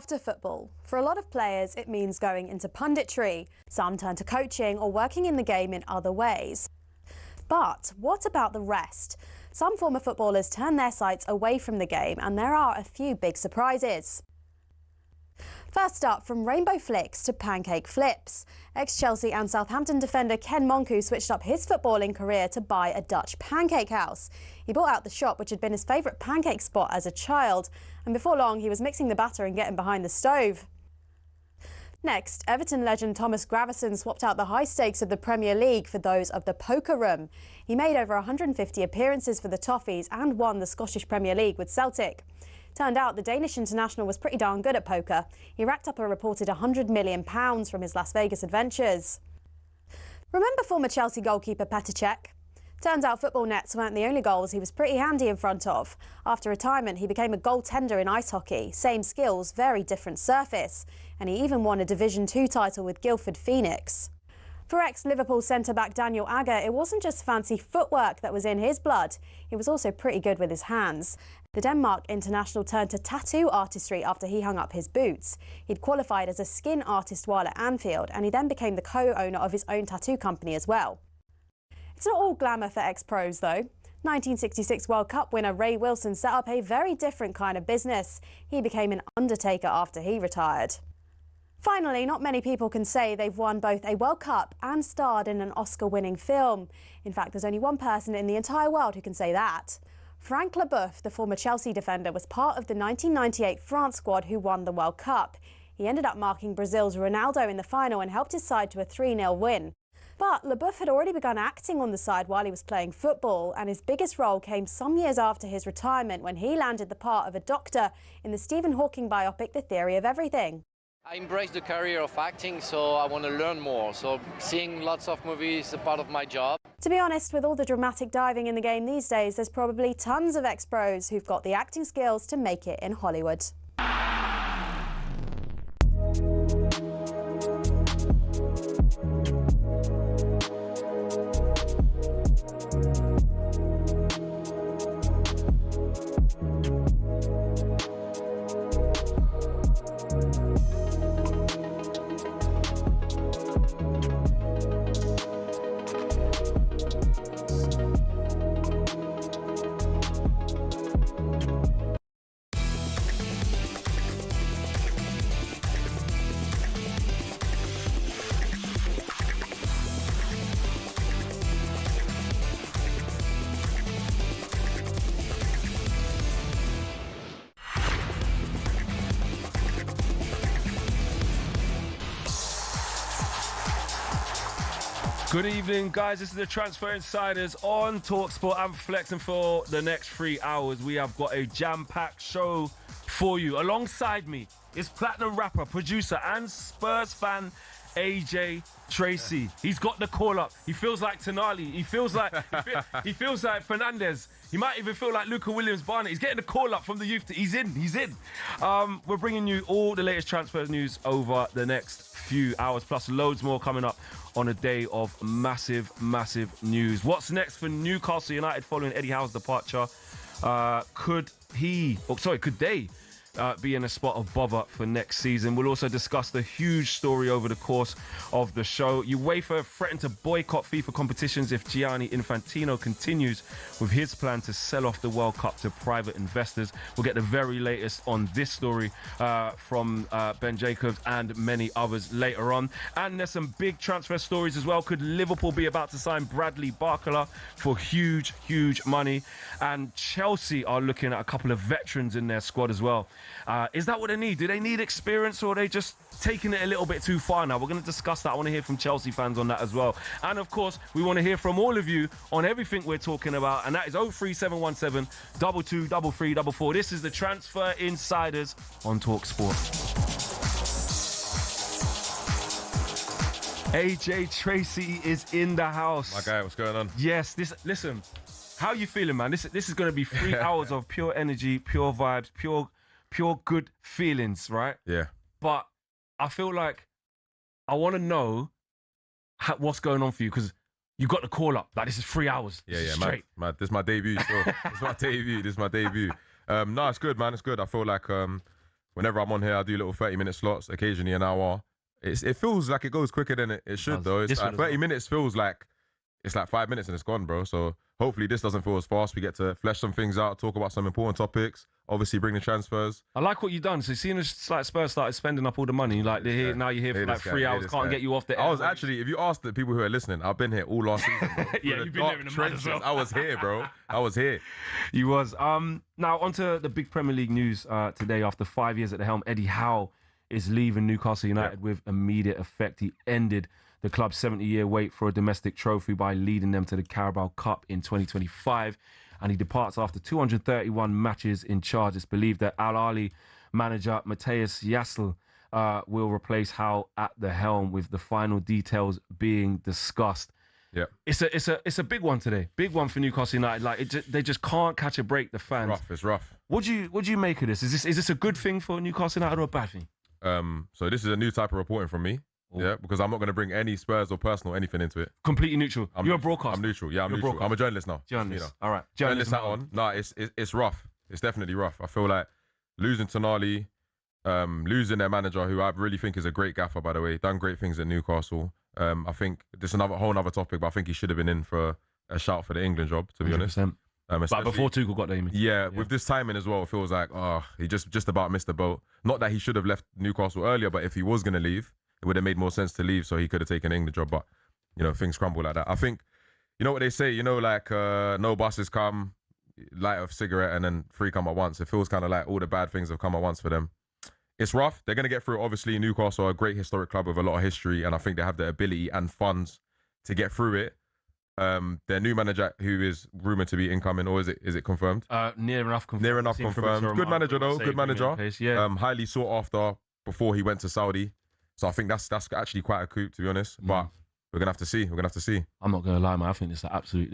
after football. For a lot of players, it means going into punditry. Some turn to coaching or working in the game in other ways. But what about the rest? Some former footballers turn their sights away from the game, and there are a few big surprises. First up, from rainbow flicks to pancake flips. Ex-Chelsea and Southampton defender Ken Monku switched up his footballing career to buy a Dutch pancake house. He bought out the shop, which had been his favourite pancake spot as a child, and before long he was mixing the batter and getting behind the stove. Next, Everton legend Thomas Gravesen swapped out the high stakes of the Premier League for those of the poker room. He made over 150 appearances for the Toffees and won the Scottish Premier League with Celtic. Turned out the Danish international was pretty darn good at poker. He racked up a reported £100 million from his Las Vegas adventures. Remember former Chelsea goalkeeper Petr Cech? Turns out football nets weren't the only goals he was pretty handy in front of. After retirement, he became a goaltender in ice hockey. Same skills, very different surface. And he even won a Division 2 title with Guildford Phoenix. For ex-Liverpool centre-back Daniel Agger, it wasn't just fancy footwork that was in his blood. He was also pretty good with his hands. The Denmark international turned to tattoo artistry after he hung up his boots. He'd qualified as a skin artist while at Anfield, and he then became the co-owner of his own tattoo company as well. It's not all glamour for ex-pros, though. 1966 World Cup winner Ray Wilson set up a very different kind of business. He became an undertaker after he retired. Finally, not many people can say they've won both a World Cup and starred in an Oscar-winning film. In fact, there's only one person in the entire world who can say that. Frank Leboeuf, the former Chelsea defender, was part of the 1998 France squad who won the World Cup. He ended up marking Brazil's Ronaldo in the final and helped his side to a 3-0 win. But Leboeuf had already begun acting on the side while he was playing football, and his biggest role came some years after his retirement when he landed the part of a doctor in the Stephen Hawking biopic The Theory of Everything. I embrace the career of acting, so I want to learn more. So seeing lots of movies is a part of my job. To be honest, with all the dramatic diving in the game these days, there's probably tons of ex-pros who've got the acting skills to make it in Hollywood. Good evening, guys. This is the Transfer Insiders on talkSPORT. I'm flexing for the next 3 hours. We have got a jam-packed show for you. Alongside me is platinum rapper, producer, and Spurs fan AJ Tracey. He's got the call up. He feels like Tonali. He feels like he feels like Fernandez. He might even feel like Luca Williams-Barnett. He's getting the call up from the youth. He's in. We're bringing you all the latest transfer news over the next few hours, plus loads more coming up on a day of massive news. What's next for Newcastle United following Eddie Howe's departure? Could they be in a spot of bother for next season? We'll also discuss the huge story over the course of the show. UEFA threatened to boycott FIFA competitions if Gianni Infantino continues with his plan to sell off the World Cup to private investors. We'll get the very latest on this story from Ben Jacobs and many others later on. And there's some big transfer stories as well. Could Liverpool be about to sign Bradley Barcola for huge money? And Chelsea are looking at a couple of veterans in their squad as well. Is that what they need? Do they need experience, or are they just taking it a little bit too far now? We're going to discuss that. I want to hear from Chelsea fans on that as well. And of course, we want to hear from all of you on everything we're talking about. And that is 03717 223344. This is the Transfer Insiders on talkSPORT. AJ Tracey is in the house. My guy, what's going on? Yes, listen, how are you feeling, man? This is going to be 3 hours of pure energy, pure vibes, pure good feelings, right? Yeah. But I feel like I want to know what's going on for you, because you got the call up. Like, this is 3 hours. Yeah, straight. mad. This is my debut. So this is my debut. No, it's good, man. It's good. I feel like whenever I'm on here, I do little 30-minute slots, occasionally an hour. It feels like it goes quicker than it should, though. It's like 30 minutes feels like it's like 5 minutes and it's gone, bro. So hopefully this doesn't feel as fast. We get to flesh some things out, talk about some important topics, obviously bring the transfers. I like what you've done. So seeing as like Spurs started spending up all the money, like now you're here for like 3 hours, can't get you off the air. I was actually, if you ask the people who are listening, I've been here all last season, bro. Yeah, you've been living the mud as well. I was here, bro. I was here. You was. Now onto the big Premier League news today. After 5 years at the helm, Eddie Howe is leaving Newcastle United with immediate effect. He ended the club's 70-year wait for a domestic trophy by leading them to the Carabao Cup in 2025. And he departs after 231 matches in charge. It's believed that Al Ahly manager Matthias Yassel will replace Howe at the helm, with the final details being discussed. Yeah, it's a big one today. Big one for Newcastle United. Like they just can't catch a break. The fans. It's rough. What do you make of this? Is this a good thing for Newcastle United or a bad thing? So this is a new type of reporting from me. Yeah, because I'm not going to bring any Spurs or personal anything into it. Completely neutral. You're a broadcaster. I'm neutral. Yeah, I'm neutral. I'm a journalist now. Journalist. All right. Journalist hat on. No, it's rough. It's definitely rough. I feel like losing Tonali, losing their manager, who I really think is a great gaffer, by the way, done great things at Newcastle. I think this is whole other topic, but I think he should have been in for a shout for the England job, to be 100%. honest. But before Tuchel got there, you mean? Yeah, with this timing as well, it feels like he just about missed the boat. Not that he should have left Newcastle earlier, but if he was going to leave, it would have made more sense to leave, so he could have taken an England job. But things crumble like that. I think you know what they say. Like no buses come, light a cigarette, and then 3 come at once. It feels kind of like all the bad things have come at once for them. It's rough. They're going to get through it. Obviously, Newcastle are a great historic club with a lot of history, and I think they have the ability and funds to get through it. Their new manager, who is rumoured to be incoming, or is it confirmed? Near enough confirmed. Near enough confirmed. Good manager though. Good manager. Yeah. Highly sought after before he went to Saudi. So I think that's actually quite a coup, to be honest. But we're gonna have to see. I'm not gonna lie, man. I think this is an absolute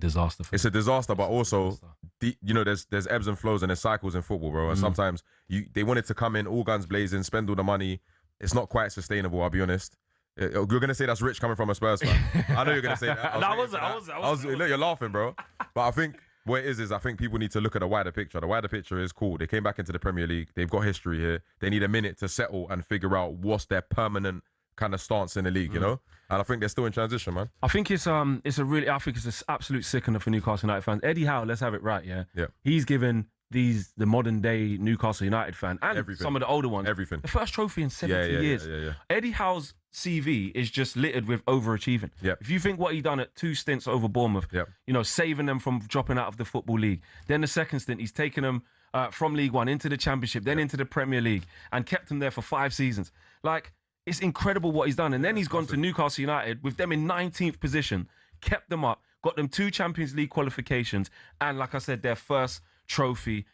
disaster. It's a disaster, but also, there's ebbs and flows and there's cycles in football, bro. And sometimes they wanted to come in all guns blazing, spend all the money. It's not quite sustainable. I'll be honest. You're gonna say that's rich coming from a Spurs fan. I know you're gonna say that. Look, you're laughing, bro. But I think what it is I think people need to look at the wider picture. The wider picture is cool. They came back into the Premier League. They've got history here. They need a minute to settle and figure out what's their permanent kind of stance in the league, And I think they're still in transition, man. I think it's an absolute sickener for Newcastle United fans. Eddie Howe, let's have it right, yeah. He's given the modern day Newcastle United fan and some of the older ones everything. The first trophy in 70 years. Yeah. Eddie Howe's CV is just littered with overachieving. If you think what he done at 2 stints over Bournemouth, saving them from dropping out of the Football League. Then the second stint, he's taken them from League One into the Championship, then into the Premier League, and kept them there for 5 seasons. Like, it's incredible what he's done. And then he's gone to Newcastle United with them in 19th position, kept them up, got them 2 Champions League qualifications, and like I said, their first trophy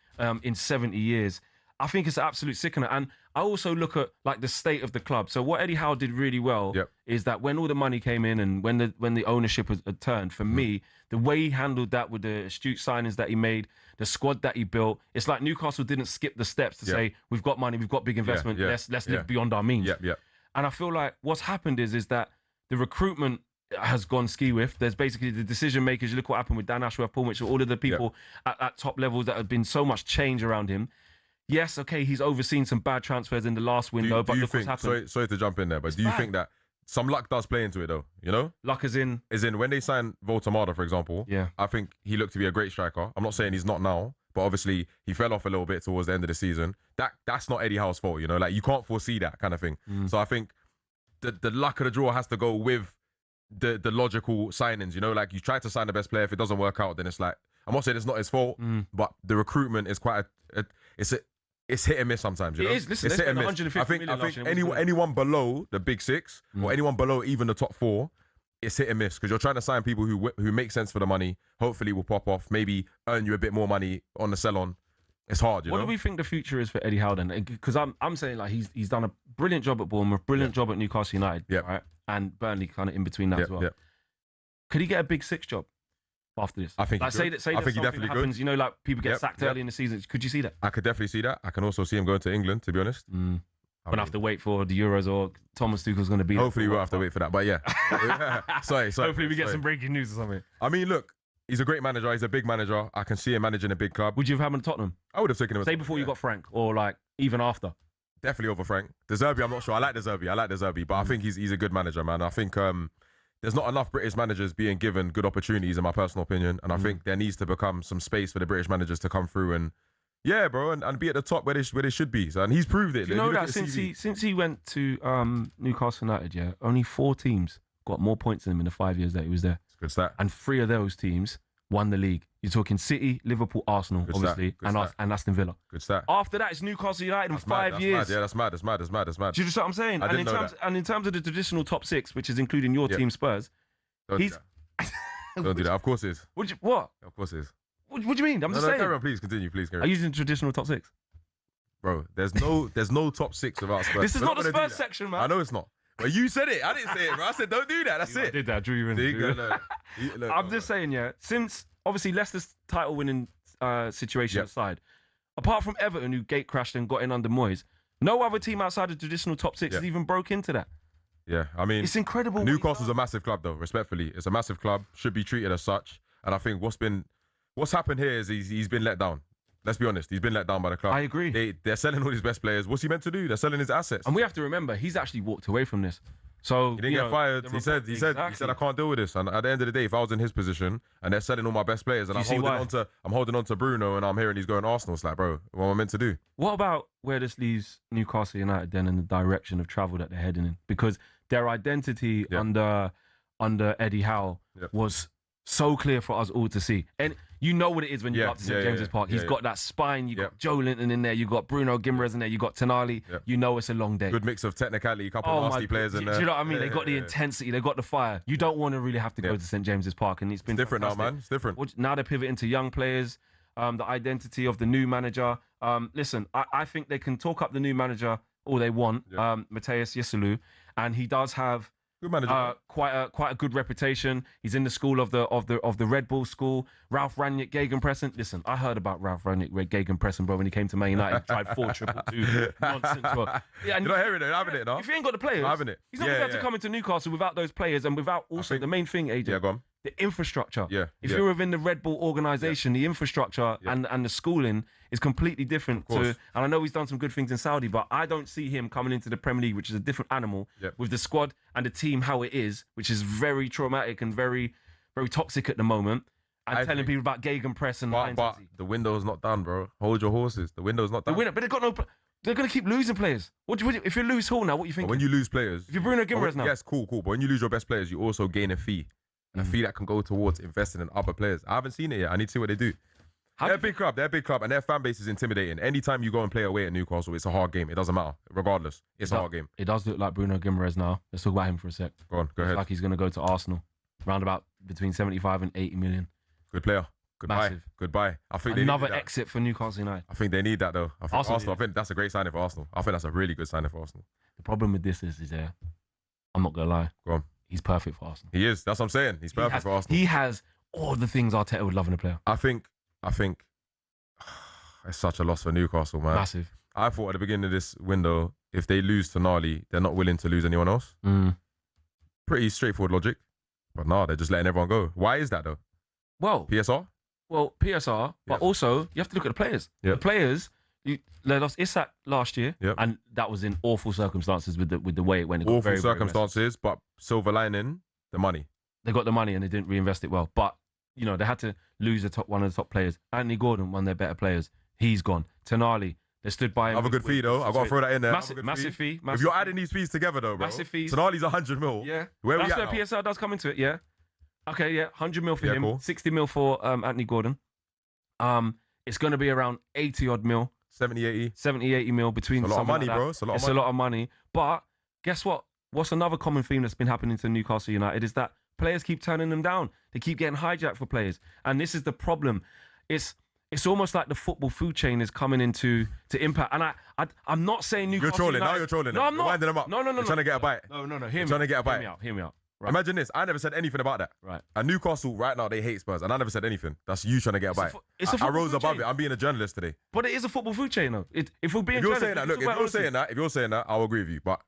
in 70 years. I think it's an absolute sickener. And I also look at like the state of the club. So what Eddie Howe did really well is that when all the money came in and when the ownership had turned, for me, the way he handled that with the astute signings that he made, the squad that he built, it's like Newcastle didn't skip the steps to say, we've got money, we've got big investment, let's live beyond our means. And I feel like what's happened is that the recruitment has gone ski-whiff. There's basically the decision makers. You look what happened with Dan Ashworth, Paul Mitchell, all of the people at top levels that have been so much change around him. Yes, okay, he's overseen some bad transfers in the last window, but look what's happened. Sorry to jump in there, but do you think that some luck does play into it though? Luck as in when they signed Voltamada, for example. I think he looked to be a great striker. I'm not saying he's not now, but obviously he fell off a little bit towards the end of the season. That's not Eddie Howe's fault, Like, you can't foresee that kind of thing. So I think the luck of the draw has to go with the logical signings. Like, you try to sign the best player. If it doesn't work out, then it's like, I'm not saying it's not his fault, but the recruitment is quite it's hit and miss sometimes. It is. Listen, it's hit and miss. I think anyone below the big 6 or anyone below even the top 4, it's hit and miss because you're trying to sign people who make sense for the money. Hopefully, will pop off. Maybe earn you a bit more money on the sell on. It's hard. What do we think the future is for Eddie Howe then? Because I'm saying like he's done a brilliant job at Bournemouth, brilliant job at Newcastle United, right? And Burnley kind of in between that as well. Could he get a big 6 job after this? I think like, say that he definitely happens, could. Like people get sacked early in the season. Could you see that? I could definitely see that. I can also see him going to England, to be honest. But have to wait for the Euros or Thomas Tuchel's going to be. Hopefully, we'll have to wait for that. But yeah, sorry. Hopefully, we get some breaking news or something. I mean, look, He's a great manager. He's a big manager. I can see him managing a big club. Would you have had him at Tottenham? I would have taken him. Say before you got Frank, or like even after. Definitely over Frank. De Zerbi, I'm not sure. I like De Zerbi, but I think he's a good manager, man. I think there's not enough British managers being given good opportunities, in my personal opinion. And I think there needs to become some space for the British managers to come through and, yeah, bro, and be at the top where they should be. So, and he's proved it. Do you know that since he went to Newcastle United, yeah, only 4 teams got more points than him in the 5 years that he was there. It's good stat. And 3 of those teams won the league. You're talking City, Liverpool, Arsenal, Good obviously, stat. and Aston Villa. Good stat. After that, it's Newcastle United in That's 5 years. Mad. Yeah, that's mad. Do you know what I'm saying? I didn't know that. And in terms of the traditional top 6, which is including your team, Spurs, Don't do that. Of course it is. What? Of course it is. What do you mean? I'm just saying. Carry on, please continue. Please carry on. Are you using traditional top 6? Bro, there's no top 6 without Spurs. This is not the Spurs section, man. I know it's not. But you said it. I didn't say it, bro. I said don't do that. That's it. I did that. I drew you in. I'm just saying, yeah. Since obviously Leicester's title-winning situation aside, apart from Everton, who gate crashed and got in under Moyes, no other team outside the traditional top 6 has even broke into that. Yeah, I mean, it's incredible. Newcastle's a massive club, though. Respectfully, it's a massive club. Should be treated as such. And I think what's happened here is he's been let down. Let's be honest. He's been let down by the club. I agree. They're selling all his best players. What's he meant to do? They're selling his assets. And we have to remember, he's actually walked away from this. So he didn't get fired. He said I can't deal with this. And at the end of the day, if I was in his position and they're selling all my best players and I'm holding on to Bruno and I'm hearing he's going Arsenal, it's like, bro, what am I meant to do? What about where this leaves Newcastle United then in the direction of travel that they're heading in? Because their identity under Eddie Howe was so clear for us all to see. And you know what it is when you're up to St James's Park. He's got that spine. You got Joe Linton in there. You got Bruno Guimaraes in there. You got Tonali. You know it's a long day. Good mix of technicality, a couple of nasty players in there. Do you know what I mean? They got the intensity. They got the fire. You don't want to really have to go to St James's Park, and it's been different fantastic. now, man. It's different. Now they're pivoting to young players. The identity of the new manager. Listen, I think they can talk up the new manager all they want. Matthias Yesulu, and he does have good manager. Quite a good reputation. He's in the school of the Red Bull school. Ralph Rangnick, gegenpressing. Listen, I heard about Ralph Rangnick gegenpressing, bro, when he came to Man United. He tried 4-2-2 nonsense. Bro. Yeah, and you're not hearing it, having it, no? If you ain't got the players, having it. He's not going to be able to come into Newcastle without those players and without also the main thing, AJ. Yeah, go on. The infrastructure. If you're within the Red Bull organisation, the infrastructure and the schooling is completely different to. And I know he's done some good things in Saudi, but I don't see him coming into the Premier League, which is a different animal, with the squad and the team how it is, which is very traumatic and very, very toxic at the moment. And telling people about gegenpress and. But the window's not done, bro. Hold your horses. The window's not done. But they've got no. They're going to keep losing players. If you lose Hall now, what do you think? When you lose players, if you're Bruno Guimaraes now, yes, cool. But when you lose your best players, you also gain a fee. A fee that can go towards investing in other players. I haven't seen it yet. I need to see what they do. They're a big club, and their fan base is intimidating. Anytime you go and play away at Newcastle, it's a hard game. It doesn't matter. Regardless, it's a hard game. It does look like Bruno Guimaraes now. Let's talk about him for a sec. Go ahead. Like he's going to go to Arsenal. Round about between 75 and 80 million. Good player. Goodbye. I think another exit for Newcastle United. I think they need that, though. I think that's a great signing for Arsenal. I think that's a really good signing for Arsenal. The problem with this is I'm not going to lie. Go on. He's perfect for Arsenal. He is. That's what I'm saying. He's perfect for Arsenal. He has all the things Arteta would love in a player. I think it's such a loss for Newcastle, man. Massive. I thought at the beginning of this window, if they lose to Tonali, they're not willing to lose anyone else. Pretty straightforward logic. But no, they're just letting everyone go. Why is that, though? Well, PSR? Well, PSR, but also you have to look at the players. The players, they lost Isak last year, and that was in awful circumstances with the way it went. Awful circumstances, but silver lining, the money. They got the money and they didn't reinvest it well. But, they had to lose one of the top players. Anthony Gordon, one of their better players. He's gone. Tonali, they stood by him. Have a good fee, though. I've got to throw that in there. Massive fee. If you're adding these fees together, though, bro. Massive fees. Tonali's 100 mil. Yeah. That's where PSR does come into it, yeah. Okay, 100 mil for him. Cool. 60 mil for Anthony Gordon. It's going to be around 80 odd mil. 70, 80 mil between. It's a lot of money, like bro. It's a lot of money. But guess what? What's another common theme that's been happening to Newcastle United is that players keep turning them down. They keep getting hijacked for players. And this is the problem. It's almost like the football food chain is coming into impact. And I'm not saying Newcastle You're trolling. United, Now you're trolling. No, I'm not. You're winding them up. No. You're trying to get a bite. No. You're trying to get a bite. Hear me out. Right. Imagine this. I never said anything about that. Right. And Newcastle, right now, they hate Spurs. And I never said anything. That's you trying to get a bite. I rose above it. I'm being a journalist today. But it is a football food chain, though. If we're being if you're saying that, I'll agree with you. But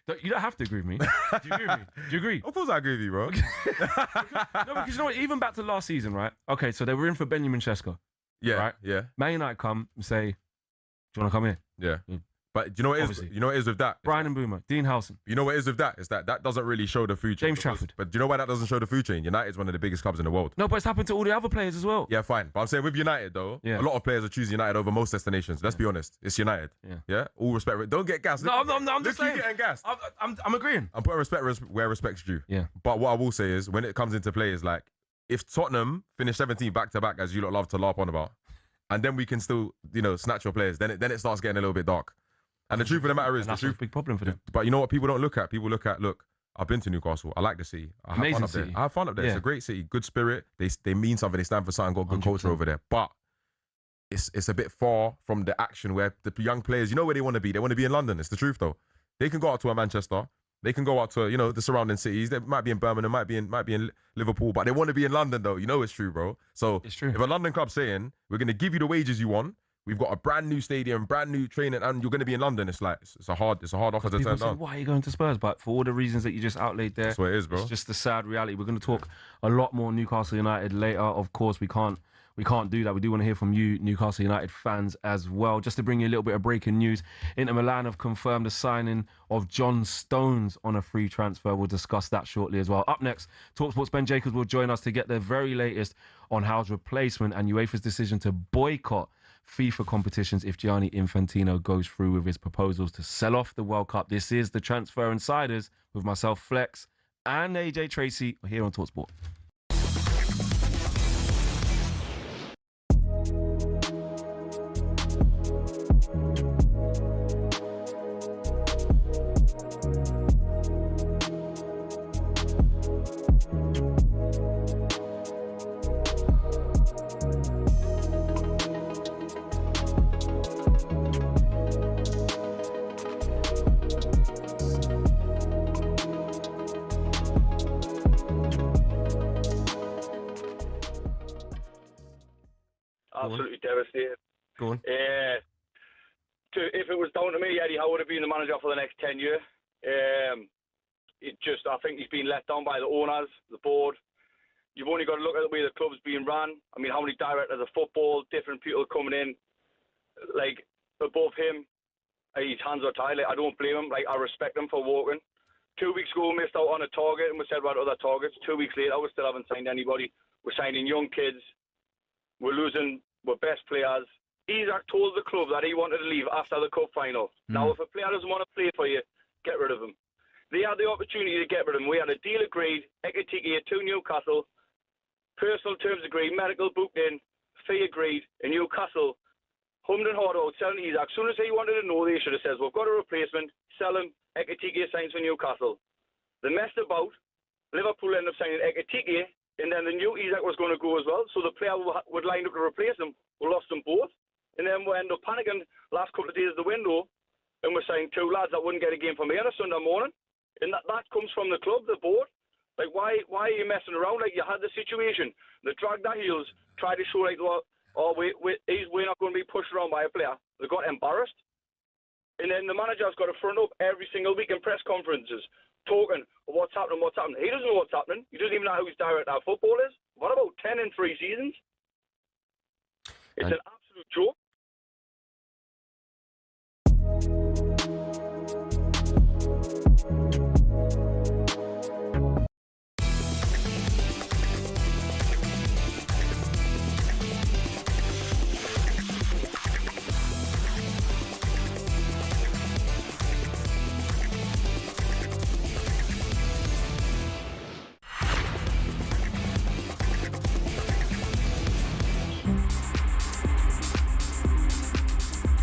You don't have to agree with me. Do you agree with me? Do you agree? Of course I agree with you, bro. No, because you know what? Even back to last season, right? Okay, so they were in for Benjamin Sesko. Yeah, right? yeah, Man United come and say, "Do you want to come here?" yeah. Mm. But you know what it is? Obviously. You know what it is with that? Brian and Boomer, Dean Howson. You know what it is with that? Is that doesn't really show the food chain. James Trafford. But do you know why that doesn't show the food chain? United's one of the biggest clubs in the world. No, but it's happened to all the other players as well. Yeah, fine. But I'm saying with United though, a lot of players are choosing United over most destinations. Let's be honest. It's United. Yeah. All respect. Don't get gassed. No, I'm just saying. You getting gassed. I'm agreeing. I'm putting respect where respect's due. Yeah. But what I will say is, when it comes into play, is like, if Tottenham finish 17 back to back, as you lot love to larp on about, and then we can still, snatch your players, then it starts getting a little bit dark. And the truth of the matter is, that's a big problem for them. But you know what people don't look at? People look at, I've been to Newcastle. I like the city. I have fun up there. I have fun up there. Yeah. It's a great city. Good spirit. They mean something. They stand for something. Got good 100%. Culture over there. But it's a bit far from the action where the young players, where they want to be. They want to be in London. It's the truth though. They can go out to a Manchester. They can go out to the surrounding cities. They might be in Birmingham. Might be in Liverpool. But they want to be in London though. It's true, bro. So it's true. If a London club's saying we're going to give you the wages you want. We've got a brand new stadium, brand new training, and you're going to be in London. It's like it's a hard offer to turn down. Why are you going to Spurs? But for all the reasons that you just outlaid there, that's what it is, bro. It's just the sad reality. We're going to talk a lot more Newcastle United later. Of course, we can't do that. We do want to hear from you, Newcastle United fans, as well. Just to bring you a little bit of breaking news, Inter Milan have confirmed the signing of John Stones on a free transfer. We'll discuss that shortly as well. Up next, talkSPORT's Ben Jacobs will join us to get the very latest on Howe's replacement and UEFA's decision to boycott FIFA competitions if Gianni Infantino goes through with his proposals to sell off the World Cup. This is the Transfer Insiders with myself, Flex, and AJ Tracey here on talkSPORT. Absolutely devastated. Go on. If it was down to me, Eddie Howe would have been the manager for the next 10 years. I think he's been let down by the owners, the board. You've only got to look at the way the club's being run. I mean, how many directors of football, different people coming in, like, above him. His hands are tied. Like, I don't blame him. Like, I respect him for walking. 2 weeks ago, we missed out on a target, and we said about other targets. 2 weeks later, we still haven't signed anybody. We're signing young kids. We're losing our best players. Isaac told the club that he wanted to leave after the cup final. Now, if a player doesn't want to play for you, get rid of him. They had the opportunity to get rid of him. We had a deal agreed, Ekitike to Newcastle, personal terms agreed, medical booked in, fee agreed, in Newcastle. Hummed and hard out, selling Isaac. As soon as he wanted to know, they should have said, we've got a replacement, sell him, Ekitike signs for Newcastle. They messed about. Liverpool ended up signing Ekitike, and then the new Isaac was going to go as well, so the player would line up to replace him. We lost them both. And then we ended up panicking last couple of days of the window, and we're saying two lads that wouldn't get a game from me on a Sunday morning. And that comes from the club, the board. Like, why are you messing around? Like, you had the situation. They dragged their heels, tried to show, like, we're not going to be pushed around by a player. They got embarrassed. And then the manager's got to front up every single week in press conferences, talking, what's happening. He doesn't know what's happening. He doesn't even know who his director of football is. What about 10 in 3 seasons? It's an absolute joke.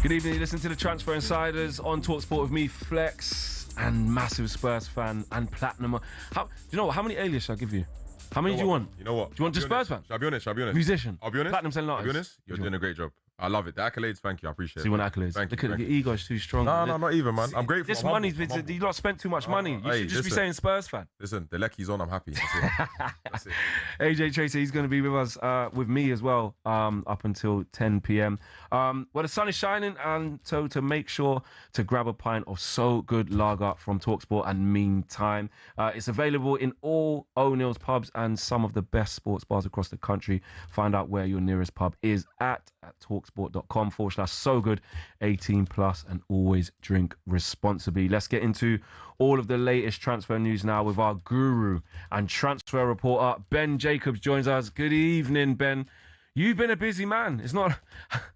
Good evening, you listen to the Transfer Insiders on talkSPORT with me, Flex, and massive Spurs fan and platinum. Do you know what? How many alias shall I give you? How many do you want? You know what? Do you want just Spurs fan? Shall I be honest? Musician? I'll be honest. Platinum selling artist? I'll be honest. You're doing a great job. I love it. The accolades, thank you. I appreciate it. So you want accolades? Thank you. Look at your ego's too strong. No, not even, man. I'm grateful. This I'm money, humble. you lot spent too much money. You should just be saying Spurs fan. Listen, the Lecky's on, I'm happy. That's it. That's it. AJ Tracey, he's going to be with us, with me as well, up until 10 p.m. Well, the sun is shining, and so to make sure to grab a pint of So Good Lager from talkSPORT and Meantime. It's available in all O'Neill's pubs and some of the best sports bars across the country. Find out where your nearest pub is at talksport.com/so good, 18 plus, and always drink responsibly. Let's get into all of the latest transfer news now with our guru and transfer reporter Ben Jacobs joins us. Good evening, Ben. You've been a busy man.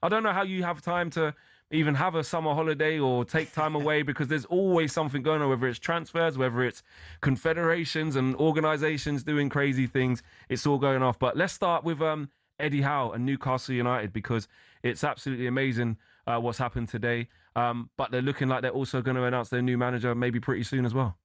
I don't know how you have time to even have a summer holiday or take time away, because there's always something going on, whether it's transfers, whether it's confederations and organizations doing crazy things. It's all going off. But let's start with Eddie Howe and Newcastle United, because it's absolutely amazing what's happened today. But they're looking like they're also going to announce their new manager maybe pretty soon as well.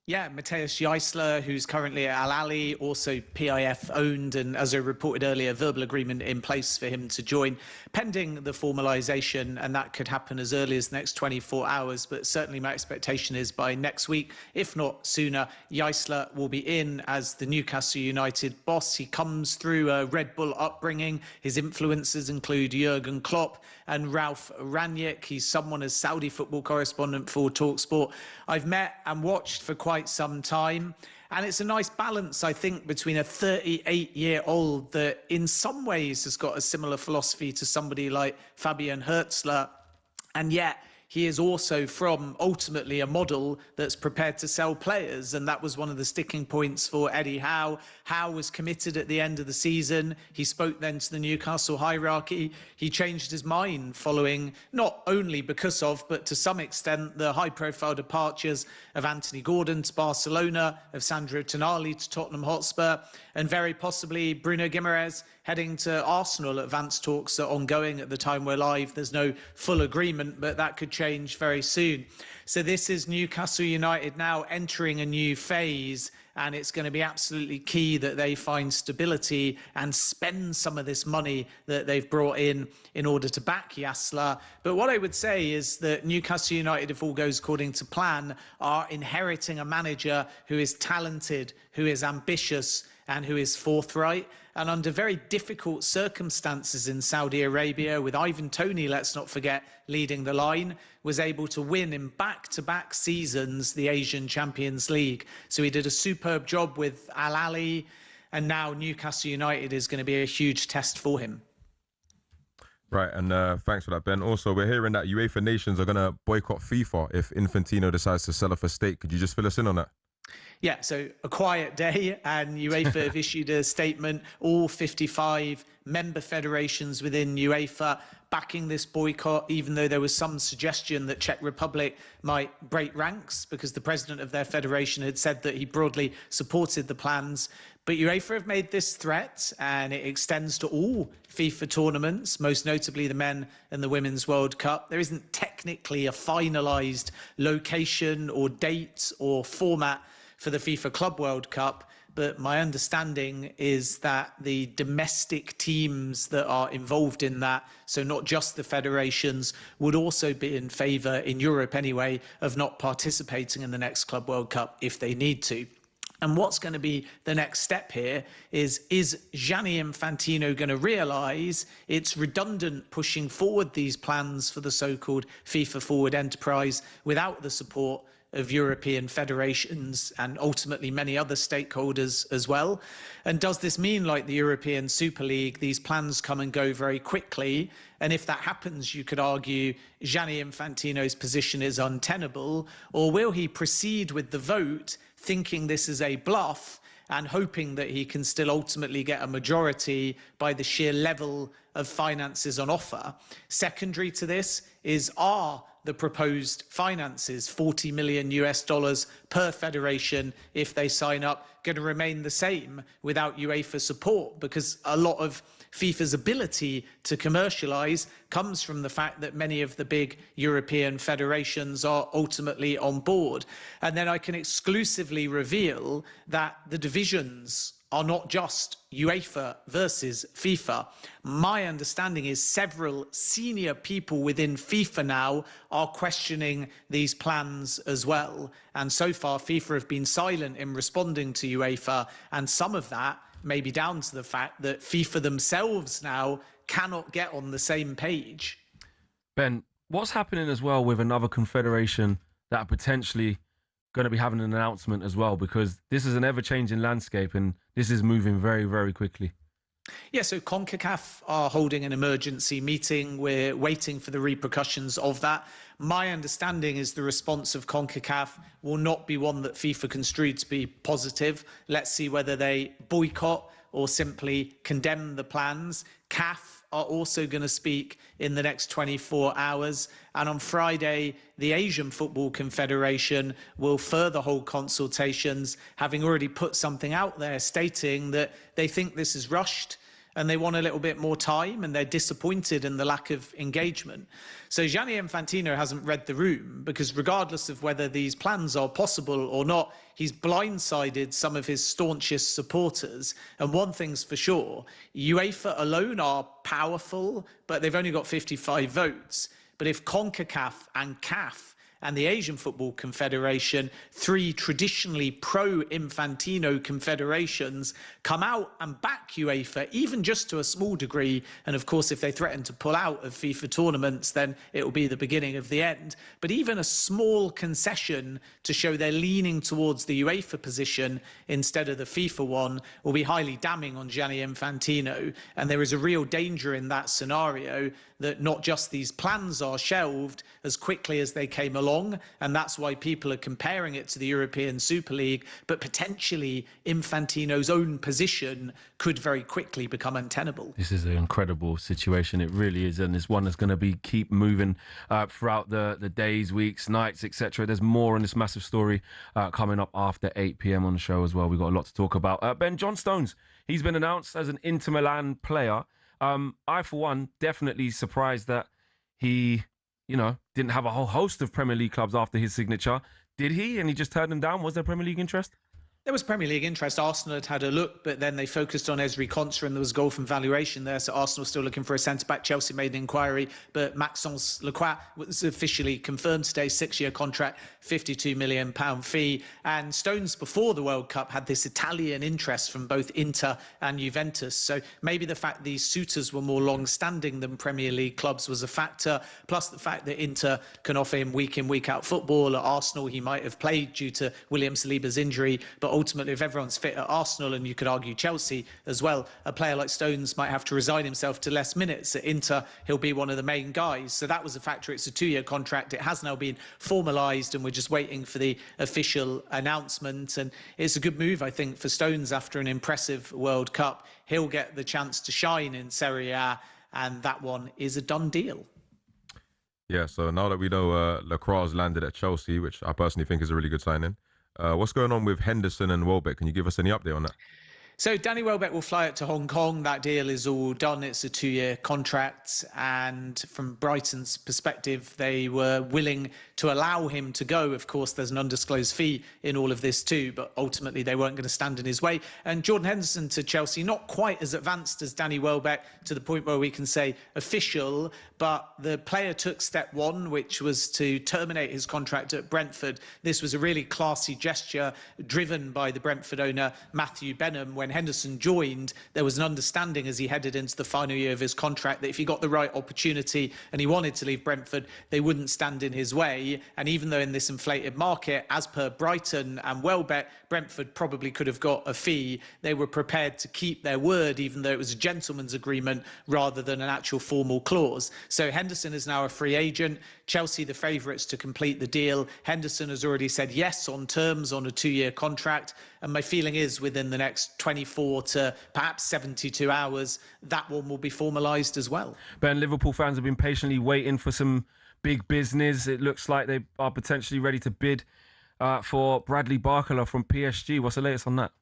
Yeah, Matthias Geisler, who's currently at Al Ahly, also PIF owned, and as I reported earlier, verbal agreement in place for him to join, pending the formalisation, and that could happen as early as the next 24 hours. But certainly my expectation is by next week, if not sooner, Geisler will be in as the Newcastle United boss. He comes through a Red Bull upbringing. His influences include Jurgen Klopp and Ralf Rangnick. He's someone, as Saudi football correspondent for talkSPORT, I've met and watched for quite some time. And it's a nice balance, I think, between a 38-year-old that in some ways has got a similar philosophy to somebody like Fabian Hürzeler, and yet he is also from ultimately a model that's prepared to sell players. And that was one of the sticking points for Eddie Howe. Howe was committed at the end of the season. He spoke then to the Newcastle hierarchy. He changed his mind following, not only because of, but to some extent, the high-profile departures of Anthony Gordon to Barcelona, of Sandro Tonali to Tottenham Hotspur, and very possibly Bruno Guimaraes heading to Arsenal. Advanced talks are ongoing at the time we're live. There's no full agreement, but that could change very soon. So this is Newcastle United now entering a new phase, and it's going to be absolutely key that they find stability and spend some of this money that they've brought in order to back Geisler. But what I would say is that Newcastle United, if all goes according to plan, are inheriting a manager who is talented, who is ambitious, and who is forthright. And under very difficult circumstances in Saudi Arabia, with Ivan Toney, let's not forget, leading the line, was able to win in back-to-back seasons the Asian Champions League. So he did a superb job with Al Ahly, and now Newcastle United is going to be a huge test for him. Right, and thanks for that, Ben. Also, we're hearing that UEFA nations are going to boycott FIFA if Infantino decides to sell off a stake. Could you just fill us in on that? Yeah, so a quiet day, and UEFA have issued a statement, all 55 member federations within UEFA backing this boycott, even though there was some suggestion that Czech Republic might break ranks because the president of their federation had said that he broadly supported the plans. But UEFA have made this threat, and it extends to all FIFA tournaments, most notably the Men and the Women's World Cup. There isn't technically a finalised location or date or format for the FIFA Club World Cup, but my understanding is that the domestic teams that are involved in that, so not just the federations, would also be in favour, in Europe anyway, of not participating in the next Club World Cup if they need to. And what's going to be the next step here is Gianni Infantino going to realise it's redundant pushing forward these plans for the so-called FIFA Forward Enterprise without the support of European federations and ultimately many other stakeholders as well? And does this mean, like the European Super League, these plans come and go very quickly? And if that happens, you could argue Gianni Infantino's position is untenable, or will he proceed with the vote thinking this is a bluff and hoping that he can still ultimately get a majority by the sheer level of finances on offer? Secondary to this are the proposed finances, $40 million per federation if they sign up, going to remain the same without UEFA support? Because a lot of FIFA's ability to commercialise comes from the fact that many of the big European federations are ultimately on board. And then I can exclusively reveal that the divisions are not just UEFA versus FIFA. My understanding is several senior people within FIFA now are questioning these plans as well. And so far, FIFA have been silent in responding to UEFA. And some of that may be down to the fact that FIFA themselves now cannot get on the same page. Ben, what's happening as well with another confederation that are potentially going to be having an announcement as well? Because this is an ever-changing landscape and this is moving very, very quickly. Yeah, so CONCACAF are holding an emergency meeting. We're waiting for the repercussions of that. My understanding is the response of CONCACAF will not be one that FIFA construed to be positive. Let's see whether they boycott or simply condemn the plans. CAF are also going to speak in the next 24 hours. And on Friday, the Asian Football Confederation will further hold consultations, having already put something out there stating that they think this is rushed and they want a little bit more time and they're disappointed in the lack of engagement. So Gianni Infantino hasn't read the room, because regardless of whether these plans are possible or not, he's blindsided some of his staunchest supporters. And one thing's for sure, UEFA alone are powerful, but they've only got 55 votes. But if CONCACAF and CAF and the Asian Football Confederation, three traditionally pro-Infantino confederations, come out and back UEFA, even just to a small degree. And of course, if they threaten to pull out of FIFA tournaments, then it will be the beginning of the end. But even a small concession to show they're leaning towards the UEFA position instead of the FIFA one will be highly damning on Gianni Infantino. And there is a real danger in that scenario that not just these plans are shelved as quickly as they came along, and that's why people are comparing it to the European Super League, but potentially Infantino's own position could very quickly become untenable. This is an incredible situation. It really is, and it's one that's going to keep moving throughout the days, weeks, nights, etc. There's more on this massive story coming up after 8 p.m. on the show as well. We've got a lot to talk about. Ben, John Stones, he's been announced as an Inter Milan player. I, for one, definitely surprised that he, didn't have a whole host of Premier League clubs after his signature. Did he? And he just turned them down? Was there Premier League interest? There was Premier League interest. Arsenal had a look, but then they focused on Ezri Konsa and there was goal from valuation there. So Arsenal still looking for a centre-back. Chelsea made an inquiry, but Maxence Lacroix was officially confirmed today, 6-year contract, £52 million fee. And Stones, before the World Cup, had this Italian interest from both Inter and Juventus. So maybe the fact these suitors were more long-standing than Premier League clubs was a factor, plus the fact that Inter can offer him week in, week out football. At Arsenal, he might have played due to William Saliba's injury, but ultimately, if everyone's fit at Arsenal, and you could argue Chelsea as well, a player like Stones might have to resign himself to less minutes. At Inter, he'll be one of the main guys. So that was a factor. It's a 2-year contract. It has now been formalised, and we're just waiting for the official announcement. And it's a good move, I think, for Stones after an impressive World Cup. He'll get the chance to shine in Serie A, and that one is a done deal. Yeah, so now that we know Lacroix landed at Chelsea, which I personally think is a really good signing, what's going on with Henderson and Welbeck? Can you give us any update on that? So Danny Welbeck will fly out to Hong Kong. That deal is all done. It's a 2-year contract. And from Brighton's perspective, they were willing to allow him to go. Of course, there's an undisclosed fee in all of this too, but ultimately they weren't going to stand in his way. And Jordan Henderson to Chelsea, not quite as advanced as Danny Welbeck, to the point where we can say official, but the player took step one, which was to terminate his contract at Brentford. This was a really classy gesture driven by the Brentford owner, Matthew Benham. When Henderson joined, there was an understanding as he headed into the final year of his contract that if he got the right opportunity and he wanted to leave Brentford, they wouldn't stand in his way. And even though in this inflated market, as per Brighton and Welbeck, Brentford probably could have got a fee, they were prepared to keep their word, even though it was a gentleman's agreement rather than an actual formal clause. So Henderson is now a free agent. Chelsea, the favourites to complete the deal. Henderson has already said yes on terms on a 2-year contract. And my feeling is within the next 24 to perhaps 72 hours, that one will be formalised as well. Ben, Liverpool fans have been patiently waiting for some big business. It looks like they are potentially ready to bid for Bradley Barcola from PSG. What's the latest on that?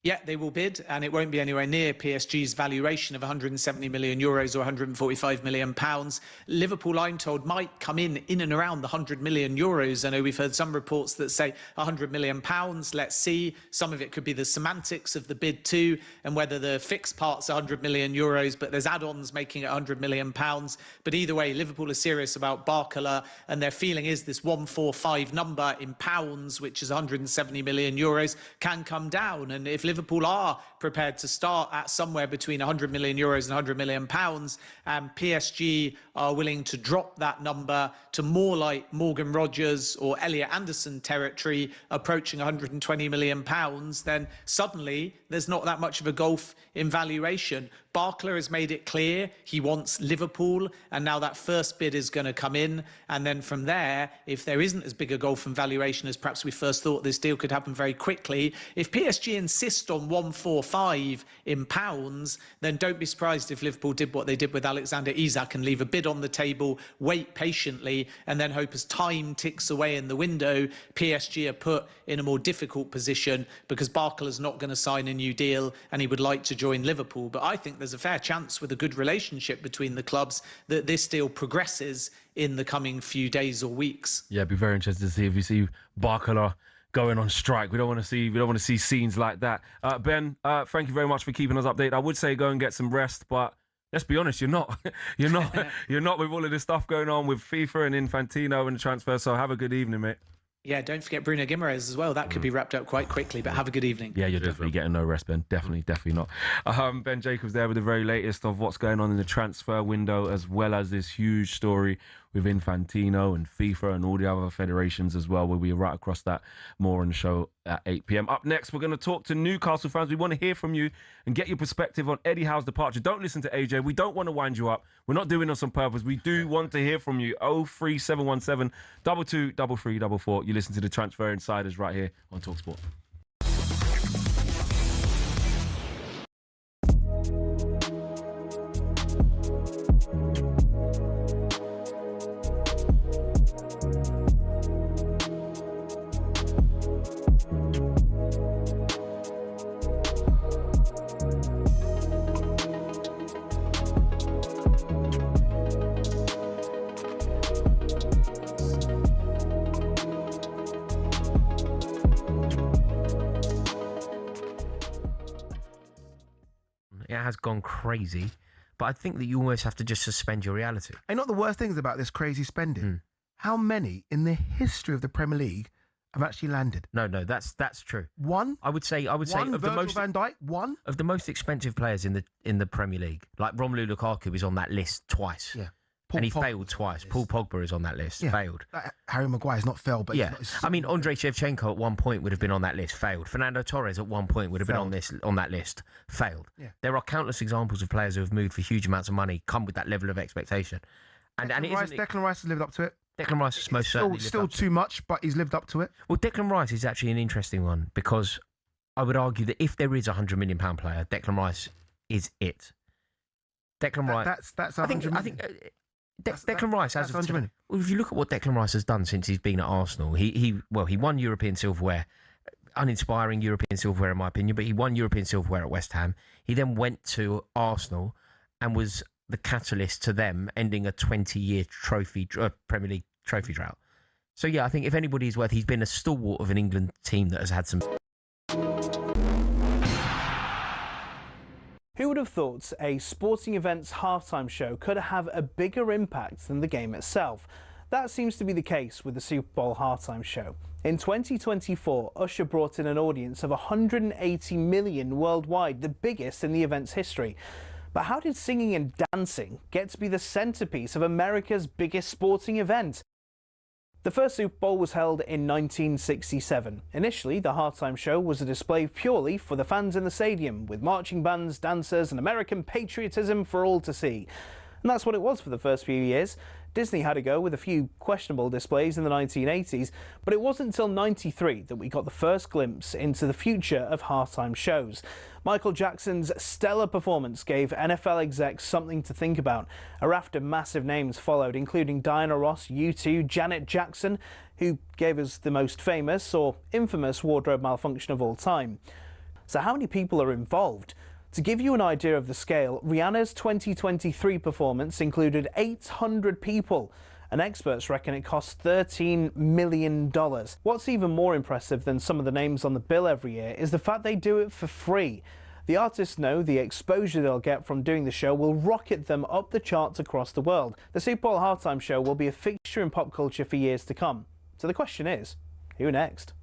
Yeah, they will bid, and it won't be anywhere near PSG's valuation of 170 million euros or 145 million pounds. Liverpool, I'm told, might come in and around the 100 million euros. I know we've heard some reports that say 100 million pounds. Let's see. Some of it could be the semantics of the bid too, and whether the fixed part's 100 million euros, but there's add-ons making it 100 million pounds. But either way, Liverpool are serious about Barcola, and their feeling is this 145 number in pounds, which is 170 million euros, can come down. And if Liverpool are prepared to start at somewhere between 100 million euros and 100 million pounds, and PSG are willing to drop that number to more like Morgan Rogers or Elliot Anderson territory, approaching 120 million pounds, then suddenly there's not that much of a gulf in valuation. Barcola has made it clear he wants Liverpool, and now that first bid is going to come in. And then from there, if there isn't as big a gulf in valuation as perhaps we first thought, this deal could happen very quickly. If PSG insist on 145 in pounds, then don't be surprised if Liverpool did what they did with Alexander Isak and leave a bid on the table, wait patiently, and then hope as time ticks away in the window, PSG are put in a more difficult position because Barcola's not going to sign a new deal and he would like to join Liverpool. But I think there's a fair chance, with a good relationship between the clubs, that this deal progresses in the coming few days or weeks. Yeah, it'd be very interesting to see if you see Barcola going on strike. We don't want to see scenes like that. Ben, thank you very much for keeping us updated. I would say go and get some rest, but let's be honest, you're not you're not with all of this stuff going on with FIFA and Infantino and the transfer. So have a good evening, mate. Yeah, don't forget Bruno Guimaraes as well. That could be wrapped up quite quickly, but have a good evening. Yeah, you're definitely getting no rest, Ben. Definitely not. Ben Jacobs there with the very latest of what's going on in the transfer window, as well as this huge story with Infantino and FIFA and all the other federations as well. We'll be right across that more on the show at 8 p.m. Up next, we're going to talk to Newcastle fans. We want to hear from you and get your perspective on Eddie Howe's departure. Don't listen to AJ. We don't want to wind you up. We're not doing this on purpose. We do want to hear from you. 03717 223344. You listen to the Transfer Insiders right here on talkSPORT. It has gone crazy, but I think that you almost have to just suspend your reality. And not the worst things about this crazy spending. How many in the history of the Premier League have actually landed? No, that's true. One. I would say of Virgil the most van Dijk. One of the most expensive players in the Premier League. Like Romelu Lukaku is on that list twice. Yeah. And he failed twice. Paul Pogba is on that list, failed. Harry Maguire's not failed, but yeah. I mean, Andrei Shevchenko at one point would have been on that list, failed. Fernando Torres at one point would have been on that list, failed. Yeah. There are countless examples of players who have moved for huge amounts of money, come with that level of expectation. Declan Rice has lived up to it. Declan Rice has most certainly lived still up to too much, but he's lived up to it. Well, Declan Rice is actually an interesting one because I would argue that if there is a £100 million player, Declan Rice is it. Declan Rice. That's 100 million. I think. Declan Rice has. Well, if you look at what Declan Rice has done since he's been at Arsenal, he won European silverware, uninspiring European silverware in my opinion, but he won European silverware at West Ham. He then went to Arsenal and was the catalyst to them ending a 20-year Premier League trophy drought. So yeah, I think if anybody is worth, he's been a stalwart of an England team that has had some. Who would have thought a sporting event's halftime show could have a bigger impact than the game itself? That seems to be the case with the Super Bowl halftime show. In 2024, Usher brought in an audience of 180 million worldwide, the biggest in the event's history. But how did singing and dancing get to be the centerpiece of America's biggest sporting event? The first Super Bowl was held in 1967. Initially, the halftime show was a display purely for the fans in the stadium, with marching bands, dancers, and American patriotism for all to see. And that's what it was for the first few years. Disney had a go with a few questionable displays in the 1980s, but it wasn't until '93 that we got the first glimpse into the future of halftime shows. Michael Jackson's stellar performance gave NFL execs something to think about. A raft of massive names followed, including Diana Ross, U2, Janet Jackson, who gave us the most famous or infamous wardrobe malfunction of all time. So how many people are involved? To give you an idea of the scale, Rihanna's 2023 performance included 800 people, and experts reckon it cost $13 million. What's even more impressive than some of the names on the bill every year is the fact they do it for free. The artists know the exposure they'll get from doing the show will rocket them up the charts across the world. The Super Bowl halftime show will be a fixture in pop culture for years to come. So the question is, who next?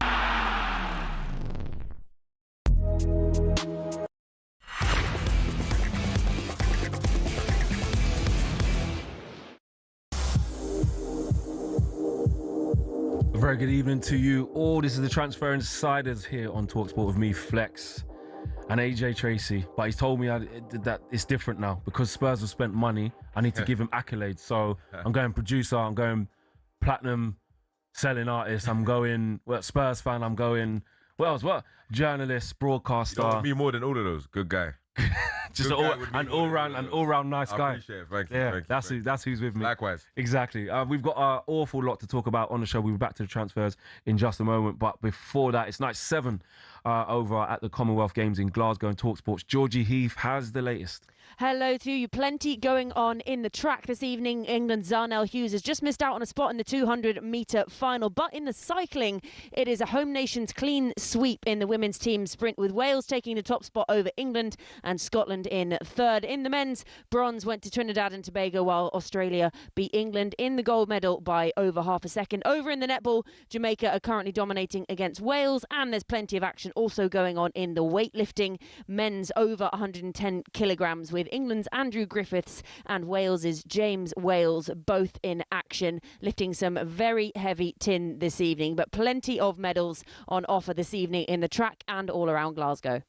Very good evening to you all. This is the Transfer Insiders here on talkSPORT with me, Flex, and AJ Tracey. But he's told me that it's different now because Spurs have spent money. I need to give him accolades. So I'm going producer, I'm going platinum selling artist, I'm going Spurs fan, I'm going journalist, broadcaster. You know me more than all of those. Good guy. Just an all-round nice guy. I appreciate it. Thank you. Yeah, that's who's with me. Likewise. Exactly. We've got an awful lot to talk about on the show. We'll be back to the transfers in just a moment. But before that, it's night 7 over at the Commonwealth Games in Glasgow and talkSPORT's Georgie Heath has the latest. Hello to you. Plenty going on in the track this evening. England's Zarnell Hughes has just missed out on a spot in the 200-metre final. But in the cycling, it is a home nation's clean sweep in the women's team sprint, with Wales taking the top spot over England and Scotland in third. In the men's, bronze went to Trinidad and Tobago, while Australia beat England in the gold medal by over half a second. Over in the netball, Jamaica are currently dominating against Wales, and there's plenty of action also going on in the weightlifting. Men's over 110 kilograms, with England's Andrew Griffiths and Wales's James Wales both in action, lifting some very heavy tin this evening. But plenty of medals on offer this evening in the track and all around Glasgow.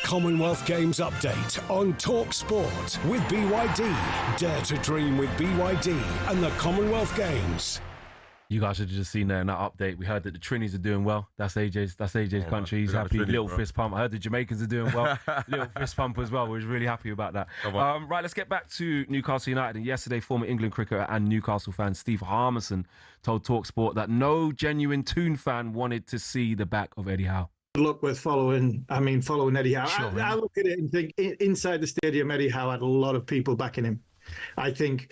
Commonwealth Games update on talkSPORT with BYD. Dare to dream with BYD and the Commonwealth Games. You guys should have just seen that in that update. We heard that the Trinis are doing well. That's AJ's country. He's happy. Little fist pump. I heard the Jamaicans are doing well. Little fist pump as well. We're really happy about that. Right, let's get back to Newcastle United. And yesterday, former England cricketer and Newcastle fan Steve Harmison told talkSPORT that no genuine Toon fan wanted to see the back of Eddie Howe. Look, with following Eddie Howe. Sure, I look at it and think inside the stadium, Eddie Howe had a lot of people backing him. I think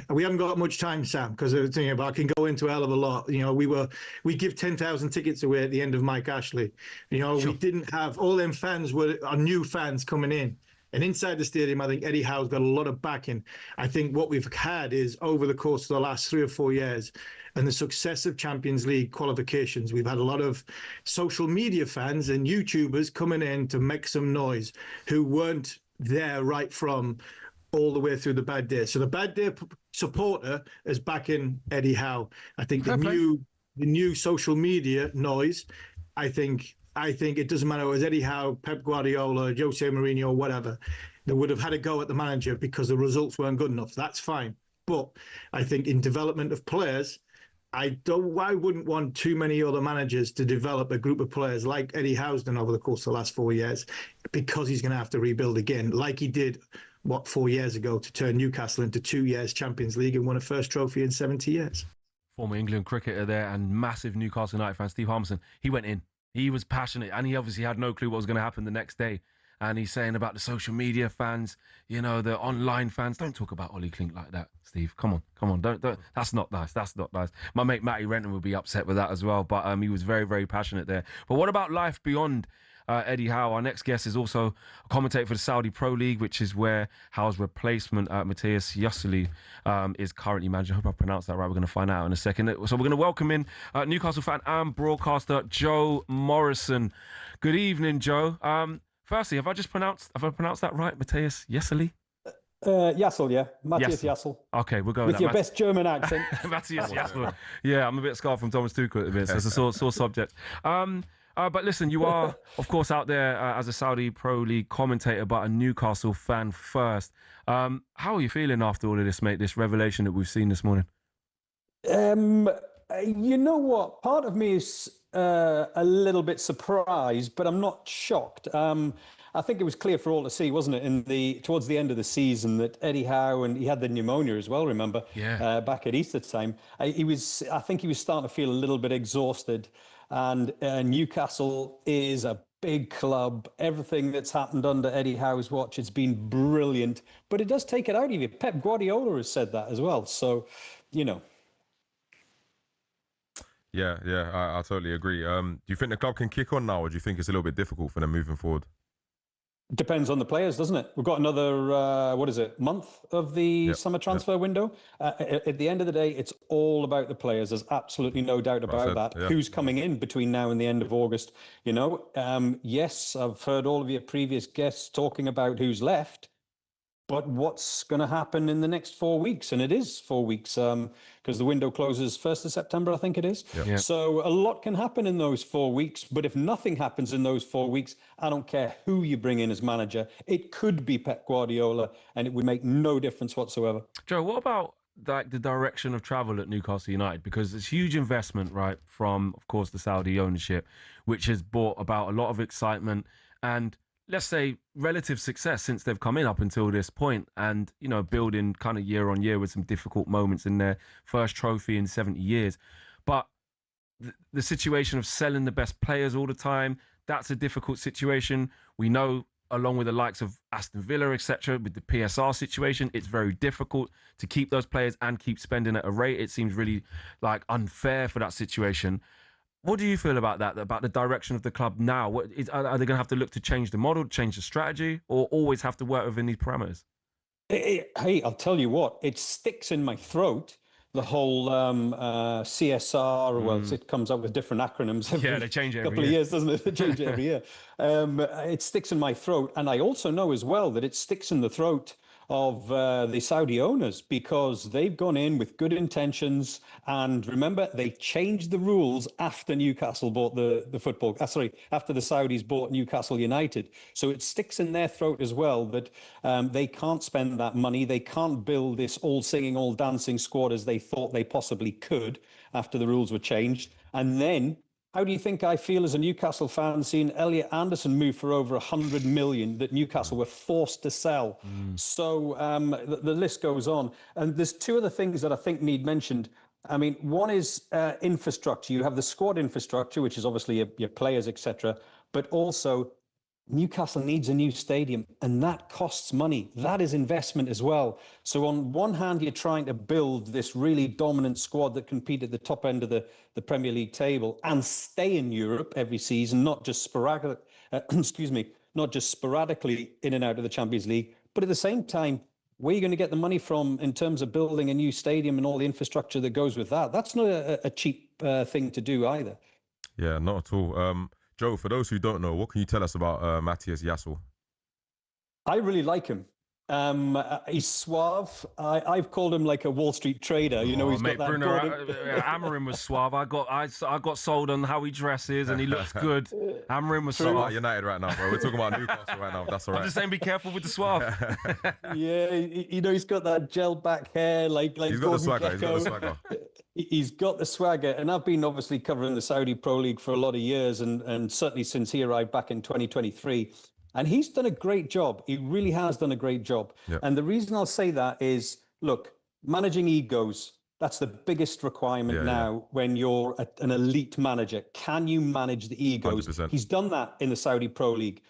we haven't got much time, Sam, because I can go into a hell of a lot. You know, we give 10,000 tickets away at the end of Mike Ashley. You know, sure. We didn't have all them fans are new fans coming in. And inside the stadium, I think Eddie Howe's got a lot of backing. I think what we've had is over the course of the last 3 or 4 years and the success of Champions League qualifications, we've had a lot of social media fans and YouTubers coming in to make some noise who weren't there right from all the way through the bad day. So the bad day supporter is backing Eddie Howe. I think the new social media noise, I think it doesn't matter if it was Eddie Howe, Pep Guardiola, Jose Mourinho, or whatever. They would have had a go at the manager because the results weren't good enough. That's fine. But I think in development of players, I wouldn't want too many other managers to develop a group of players like Eddie Howe's done over the course of the last 4 years, because he's going to have to rebuild again, like he did 4 years ago to turn Newcastle into 2 years Champions League and won a first trophy in 70 years. Former England cricketer there and massive Newcastle United fan, Steve Harmison. He went in. He was passionate and he obviously had no clue what was going to happen the next day. And he's saying about the social media fans, you know, the online fans. Don't talk about Ollie Klink like that, Steve. Come on. Don't. That's not nice. That's not nice. My mate Matty Renton would be upset with that as well. But he was very, very passionate there. But what about life beyond Eddie Howe? Our next guest is also a commentator for the Saudi Pro League, which is where Howe's replacement, Matthias Yassili, is currently managing. I hope I pronounced that right. We're going to find out in a second. So we're going to welcome in Newcastle fan and broadcaster Joe Morrison. Good evening, Joe. Firstly, have I pronounced that right, Matthias Yassili? Yassel, yeah. Matthias Yassel. Okay, we'll go with that. Your best German accent. Matthias Yassel. Yeah, I'm a bit scarred from Thomas Tuchel a bit, so it's a sore subject. But listen, you are, of course, out there as a Saudi Pro League commentator, but a Newcastle fan first. How are you feeling after all of this, mate, this revelation that we've seen this morning? You know what? Part of me is a little bit surprised, but I'm not shocked. I think it was clear for all to see, wasn't it, towards the end of the season, that Eddie Howe, and he had the pneumonia as well, remember? Yeah. Back at Easter time. I think he was starting to feel a little bit exhausted. And Newcastle is a big club. Everything that's happened under Eddie Howe's watch has been brilliant, but it does take it out of you. Pep Guardiola has said that as well. So, you know. Yeah, I totally agree. Do you think the club can kick on now, or do you think it's a little bit difficult for them moving forward? Depends on the players, doesn't it? We've got another, month of the summer transfer window. At the end of the day, it's all about the players. There's absolutely no doubt about that. Yeah. Who's coming in between now and the end of August? You know, yes, I've heard all of your previous guests talking about who's left. But what's going to happen in the next 4 weeks? And it is 4 weeks because the window closes 1st of September, I think it is. Yep. Yep. So a lot can happen in those 4 weeks. But if nothing happens in those 4 weeks, I don't care who you bring in as manager. It could be Pep Guardiola and it would make no difference whatsoever. Joe, what about like the direction of travel at Newcastle United? Because it's huge investment, right, from, of course, the Saudi ownership, which has brought about a lot of excitement and, let's say, relative success since they've come in up until this point and, you know, building kind of year on year with some difficult moments in their first trophy in 70 years. But the situation of selling the best players all the time, that's a difficult situation. We know, along with the likes of Aston Villa, etc., with the PSR situation, it's very difficult to keep those players and keep spending at a rate. It seems really like unfair for that situation. What do you feel about that, about the direction of the club now? Are they going to have to look to change the model, change the strategy, or always have to work within these parameters? Hey, I'll tell you what, it sticks in my throat, the whole CSR, well, it comes up with different acronyms every they change it couple of years, doesn't it? They change it every year. It sticks in my throat. And I also know as well that it sticks in the throat of the Saudi owners because they've gone in with good intentions. And remember, they changed the rules after Newcastle bought the football. After the Saudis bought Newcastle United. So it sticks in their throat as well that they can't spend that money. They can't build this all singing, all dancing squad as they thought they possibly could after the rules were changed. And then, how do you think I feel as a Newcastle fan seeing Elliot Anderson move for over 100 million that Newcastle were forced to sell? So the list goes on. And there's two other things that I think need mentioned. I mean, one is infrastructure. You have the squad infrastructure, which is obviously your players, etc. But also Newcastle needs a new stadium, and that costs money. That is investment as well. So on one hand, you're trying to build this really dominant squad that compete at the top end of the Premier League table and stay in Europe every season, not just sporadically in and out of the Champions League. But at the same time, where are you going to get the money from in terms of building a new stadium and all the infrastructure that goes with that? That's not a cheap thing to do either. Yeah, not at all. Joe, for those who don't know, what can you tell us about Matthias Yassel? I really like him. He's suave. I've called him like a Wall Street trader. You know, he's got that. Amorim was suave. I got sold on how he dresses and he looks good. Amorim was suave. About United right now, bro. We're talking about Newcastle right now. That's all right. I'm just saying, be careful with the suave. Yeah, you know, he's got that gel back hair, like he's got the swagger. He's got the swagger. He's got the swagger, and I've been obviously covering the Saudi Pro League for a lot of years, and certainly since he arrived back in 2023. And he's done a great job. He really has done a great job. Yep. And the reason I'll say that is, look, managing egos, that's the biggest requirement now when you're an elite manager. Can you manage the egos? 100%. He's done that in the Saudi Pro League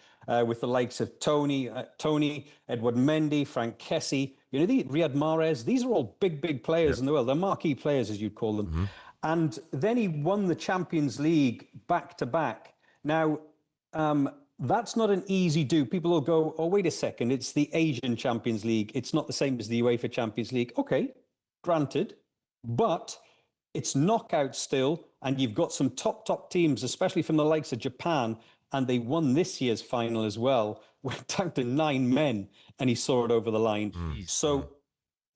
with the likes of Tony, Edward Mendy, Frank Kessie, you know, Riyad Mahrez. These are all big players in the world. They're marquee players, as you'd call them. Mm-hmm. And then he won the Champions League back-to-back. Now, that's not an easy do. People will go, oh, wait a second, it's the Asian Champions League. It's not the same as the UEFA Champions League. Okay, granted, but it's knockout still, and you've got some top teams, especially from the likes of Japan, and they won this year's final as well. Went down to 9 men, and he saw it over the line. So,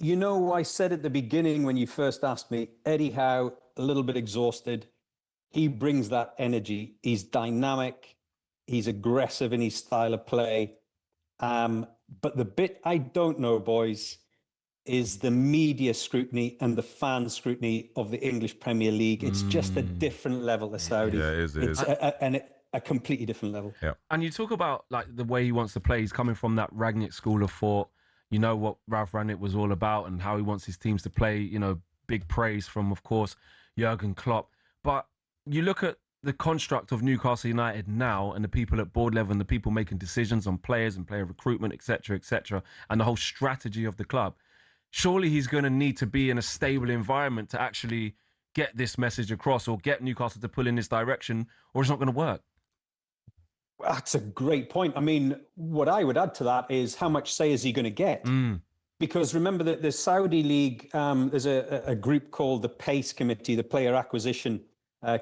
you know, I said at the beginning when you first asked me, Eddie Howe, a little bit exhausted. He brings that energy. He's dynamic. He's aggressive in his style of play. But the bit I don't know, boys, is the media scrutiny and the fan scrutiny of the English Premier League. It's just a different level of Saudi. Yeah, it is. It's a completely different level. Yeah. And you talk about like the way he wants to play. He's coming from that Rangnick school of thought. You know what Ralph Rangnick was all about and how he wants his teams to play. You know, big praise from, of course, Jurgen Klopp. But you look at the construct of Newcastle United now and the people at board level and the people making decisions on players and player recruitment, etc., and the whole strategy of the club, surely he's going to need to be in a stable environment to actually get this message across or get Newcastle to pull in this direction, or it's not going to work. That's a great point. I mean, what I would add to that is how much say is he going to get? Because remember that the Saudi League, there's a group called the PACE Committee, the Player Acquisition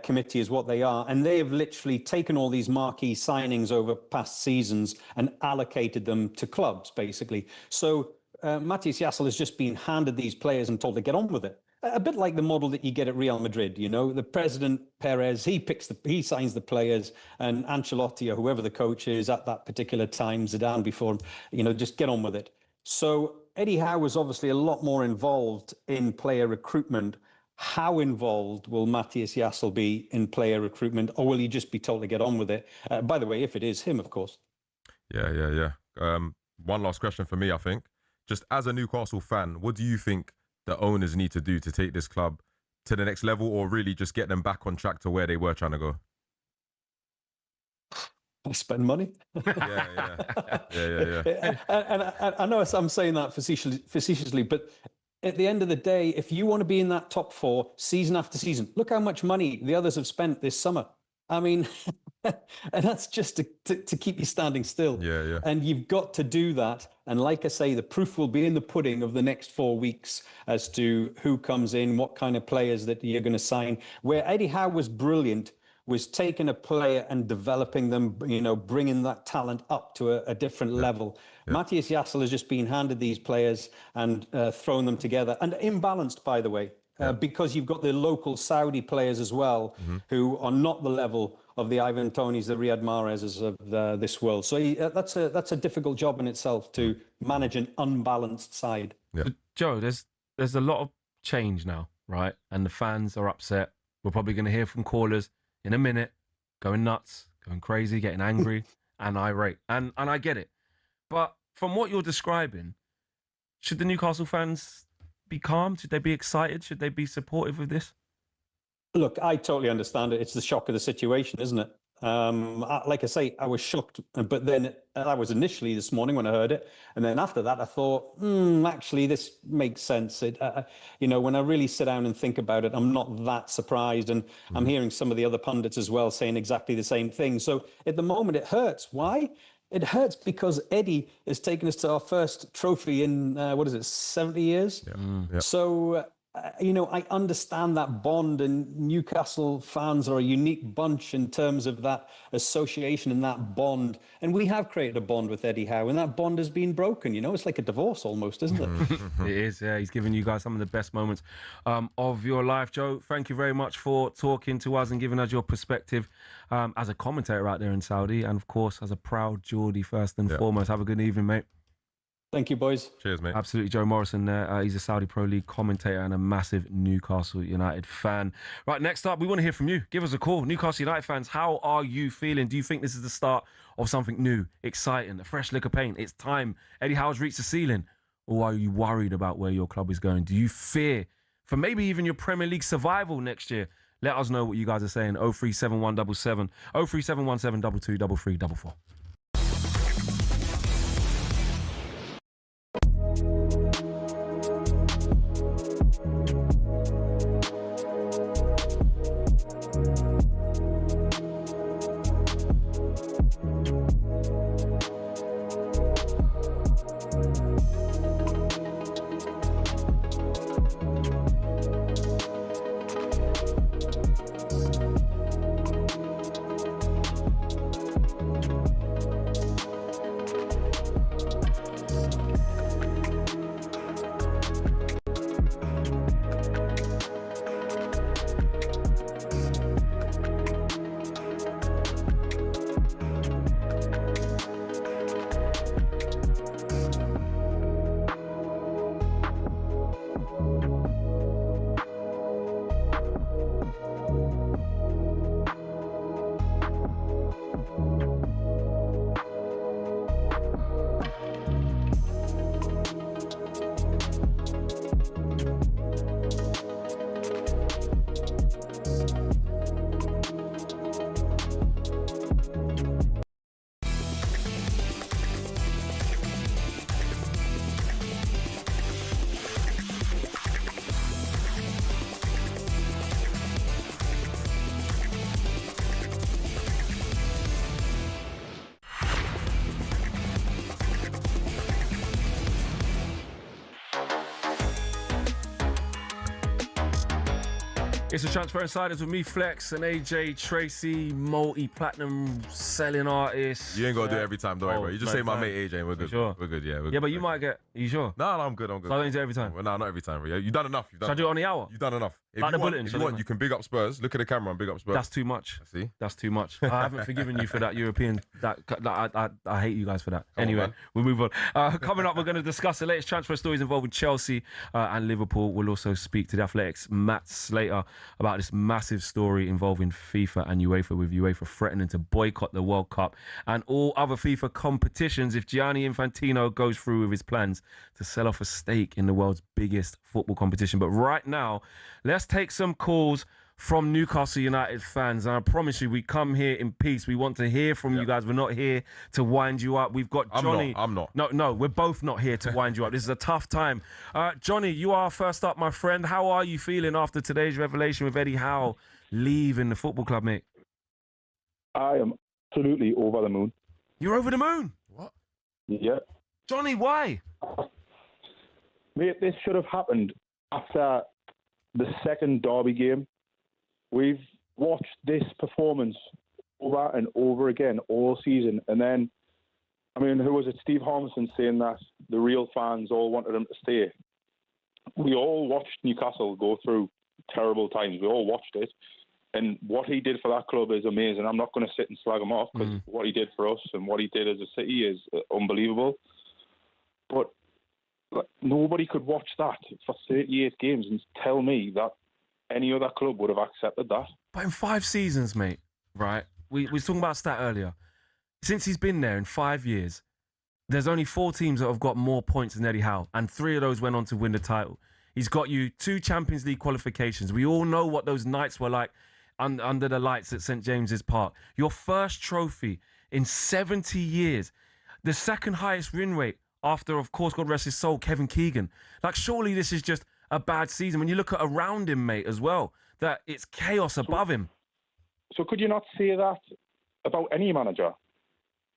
Committee is what they are. And they have literally taken all these marquee signings over past seasons and allocated them to clubs, basically. So Matthias Jassel has just been handed these players and told to get on with it. A bit like the model that you get at Real Madrid, you know, the president Perez, he signs the players, and Ancelotti or whoever the coach is at that particular time, Zidane before him, you know, just get on with it. So Eddie Howe was obviously a lot more involved in player recruitment. How involved will Matthias Jassel be in player recruitment, or will he just be told to get on with it? By the way, if it is him, of course. Yeah. One last question for me, I think. Just as a Newcastle fan, what do you think the owners need to do to take this club to the next level, or really just get them back on track to where they were trying to go? Spend money. Yeah. And I know I'm saying that facetiously, but at the end of the day, if you want to be in that top four season after season, look how much money the others have spent this summer. I mean, and that's just to keep you standing still. Yeah. And you've got to do that. And like I say, the proof will be in the pudding of the next 4 weeks as to who comes in, what kind of players that you're going to sign. Where Eddie Howe was brilliant was taking a player and developing them, you know, bringing that talent up to a different level. Matthias Jassel has just been handed these players and thrown them together. And imbalanced, by the way. Because you've got the local Saudi players as well, who are not the level of the Ivan Tonys, the Riyad Mahrezes of this world. So that's a difficult job in itself to manage an unbalanced side. Yeah. Joe, there's a lot of change now, right? And the fans are upset. We're probably going to hear from callers in a minute, going nuts, going crazy, getting angry and irate. And I get it. But from what you're describing, should the Newcastle fans be calm? Should they be excited? Should they be supportive of this? Look, I totally understand it. It's the shock of the situation, isn't it? Like I say, I was shocked, but then I was initially this morning when I heard it. And then after that, I thought, actually, this makes sense. You know, when I really sit down and think about it, I'm not that surprised. And I'm hearing some of the other pundits as well saying exactly the same thing. So at the moment, it hurts. Why? It hurts because Eddie has taken us to our first trophy in, 70 years? Yeah. So, you know, I understand that bond, and Newcastle fans are a unique bunch in terms of that association and that bond. And we have created a bond with Eddie Howe, and that bond has been broken. You know, it's like a divorce almost, isn't it? It is, yeah. He's given you guys some of the best moments of your life. Joe, thank you very much for talking to us and giving us your perspective as a commentator out there in Saudi, and of course, as a proud Geordie first and foremost. Have a good evening, mate. Thank you, boys. Cheers, mate. Absolutely. Joe Morrison there. He's a Saudi Pro League commentator and a massive Newcastle United fan. Right, next up, we want to hear from you. Give us a call. Newcastle United fans, how are you feeling? Do you think this is the start of something new, exciting, a fresh lick of paint? It's time. Eddie Howe's reached the ceiling. Or are you worried about where your club is going? Do you fear for maybe even your Premier League survival next year? Let us know what you guys are saying. 0371777 03717 223344. It's the Transfer Insiders with me, Flex, and AJ, Tracey, multi-platinum selling artist. You ain't got to do it every time, don't worry, bro. You just say my mate AJ and we're good. Sure? We're good, yeah. Yeah, but you might get... Are you sure? No, I'm good, I'm good. So I don't need to do it every time? No, not every time, bro. You've done enough. Should I do it on the hour? You've done enough. If Like you the want, bulletin, if you want, you can big up Spurs. Look at the camera and big up Spurs. That's too much. See? That's too much. I haven't forgiven you for that European... I hate you guys for that. Anyway, we'll move on. Coming up, we're going to discuss the latest transfer stories involving Chelsea and Liverpool. We'll also speak to the Athletic's Matt Slater about this massive story involving FIFA and UEFA, with UEFA threatening to boycott the World Cup and all other FIFA competitions if Gianni Infantino goes through with his plans to sell off a stake in the world's biggest football competition. But right now, let's take some calls from Newcastle United fans. And I promise you, we come here in peace. We want to hear from you guys. We're not here to wind you up. We've got Johnny. I'm not. No, we're both not here to wind you up. This is a tough time. Johnny, you are first up, my friend. How are you feeling after today's revelation with Eddie Howe leaving the football club, mate? I am absolutely over the moon. You're over the moon? What? Yeah. Johnny, why? Mate, this should have happened after the second derby game. We've watched this performance over and over again all season. And then, I mean, who was it? Steve Harmison saying that the real fans all wanted him to stay. We all watched Newcastle go through terrible times. We all watched it. And what he did for that club is amazing. I'm not going to sit and slag him off, because what he did for us and what he did as a city is unbelievable. But nobody could watch that for 38 games and tell me that any other club would have accepted that. But in 5 seasons, mate, right? We were talking about a stat earlier. Since he's been there in 5 years, there's only 4 teams that have got more points than Eddie Howe, and 3 of those went on to win the title. He's got you 2 Champions League qualifications. We all know what those nights were like under the lights at St. James's Park. Your first trophy in 70 years. The second highest win rate after, of course, God rest his soul, Kevin Keegan. Like, surely this is just a bad season. When you look at around him, mate, as well, that it's chaos above him. So could you not say that about any manager?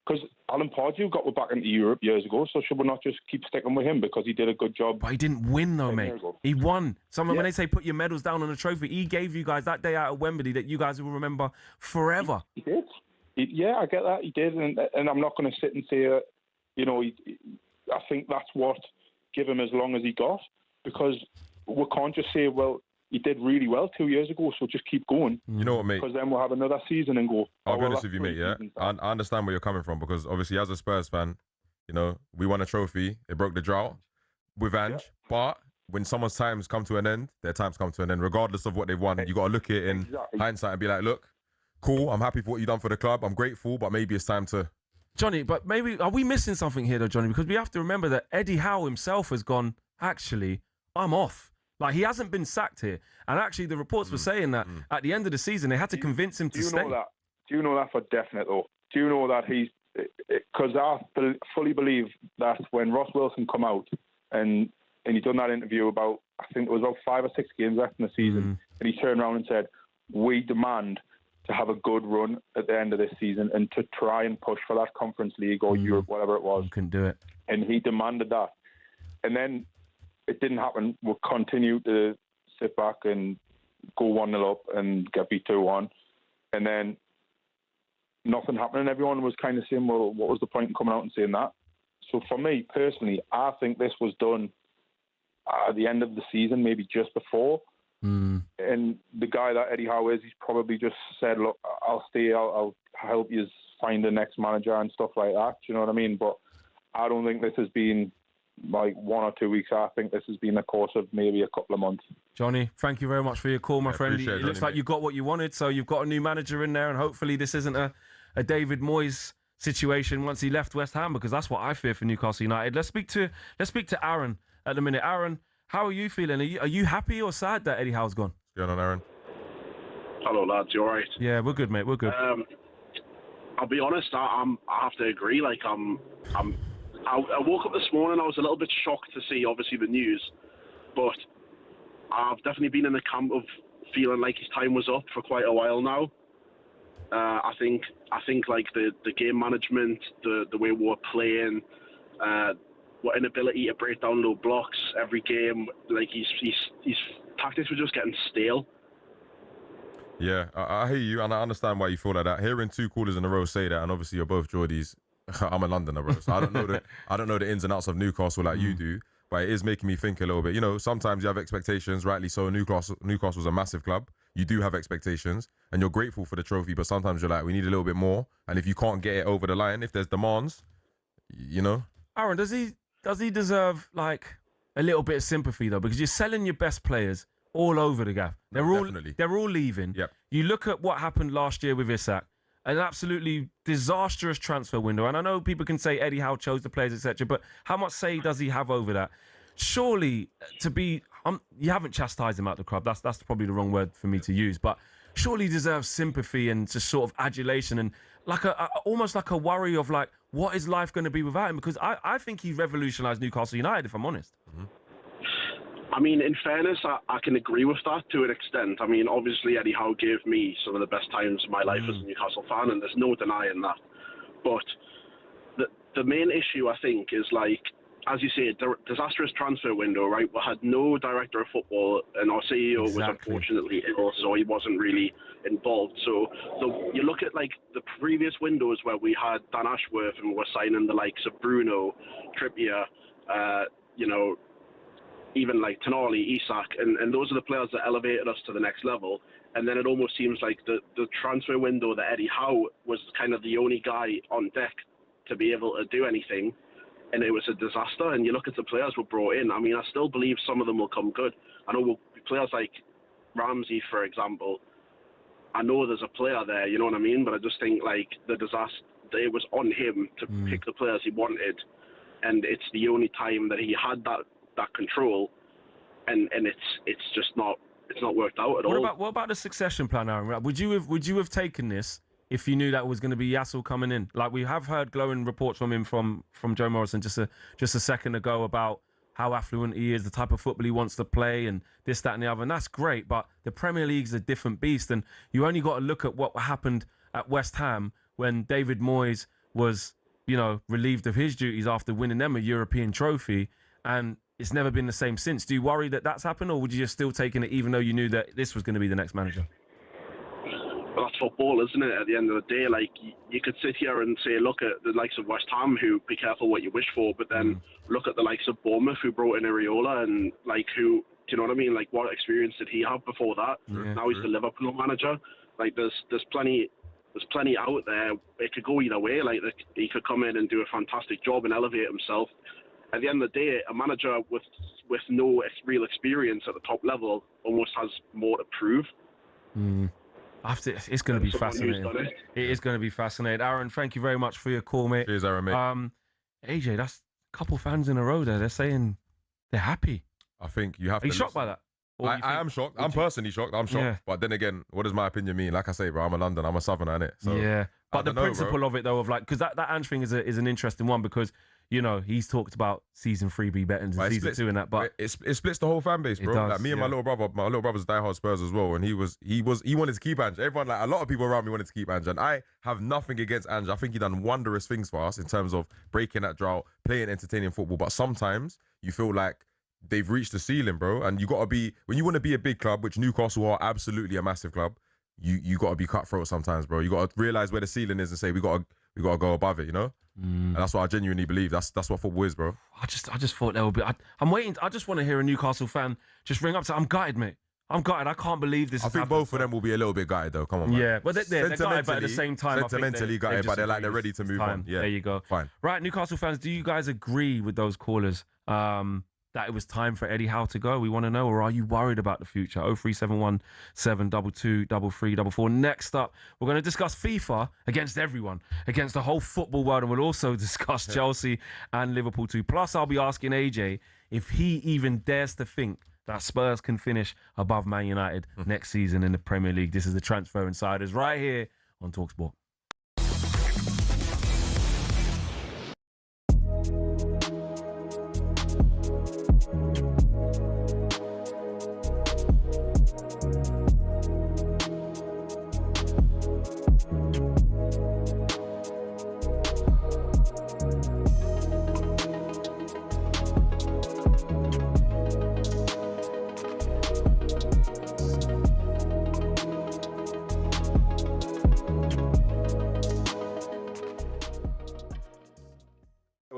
Because Alan Pardew got back into Europe years ago, so should we not just keep sticking with him because he did a good job? But he didn't win, though, mate. He won. When they say put your medals down on a trophy, he gave you guys that day out at Wembley that you guys will remember forever. He did. Yeah, I get that. He did. And I'm not going to sit and say, I think that's what gave him as long as he got, because we can't just say, well, he did really well 2 years ago, so just keep going. You know what, mate? Because then we'll have another season and go. I'll be honest with you, mate, yeah? I understand where you're coming from, because obviously as a Spurs fan, we won a trophy. It broke the drought with Ange. Yeah. But when someone's times come to an end, their times come to an end, regardless of what they've won. You got to look at it in hindsight and be like, look, cool, I'm happy for what you've done for the club. I'm grateful, but maybe it's time to... Johnny, but maybe, are we missing something here, though, Johnny? Because we have to remember that Eddie Howe himself has gone, actually, I'm off. Like, he hasn't been sacked here. And actually, the reports were saying that at the end of the season, they had to convince him to stay. Do you know that for definite, though? Do you know that he's... Because I fully believe that when Ross Wilson come out and he done that interview about, I think it was about 5 or 6 games left in the season, and he turned around and said, we demand to have a good run at the end of this season and to try and push for that Conference League or Europe, whatever it was. Couldn't do it. And he demanded that. And then it didn't happen. We'll continue to sit back and go 1-0 up and get beat 2-1. And then nothing happened. And everyone was kind of saying, well, what was the point in coming out and saying that? So for me, personally, I think this was done at the end of the season, maybe just before. And the guy that Eddie Howe is, he's probably just said, look, I'll stay, I'll help you find the next manager and stuff like that. Do you know what I mean? But I don't think this has been like 1 or 2 weeks. I think this has been a course of maybe a couple of months. Johnny, thank you very much for your call, my friend. It looks like you got what you wanted, so you've got a new manager in there, and hopefully this isn't a David Moyes situation once he left West Ham, because that's what I fear for Newcastle United. Let's speak to Aaron at the minute. Aaron, how are you feeling? Are you happy or sad that Eddie Howe's gone? What's going on, Aaron? Hello, lads. You all right? Yeah, we're good, mate. We're good. I'll be honest. I have to agree. Like, I woke up this morning. I was a little bit shocked to see, obviously, the news, but I've definitely been in the camp of feeling like his time was up for quite a while now. I think like the game management, the way we're playing, what inability to break down low blocks every game, like his tactics were just getting stale. Yeah, I hear you, and I understand why you feel like that. Hearing two callers in a row say that, and obviously you're both Geordies. I'm a Londoner, bro, so I don't know the ins and outs of Newcastle like you do. But it is making me think a little bit. You know, sometimes you have expectations, rightly so. Newcastle's a massive club. You do have expectations, and you're grateful for the trophy. But sometimes you're like, we need a little bit more. And if you can't get it over the line, if there's demands, you know. Aaron, does he deserve like a little bit of sympathy though? Because you're selling your best players all over the gaff. They're all leaving. Yep. You look at what happened last year with Isak, an absolutely disastrous transfer window. And I know people can say Eddie Howe chose the players, etc. But how much say does he have over that? Surely, you haven't chastised him out the club. That's probably the wrong word for me to use. But surely he deserves sympathy and just sort of adulation and like almost like a worry of like, what is life going to be without him? Because I think he revolutionised Newcastle United, if I'm honest. Mm-hmm. I mean, in fairness, I can agree with that to an extent. I mean, obviously, Eddie Howe gave me some of the best times of my life as a Newcastle fan, and there's no denying that. But the main issue, I think, is like, as you say, disastrous transfer window, right? We had no director of football, and our CEO was unfortunately ill, so he wasn't really involved. So you look at like the previous windows where we had Dan Ashworth and we were signing the likes of Bruno, Trippier, you know, even like Tonali, Isak, and those are the players that elevated us to the next level. And then it almost seems like the transfer window that Eddie Howe was kind of the only guy on deck to be able to do anything, and it was a disaster. And you look at the players we brought in, I mean, I still believe some of them will come good. I know players like Ramsey, for example, I know there's a player there, you know what I mean? But I just think like the disaster, it was on him to pick the players he wanted, and it's the only time that he had that control, and it's just not worked out at all. What about the succession plan, Aaron? Would you have taken this if you knew that was going to be Yassel coming in? Like we have heard glowing reports from him from Joe Morrison just a second ago about how affluent he is, the type of football he wants to play, and this, that, and the other. And that's great, but the Premier League's a different beast, and you only got to look at what happened at West Ham when David Moyes was, you know, relieved of his duties after winning them a European trophy, and it's never been the same since. Do you worry that that's happened, or would you just still taking it even though you knew that this was going to be the next manager? Well, that's football, isn't it? At the end of the day, like you could sit here and say, look at the likes of West Ham, who be careful what you wish for, but then look at the likes of Bournemouth, who brought in Areola, and like who, do you know what I mean? Like what experience did he have before that? Now he's the Liverpool manager. Like there's plenty out there. It could go either way. Like he could come in and do a fantastic job and elevate himself. At the end of the day, a manager with no real experience at the top level almost has more to prove. It's going to be fascinating. It is going to be fascinating. Aaron, thank you very much for your call, mate. Cheers, Aaron, mate. AJ, that's a couple fans in a row there. They're saying they're happy. I think you have to. Are you shocked by that? I am shocked. I'm personally shocked. I'm shocked. Yeah. But then again, what does my opinion mean? Like I say, bro, I'm a Londoner. I'm a Southerner, innit? So, yeah. But the principle of it, though, of like, because that Ange thing is an interesting one because, you know, he's talked about season 3 be better than season 2 and that, but it splits the whole fan base, bro. Does, like me and my little brother's diehard Spurs as well, and he wanted to keep Ange. Everyone, like a lot of people around me wanted to keep Ange, and I have nothing against Ange. I think he done wondrous things for us in terms of breaking that drought, playing entertaining football. But sometimes you feel like they've reached the ceiling, bro, and you got to be, when you want to be a big club, which Newcastle are absolutely a massive club, you got to be cutthroat sometimes, bro. You got to realise where the ceiling is and say we got to go above it, you know. And that's what I genuinely believe. That's what football is, bro. I just thought there would be. I'm waiting. I just want to hear a Newcastle fan just ring up. I'm gutted, mate. I'm gutted. I can't believe this. I think both of them will be a little bit gutted, though. Come on, man. Yeah, but they're gutted, but at the same time, sentimentally gutted, but they're ready to move on. Yeah, there you go. Fine. Right, Newcastle fans, do you guys agree with those callers? That it was time for Eddie Howe to go? We want to know, or are you worried about the future? 0371 722 3344. Next up, we're going to discuss FIFA against everyone, against the whole football world, and we'll also discuss Chelsea and Liverpool too. Plus, I'll be asking AJ if he even dares to think that Spurs can finish above Man United next season in the Premier League. This is the Transfer Insiders right here on talkSPORT.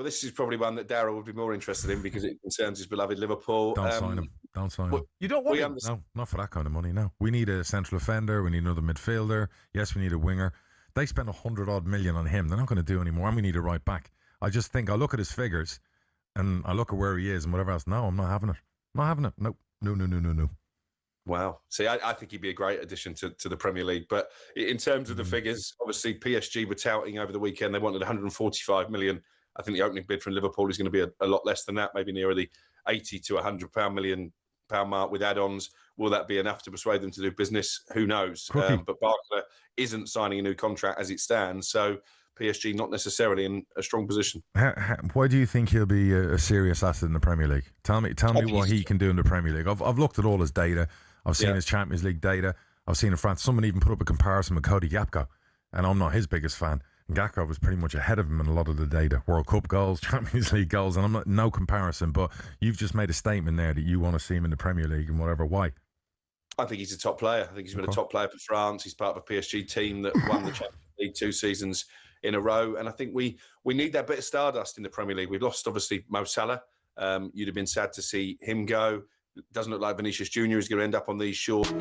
this is probably one that Darryl would be more interested in because it concerns his beloved Liverpool. Don't sign him. Don't sign him. You don't want him? No, not for that kind of money, no. We need a central defender. We need another midfielder. Yes, we need a winger. They spent 100-odd million on him. They're not going to do any more, and we need a right back. I just think, I look at his figures, and I look at where he is and whatever else. No, I'm not having it. Not having it. No. Wow. See, I think he'd be a great addition to the Premier League. But in terms of the figures, obviously PSG were touting over the weekend. They wanted 145 million. I think the opening bid from Liverpool is going to be a lot less than that, maybe nearer the 80 to 100 million pound mark with add-ons. Will that be enough to persuade them to do business? Who knows? But Barker isn't signing a new contract as it stands. So PSG not necessarily in a strong position. Why do you think he'll be a serious asset in the Premier League? Tell me what he can do in the Premier League. I've looked at all his data. I've seen his Champions League data. I've seen in France. Someone even put up a comparison with Cody Gakpo, and I'm not his biggest fan. Gakpo was pretty much ahead of him in a lot of the data. World Cup goals, Champions League goals, and I'm not no comparison. But you've just made a statement there that you want to see him in the Premier League and whatever. Why? I think he's a top player. I think he's been a top player for France. He's part of a PSG team that won the Champions League 2 seasons in a row. And I think we need that bit of stardust in the Premier League. We've lost, obviously, Mo Salah. You'd have been sad to see him go. It doesn't look like Vinicius Jr. is going to end up on these shores.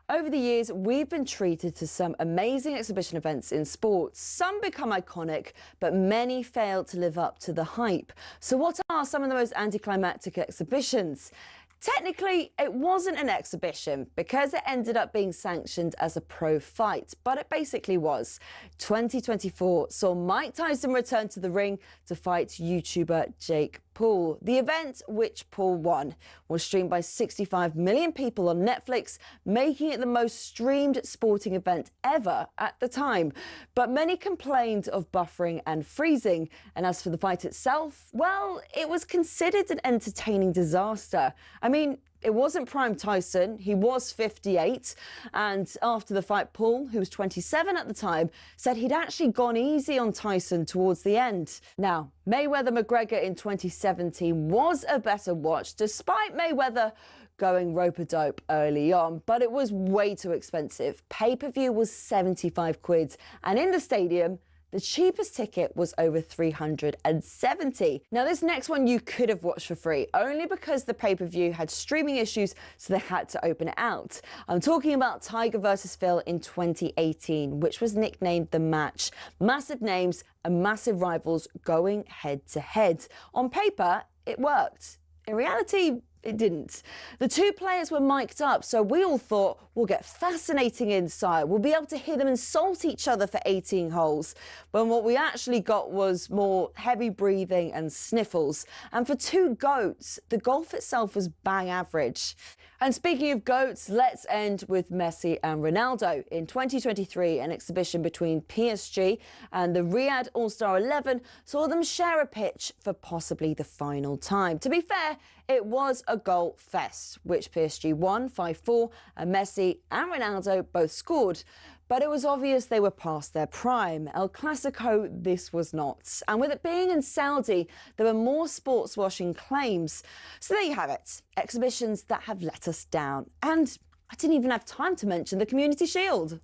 Over the years, we've been treated to some amazing exhibition events in sports. Some become iconic, but many fail to live up to the hype. So what are some of the most anticlimactic exhibitions? Technically, it wasn't an exhibition because it ended up being sanctioned as a pro fight, but it basically was. 2024 saw Mike Tyson return to the ring to fight YouTuber Jake Paul. The event, which Paul won, was streamed by 65 million people on Netflix, making it the most streamed sporting event ever at the time. But many complained of buffering and freezing. And as for the fight itself, well, it was considered an entertaining disaster. I mean, it wasn't prime Tyson. He was 58. And after the fight, Paul, who was 27 at the time, said he'd actually gone easy on Tyson towards the end. Now, Mayweather-McGregor in 2017 was a better watch, despite Mayweather going rope-a-dope early on, but it was way too expensive. Pay-per-view was 75 quid, and in the stadium, the cheapest ticket was over 370. Now, this next one you could have watched for free, only because the pay-per-view had streaming issues, so they had to open it out. I'm talking about Tiger versus Phil in 2018, which was nicknamed The Match. Massive names and massive rivals going head-to-head. On paper, it worked. In reality, it didn't. The two players were mic'd up, so we all thought we'll get fascinating insight. We'll be able to hear them insult each other for 18 holes. But what we actually got was more heavy breathing and sniffles. And for two GOATs, the golf itself was bang average. And speaking of GOATs, let's end with Messi and Ronaldo. In 2023, an exhibition between PSG and the Riyadh All-Star 11 saw them share a pitch for possibly the final time. To be fair, it was a goal fest, which PSG won 5-4, and Messi and Ronaldo both scored. But it was obvious they were past their prime. El Clasico, this was not. And with it being in Saudi, there were more sports washing claims. So there you have it, exhibitions that have let us down. And I didn't even have time to mention the Community Shield.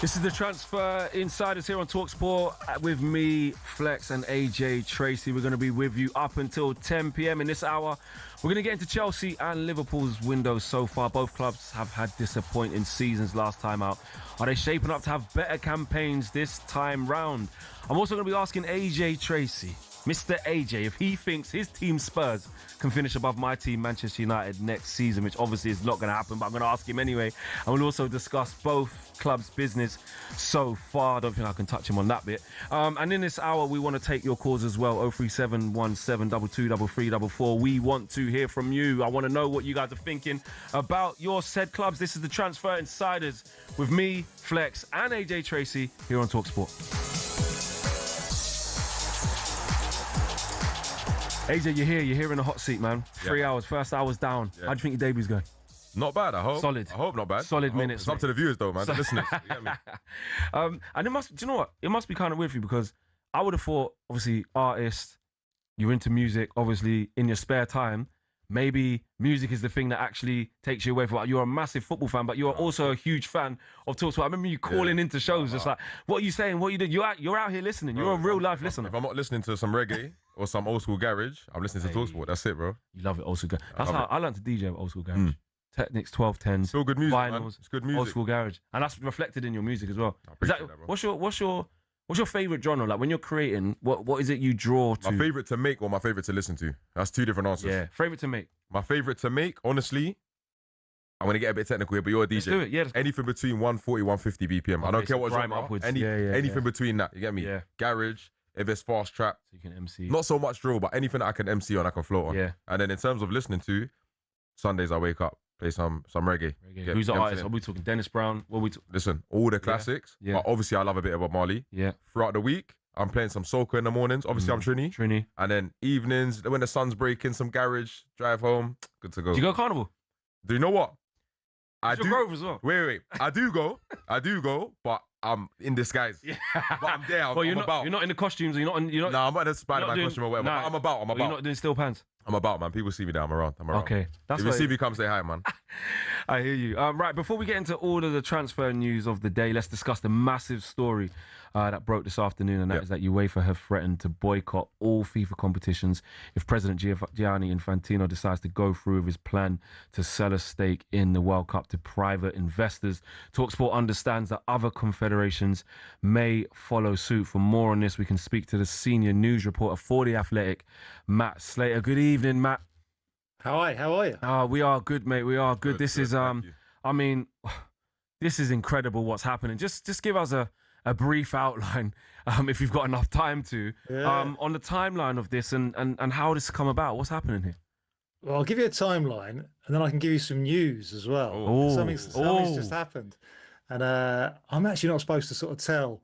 This is the Transfer Insiders here on talkSPORT with me, Flex, and AJ Tracey. We're going to be with you up until 10 p.m. in this hour. We're going to get into Chelsea and Liverpool's windows so far. Both clubs have had disappointing seasons last time out. Are they shaping up to have better campaigns this time round? I'm also going to be asking AJ Tracey, Mr. AJ, if he thinks his team Spurs can finish above my team Manchester United next season, which obviously is not going to happen, but I'm going to ask him anyway. And we'll also discuss both clubs' business so far. I don't think I can touch him on that bit. And in this hour, we want to take your calls as well. 03717 223344. We want to hear from you. I want to know what you guys are thinking about your said clubs. This is the Transfer Insiders with me, Flex, and AJ Tracey here on talkSPORT. AJ, you're here in the hot seat, man. 3 hours, first hour's down. How do you think your debut's going? Not bad, I hope. Solid. I hope not bad. Solid minutes. It's up to the viewers, though, man. The listeners. You get me? And do you know what? It must be kind of weird for you because I would have thought, obviously, artist, you're into music, obviously, in your spare time. Maybe music is the thing that actually takes you away from it. You're a massive football fan, but you're also a huge fan of talkSPORT. I remember you calling into shows, just like, what are you saying? What are you doing? You're out here listening. You're a real life listener. If I'm not listening to some reggae or some old school garage, I'm listening to talkSPORT. That's it, bro. You love it, old school garage. That's how I learned to DJ with old school garage. Technics, 1210s, still good music, vinyls, man. It's good music. Old school garage, and that's reflected in your music as well. That, bro. What's your favorite genre? Like when you're creating, what is it you draw to? My favorite to make or my favorite to listen to? That's two different answers. Yeah, favorite to make. My favorite to make, honestly, I'm gonna get a bit technical here, but you're a DJ. Let's do it. Yeah, anything between 140, 150 BPM. I don't care what genre. Upwards. Anything between that. You get me? Yeah. Garage. If it's fast trap, so you can MC. Not so much drill, but anything that I can MC on, I can float on. Yeah. And then in terms of listening to, Sundays I wake up, play some reggae. Who's the artist? Are we talking Dennis Brown? What are we Listen, all the classics. Yeah. But obviously I love a bit of Bob Marley. Yeah. Throughout the week, I'm playing some soca in the mornings. Obviously I'm Trini. And then evenings, when the sun's breaking, some garage, drive home, good to go. Do you go carnival? Do you know what? I do. Grove as well. Wait. I do go, but I'm in disguise. Yeah. But I'm there. I'm about. You're not in the costumes. You're not. No, I'm not in the Spider-Man costume or whatever. Nah, I'm about. You're not doing steel pants. I'm about, man. People see me there. I'm around. Okay. If you see me, come say hi, man. I hear you. Right, before we get into all of the transfer news of the day, let's discuss the massive story that broke this afternoon, and that is that UEFA have threatened to boycott all FIFA competitions if President Gianni Infantino decides to go through with his plan to sell a stake in the World Cup to private investors. talkSPORT understands that other confederations may follow suit. For more on this, we can speak to the senior news reporter for The Athletic, Matt Slater. Good evening, Matt. How are you? We are good, mate. We are good. This is, thank you. I mean, this is incredible what's happening. Just give us a brief outline, if you've got enough time to, on the timeline of this and how this has come about. What's happening here? Well, I'll give you a timeline, and then I can give you some news as well. Something's just happened. And I'm actually not supposed to sort of tell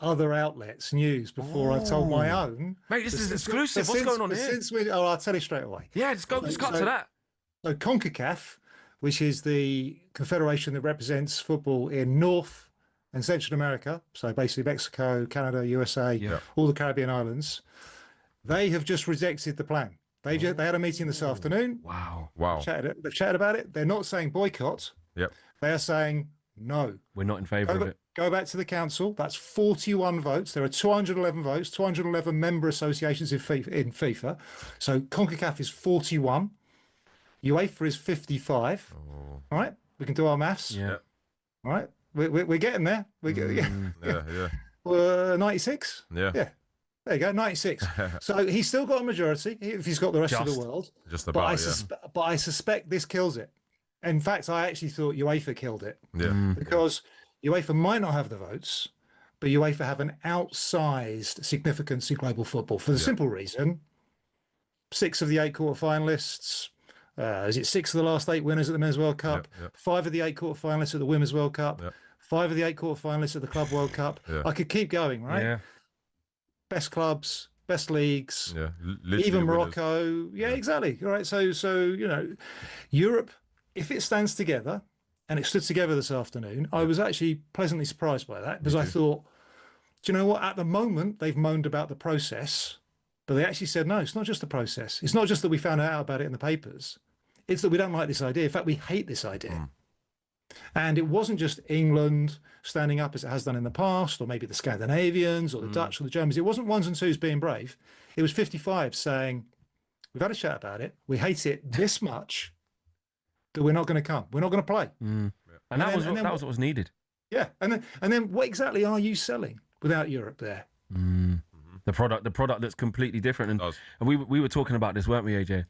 other outlets news before I've told my own. Mate, this is exclusive. What's going on here? I'll tell you straight away. Yeah, just cut to that. So CONCACAF, which is the confederation that represents football in North and Central America, so basically Mexico, Canada, USA, all the Caribbean islands, they have just rejected the plan. They had a meeting this afternoon. Wow. They've chatted about it. They're not saying boycott. Yep. They are saying no. We're not in favour of it. Go back to the council. That's 41 votes. There are 211 votes, 211 member associations in FIFA. So CONCACAF is 41. UEFA is 55. All right, we can do our maths. Yeah. All right, we're getting there. Yeah. 96. Yeah. There you go, 96. So he's still got a majority if he's got the rest of the world. Just about. But I suspect this kills it. In fact, I actually thought UEFA killed it. Yeah. Because UEFA might not have the votes, but UEFA have an outsized significance in global football for the simple reason 6 of the 8 quarterfinalists. Is it 6 of the last 8 winners at the Men's World Cup? 5 of the 8 quarterfinalists at the Women's World Cup? 5 of the 8 quarterfinalists at the Club World Cup? I could keep going, right? Yeah. Best clubs, best leagues, Literally even winners. Morocco. Yeah, exactly. All right. So Europe, if it stands together, and it stood together this afternoon, I was actually pleasantly surprised by that because I thought, do you know what? At the moment, they've moaned about the process, but they actually said, no, it's not just the process. It's not just that we found out about it in the papers. It's that we don't like this idea. In fact, we hate this idea. And it wasn't just England standing up as it has done in the past, or maybe the Scandinavians or the Dutch or the Germans. It wasn't ones and twos being brave. It was 55 saying, we've had a chat about it. We hate it this much that we're not going to come. We're not going to play. And that was what was needed. Yeah. And then what exactly are you selling without Europe there? The product that's completely different. And we were talking about this, weren't we, AJ?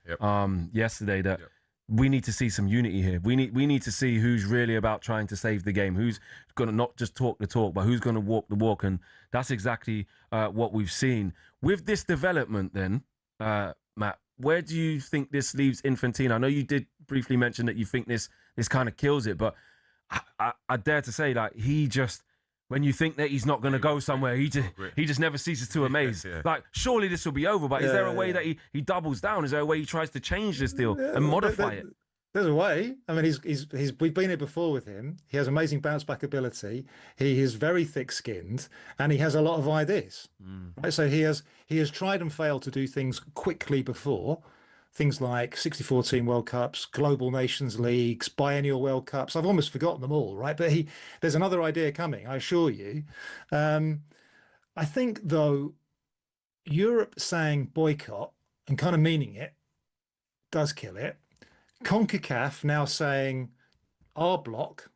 Yesterday, that we need to see some unity here. We need to see who's really about trying to save the game, who's going to not just talk the talk, but who's going to walk the walk. And that's exactly what we've seen. With this development then, Matt, where do you think this leaves Infantino? I know you did briefly mention that you think this kind of kills it, but I dare to say, like, he just... When you think that he's not going to go somewhere, he just never ceases to amaze. Like, surely this will be over, but is there a way that he doubles down? Is there a way he tries to change this deal and modify it? There's a way. I mean, we've been here before with him. He has amazing bounce back ability. He is very thick skinned, and he has a lot of ideas. Right? So he has tried and failed to do things quickly before. Things like 64-team World Cups, Global Nations Leagues, Biennial World Cups. I've almost forgotten them all, right? But there's another idea coming, I assure you. I think, though, Europe saying boycott and kind of meaning it does kill it. CONCACAF now saying our bloc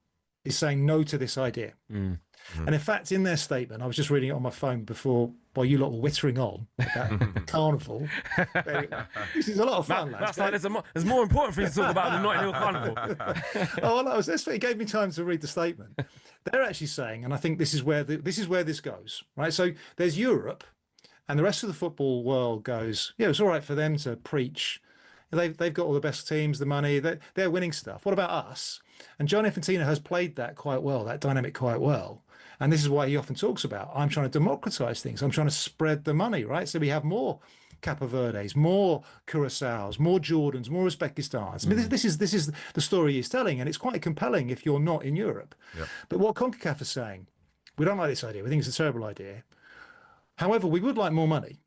is saying no to this idea. And in fact, in their statement, I was just reading it on my phone before while you lot were wittering on about Carnival. This is a lot of fun, lads. That's like there's more important things to talk about than Notting Hill Carnival. Oh, well, it gave me time to read the statement. They're actually saying, and I think this is where this goes, right? So there's Europe, and the rest of the football world goes, yeah, it's all right for them to preach. They've got all the best teams, the money, they're winning stuff. What about us? And John Infantino has played that quite well, that dynamic quite well. And this is why he often talks about, I'm trying to democratize things. I'm trying to spread the money, right? So we have more Cape Verdes, more Curaçaos, more Jordans, more Uzbekistans. I mean, this is the story he's telling, and it's quite compelling if you're not in Europe. But what CONCACAF is saying, we don't like this idea. We think it's a terrible idea. However, we would like more money,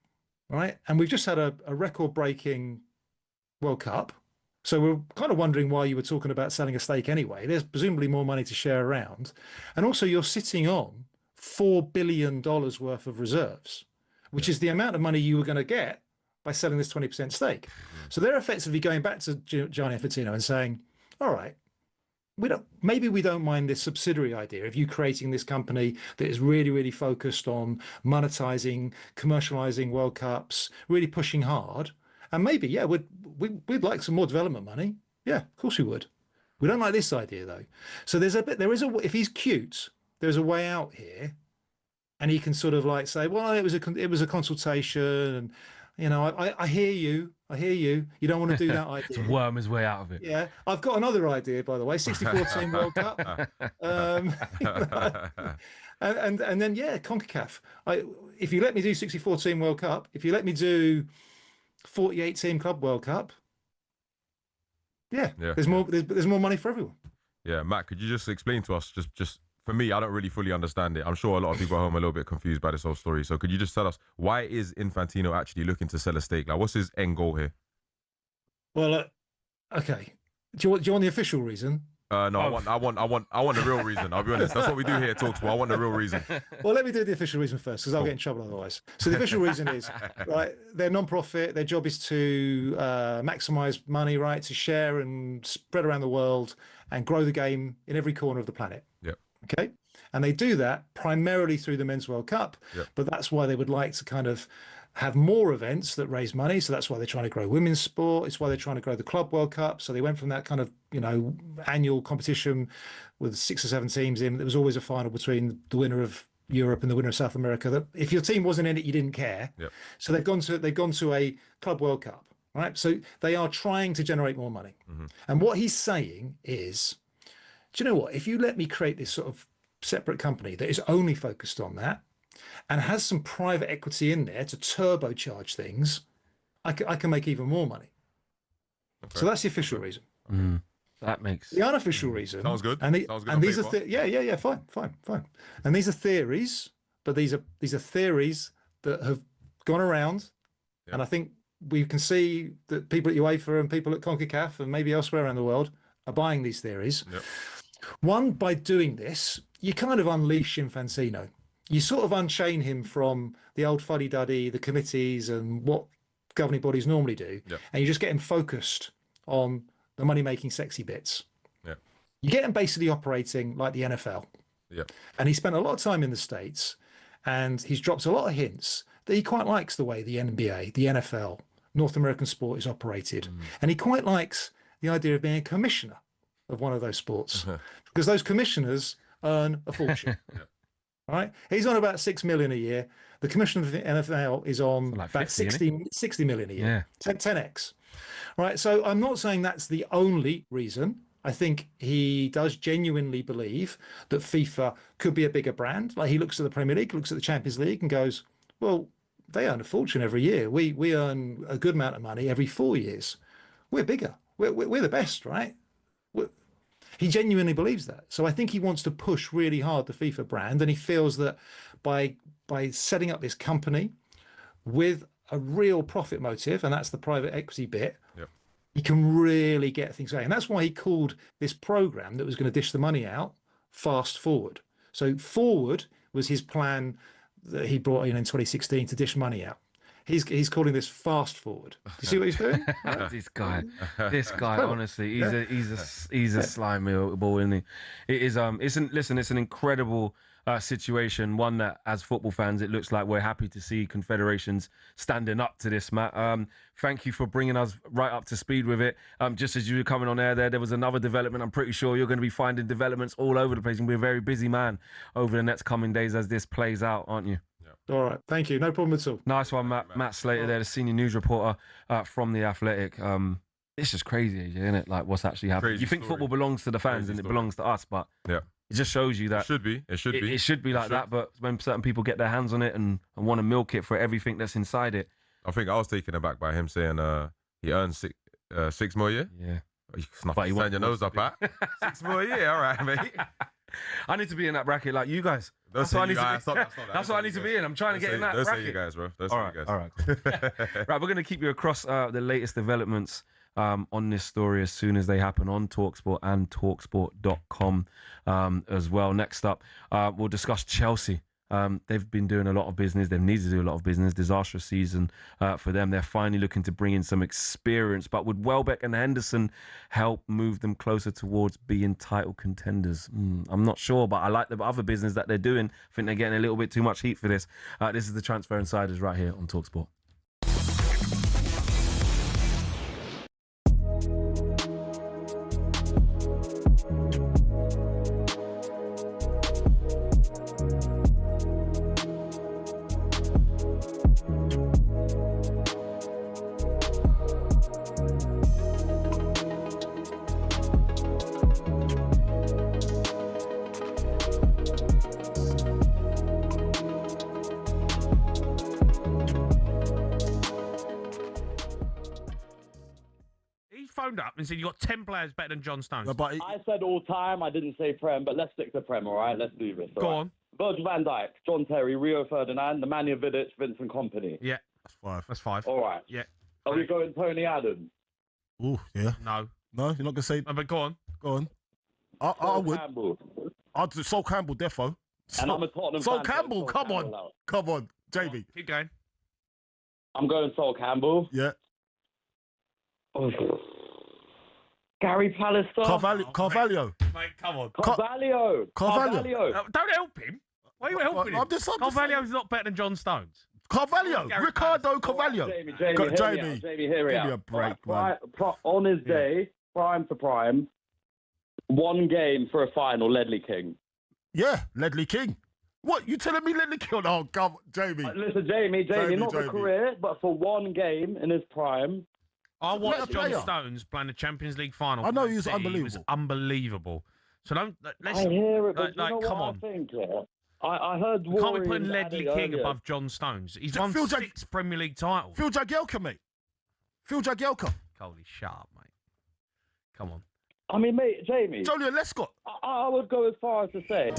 right? And we've just had a record-breaking World Cup. So we're kind of wondering why you were talking about selling a stake anyway. There's presumably more money to share around. And also you're sitting on $4 billion worth of reserves, which is the amount of money you were going to get by selling this 20% stake. So they're effectively going back to John Infantino and saying, all right, maybe we don't mind this subsidiary idea of you creating this company that is really, really focused on monetizing, commercializing World Cups, really pushing hard. And maybe, yeah, we'd like some more development money. Yeah, of course we would. We don't like this idea though. So if he's cute, there's a way out here, and he can sort of like say, well, it was a consultation, and you know, I hear you. You don't want to do that idea. To worm his way out of it. Yeah, I've got another idea, by the way, 64-team World Cup. And then yeah, CONCACAF. If you let me do 64-team World Cup, if you let me do 48-team Club World Cup. There's more money for everyone. Yeah, Matt, could you just explain to us, just for me, I don't really fully understand it. I'm sure a lot of people at home are a little bit confused by this whole story. So could you just tell us, why is Infantino actually looking to sell a stake? Like, what's his end goal here? Well, okay. Do you want the official reason? No, I want the real reason. I'll be honest. That's what we do here at talkSPORT. I want the real reason. Well, let me do the official reason first, because I'll get in trouble otherwise. So the official reason is, right, they're non-profit. Their job is to maximize money, right, to share and spread around the world and grow the game in every corner of the planet. Yeah. Okay. And they do that primarily through the Men's World Cup. Yep. But that's why they would like to kind of have more events that raise money. So that's why they're trying to grow women's sport. It's why they're trying to grow the Club World Cup. So they went from that kind of, you know, annual competition with 6 or 7 teams in. There was always a final between the winner of Europe and the winner of South America. That if your team wasn't in it, you didn't care. Yep. So they've gone to a Club World Cup, right? So they are trying to generate more money. Mm-hmm. And what he's saying is, do you know what? If you let me create this sort of separate company that is only focused on that, and has some private equity in there to turbocharge things, I can make even more money. Okay. So that's the official reason. That makes the unofficial reason. Sounds good. And, Sounds good and these are fine. And these are theories, but these are theories that have gone around, and I think we can see that people at UEFA and people at CONCACAF and maybe elsewhere around the world are buying these theories. Yep. One, by doing this, you kind of unleash Infantino. You sort of unchain him from the old fuddy-duddy, the committees and what governing bodies normally do. Yep. And you just get him focused on the money-making sexy bits. Yep. You get him basically operating like the NFL. Yep. And he spent a lot of time in the States, and he's dropped a lot of hints. that he quite likes the way the NBA, the NFL, North American sport is operated. And he quite likes the idea of being a commissioner of one of those sports because those commissioners earn a fortune. Right? He's on about 6 million a year. The commissioner of the NFL is on like about 50, 60 million a year. 10x. Right. So I'm not saying that's the only reason. I think he does genuinely believe that FIFA could be a bigger brand. Like he looks at the Premier League, looks at the Champions League and goes, well, they earn a fortune every year. We earn a good amount of money every 4 years. We're bigger. We're the best, right? He genuinely believes that. So I think he wants to push really hard the FIFA brand, and he feels that by setting up this company with a real profit motive, and that's the private equity bit, he can really get things going. And that's why he called this program that was going to dish the money out Fast Forward. So Forward was his plan that he brought in 2016 to dish money out. He's calling this Fast Forward. Do you see what he's doing? This guy, honestly, he's a slimy ball, isn't he? It is. It's an incredible situation. One that, as football fans, it looks like we're happy to see confederations standing up to this, Matt. Thank you for bringing us right up to speed with it. Just as you were coming on air there was another development. I'm pretty sure you're going to be finding developments all over the place. You're going to be a very busy man over the next coming days as this plays out, aren't you? All right, thank you. No problem at all. Nice one, Matt. Matt Slater there, the senior news reporter from The Athletic. It's just crazy, isn't it? Like what's actually happening. You think football belongs to the fans and it belongs to us, but it just shows you that it should be. It should be like that. But when certain people get their hands on it and want to milk it for everything that's inside it, I think I was taken aback by him saying he earns 6 more a year. Yeah, but he wants your nose up at 6 more a year. All right, mate. I need to be in that bracket like you guys. That's what I need to be. That's what I need to be in. I'm trying to get in that bracket. Don't say you guys, bro. Don't say you guys. All right. Right, we're going to keep you across the latest developments on this story as soon as they happen on talkSPORT and talksport.com as well. Next up, we'll discuss Chelsea. They've been doing a lot of business. They've needed to do a lot of business. Disastrous season for them. They're finally looking to bring in some experience. But would Welbeck and Henderson help move them closer towards being title contenders? I'm not sure, but I like the other business that they're doing. I think they're getting a little bit too much heat for this. This is the Transfer Insiders right here on talkSPORT. Up and said you got 10 players better than John Stones. No, but I said all time. I didn't say Prem, but let's stick to Prem. All right, let's do this. Go on. Virgil van Dijk, John Terry, Rio Ferdinand, Nemanja Vidic, Vincent Kompany. Yeah, that's 5. All right. Yeah. Are we going Tony Adams? Oh yeah. No, you're not gonna say. No, but go on. I would. Campbell. I'd do Sol Campbell, defo. And I'm a Tottenham Sol fan. Campbell, come on, Jamie. Keep going. I'm going Sol Campbell. Yeah. Oh. Gary Pallister. Carvalho. Mate, come on. Carvalho. Don't help him. Why are you helping him? Carvalho's not better than John Stones. Carvalho. Ricardo Carvalho. Jamie, hear me out. Give me a break, man. On his day, prime for prime, one game for a final, Ledley King. Yeah, Ledley King. What, you telling me Ledley King? Oh, come on, Jamie. Listen, Jamie, not the career, but for one game in his prime. I watched John Stones playing the Champions League final. I know he was unbelievable. unbelievable. He was unbelievable. So don't. Let's, I hear it, but come on. I think, I heard. You can't be putting Ledley King above John Stones. He's won 6 Premier League titles. Phil Jagielka, mate. Phil Jagielka. Holy shut up, mate. Come on. I mean, mate, Jamie. Jolyon Lescott. I would go as far as to say.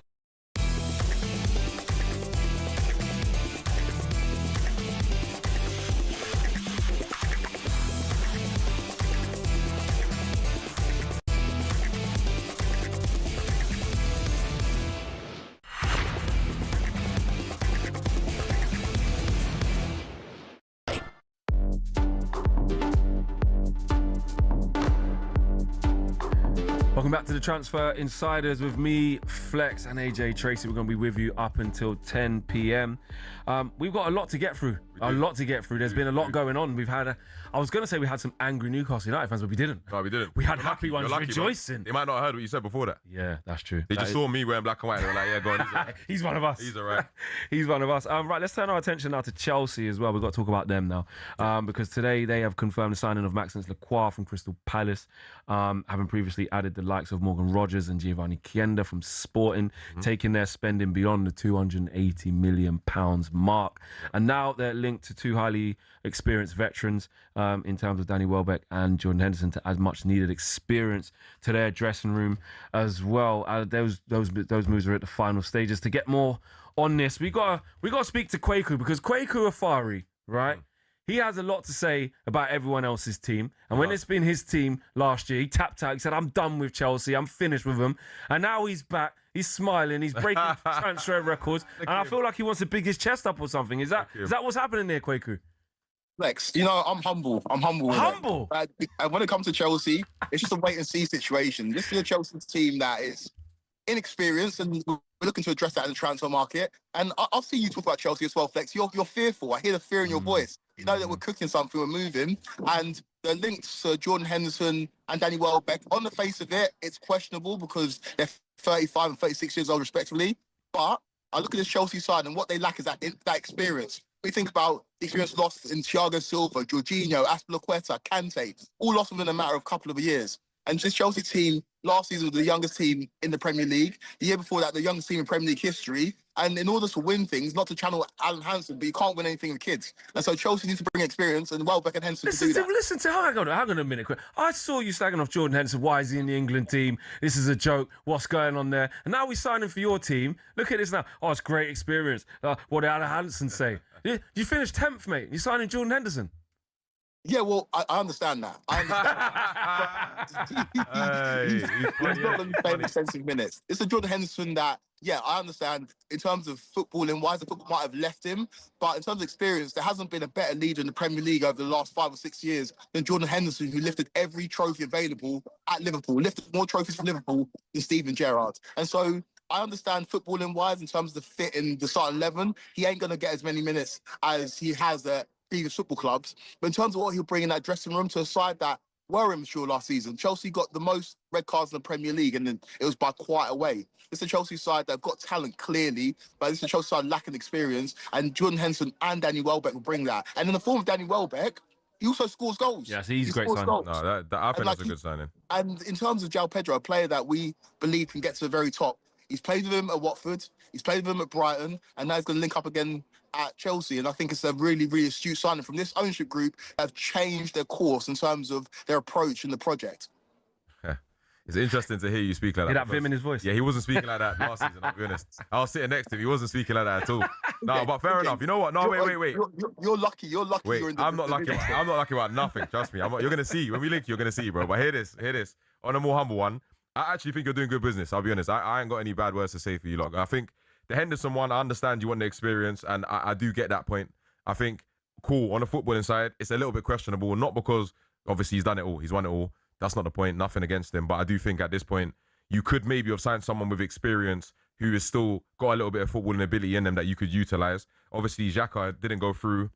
Welcome back to the Transfer Insiders with me, Flex, and AJ Tracey. We're going to be with you up until 10 p.m. We've got a lot to get through. There's been a lot going on. I was going to say we had some angry Newcastle United fans, but we didn't. No, we didn't. We had happy ones rejoicing. Bro. They might not have heard what you said before that. Yeah, that's true. They just saw me wearing black and white. They were like, yeah, go on. He's one of us. He's all right. He's one of us. Right, let's turn our attention now to Chelsea as well. We've got to talk about them now. Because today they have confirmed the signing of Maxence Lacroix from Crystal Palace, having previously added the likes of Morgan Rogers and Giovanni Chienda from Sporting, taking their spending beyond the £280 million mark. And now they're linked to two highly experienced veterans in terms of Danny Welbeck and Jordan Henderson to add much needed experience to their dressing room as well. Those moves are at the final stages. To get more on this, we got to speak to Kwaku, because Kwaku Afari, right? He has a lot to say about everyone else's team. And when it's been his team last year, he tapped out. He said, I'm done with Chelsea. I'm finished with them. And now he's back. He's smiling. He's breaking transfer records. And I feel like he wants to big his chest up or something. Is that what's happening there, Kwaku? Lex, you know, I'm humble. Humble? And when it comes to Chelsea, it's just a wait-and-see situation. This is a Chelsea team that is inexperienced, and we're looking to address that in the transfer market. And I've seen you talk about Chelsea as well, Flex. You're fearful. I hear the fear in your voice. You know that we're cooking something, we're moving. And the links to Jordan Henderson and Danny Welbeck, on the face of it, it's questionable because they're 35 and 36 years old, respectively. But I look at this Chelsea side, and what they lack is that experience. We think about the experience lost in Thiago Silva, Jorginho, Azpilicueta, Kante, all lost within a matter of a couple of years. And this Chelsea team last season was the youngest team in the Premier League. The year before that, the youngest team in Premier League history. And in order to win things, not to channel Alan Hansen, but you can't win anything with kids. And so Chelsea needs to bring experience, and Welbeck and Henderson to do that. Listen to, hang on a minute. I saw you slagging off Jordan Henderson. Why is he in the England team? This is a joke. What's going on there? And now we're signing for your team. Look at this now. Oh, it's great experience. What did Alan Hansen say? You finished 10th, mate. You're signing Jordan Henderson. Yeah, well, I understand that. He's not going to be playing extensive minutes. It's a Jordan Henderson that, yeah, I understand in terms of footballing wise, the football might have left him. But in terms of experience, there hasn't been a better leader in the Premier League over the last 5 or 6 years than Jordan Henderson, who lifted every trophy available at Liverpool, lifted more trophies for Liverpool than Steven Gerrard. And so I understand footballing wise, in terms of the fit in the starting 11, he ain't going to get as many minutes as he has at previous football clubs. But in terms of what he'll bring in that dressing room to a side that were immature last season, Chelsea got the most red cards in the Premier League, and then it was by quite a way. It's a Chelsea side that have got talent clearly, but it's a Chelsea side lacking experience, and Jordan Henderson and Danny Welbeck will bring that. And in the form of Danny Welbeck, he also scores goals. Yeah, so he's a great signing. No, I think that's a good signing. And in terms of João Pedro, a player that we believe can get to the very top, he's played with him at Watford, he's played with him at Brighton, and now he's going to link up again at Chelsea. And I think it's a really, really astute signing from this ownership group that have changed their course in terms of their approach in the project. It's interesting to hear you speak like that. Hear that vim in his voice? Yeah, he wasn't speaking like that last season, I'll be honest. I was sitting next to him, he wasn't speaking like that at all. No, but fair enough. You know what? No, wait. You're lucky. Wait, You're in the I'm not lucky about nothing, trust me. You're going to see. When we link, you're going to see, bro. But hear this. On a more humble one, I actually think you're doing good business, I'll be honest. I ain't got any bad words to say for you, lot. I think the Henderson one, I understand you want the experience, and I do get that point. I think, cool, on the footballing side, it's a little bit questionable, not because, obviously, he's done it all, he's won it all. That's not the point, nothing against him. But I do think at this point, you could maybe have signed someone with experience who has still got a little bit of footballing ability in them that you could utilise. Obviously, Xhaka didn't go through.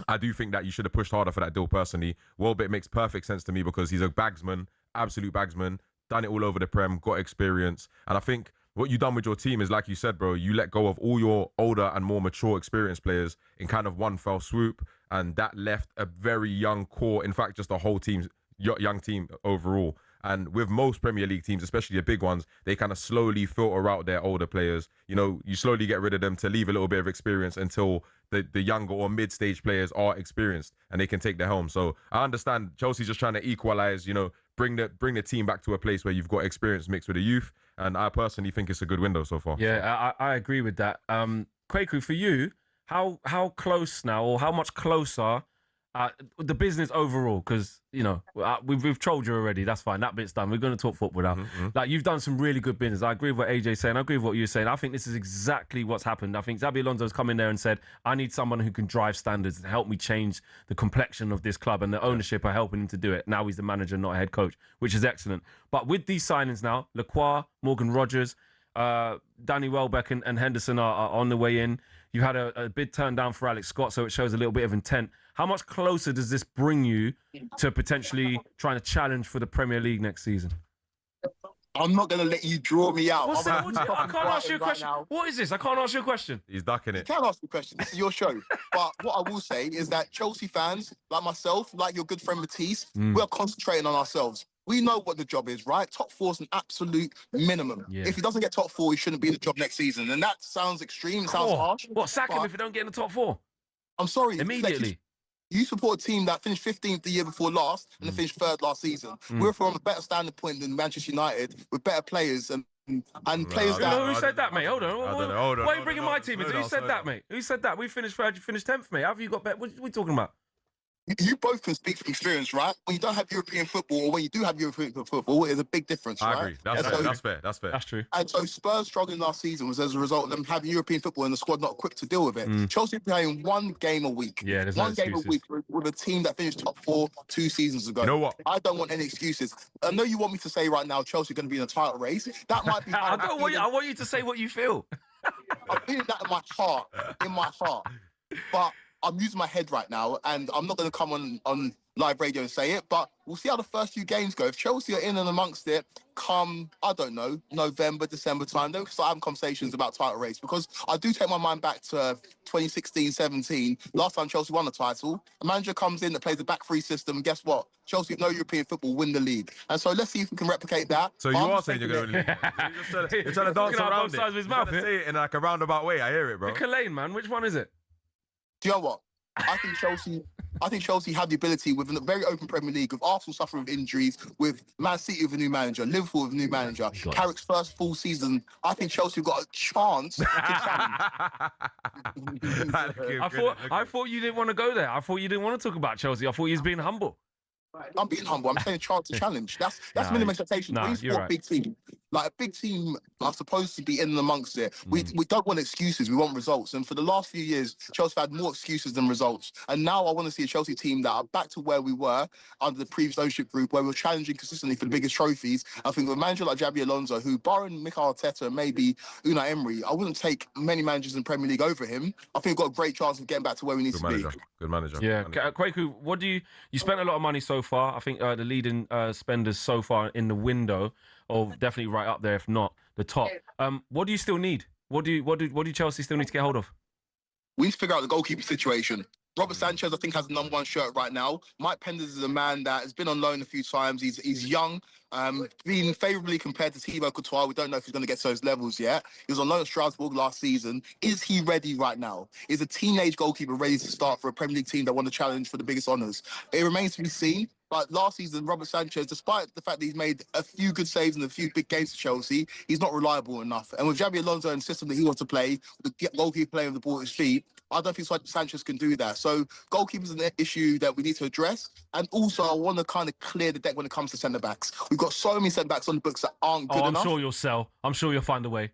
I do think that you should have pushed harder for that deal personally. Welbeck makes perfect sense to me because he's a bagsman, absolute bagsman, done it all over the Prem, got experience. And I think what you've done with your team is, like you said, bro, you let go of all your older and more mature experienced players in kind of one fell swoop. And that left a very young core, in fact, just a whole team, young team overall. And with most Premier League teams, especially the big ones, they kind of slowly filter out their older players. You know, you slowly get rid of them to leave a little bit of experience until the younger or mid-stage players are experienced and they can take their home. So I understand Chelsea's just trying to equalise, you know, bring the team back to a place where you've got experience mixed with the youth. And I personally think it's a good window so far. Yeah, I agree with that. Kwaku, for you, how close now, or how much closer the business overall, because we've trolled you already. That's fine. That bit's done. We're going to talk football now. Like, you've done some really good business. I agree with what AJ's saying. I agree with what you're saying. I think this is exactly what's happened. I think Xabi Alonso's come in there and said, I need someone who can drive standards and help me change the complexion of this club, and the ownership are helping him to do it. Now he's the manager, not a head coach, which is excellent. But with these signings now, Lacroix, Morgan Rogers, Danny Welbeck and Henderson are on the way in. You had a bid turned down for Alex Scott, so it shows a little bit of intent. How much closer does this bring you to potentially trying to challenge for the Premier League next season? I'm not going to let you draw me out. What's that? I can't ask you a question. What is this? I can't ask you a question. He's ducking it. You can ask me a question. This is your show. But what I will say is that Chelsea fans, like myself, like your good friend Matisse, we are concentrating on ourselves. We know what the job is, right? Top 4 is an absolute minimum. Yeah. If he doesn't get top 4, he shouldn't be in the job next season. And that sounds extreme. It sounds harsh. What, sack him if he don't get in the top 4? I'm sorry. Immediately. You support a team that finished 15th the year before last and then finished 3rd last season. We're from a better standing point than Manchester United with better players and players that... Who said that, mate? Hold on. Why are you bringing my team in? Who said that, mate? Who said that? We finished 3rd, you finished 10th, mate. How have you got better? What are we talking about? You both can speak from experience, right? When you don't have European football, or when you do have European football, there's a big difference, right? I agree. That's fair. That's true. And so Spurs struggling last season was as a result of them having European football and the squad not equipped to deal with it. Chelsea playing one game a week. Yeah, there's one no game excuses. a week with a team that finished top 4 2 seasons ago. You know what? I don't want any excuses. I know you want me to say right now Chelsea are going to be in a title race. That might be... I want you to say what you feel. I'm feeling that in my heart. But I'm using my head right now, and I'm not going to come on live radio and say it, but we'll see how the first few games go. If Chelsea are in and amongst it, come, I don't know, November, December time, then we'll start having conversations about title race, because I do take my mind back to 2016-17, last time Chelsea won the title. A manager comes in that plays the back three system, and guess what? Chelsea, no European football, win the league. And so let's see if we can replicate that. So you are saying you're going to win the league? You're trying to dance around it. You're trying to say it in like a roundabout way. I hear it, bro. Pick a lane, man. Which one is it? Do you know what? I think Chelsea have the ability with a very open Premier League, with Arsenal suffering with injuries, with Man City with a new manager, Liverpool with a new manager, Carrick's first full season. I think Chelsea have got a chance to challenge. I thought you didn't want to go there. I thought you didn't want to talk about Chelsea. I thought you was being humble. I'm being humble. I'm saying a chance to challenge. That's minimum expectation. When you support a big team, like a big team are supposed to be in and amongst it. We don't want excuses. We want results. And for the last few years, Chelsea have had more excuses than results. And now I want to see a Chelsea team that are back to where we were under the previous ownership group, where we were challenging consistently for the biggest trophies. I think with a manager like Xabi Alonso, who, barring Mikel Arteta and maybe Unai Emery, I wouldn't take many managers in the Premier League over him. I think we've got a great chance of getting back to where we need to be. Good manager. Yeah, Kwaku, what do you spent a lot of money so far? I think the leading spenders so far in the window, or definitely right up there, if not the top. What do you still need? What do Chelsea still need to get hold of? We need to figure out the goalkeeper situation. Robert Sanchez, I think, has the #1 shirt right now. Mike Penders is a man that has been on loan a few times. He's young, being favourably compared to Thibaut Courtois. We don't know if he's going to get to those levels yet. He was on loan at Strasbourg last season. Is he ready right now? Is a teenage goalkeeper ready to start for a Premier League team that won the challenge for the biggest honours? It remains to be seen. But last season, Robert Sanchez, despite the fact that he's made a few good saves in a few big games for Chelsea, he's not reliable enough. And with Xabi Alonso and the system that he wants to play, the goalkeeper playing with the ball at his feet, I don't think Sanchez can do that. So goalkeeper's an issue that we need to address. And also, I want to kind of clear the deck when it comes to centre-backs. We've got so many centre-backs on the books that aren't good enough. I'm sure you'll sell. I'm sure you'll find a way.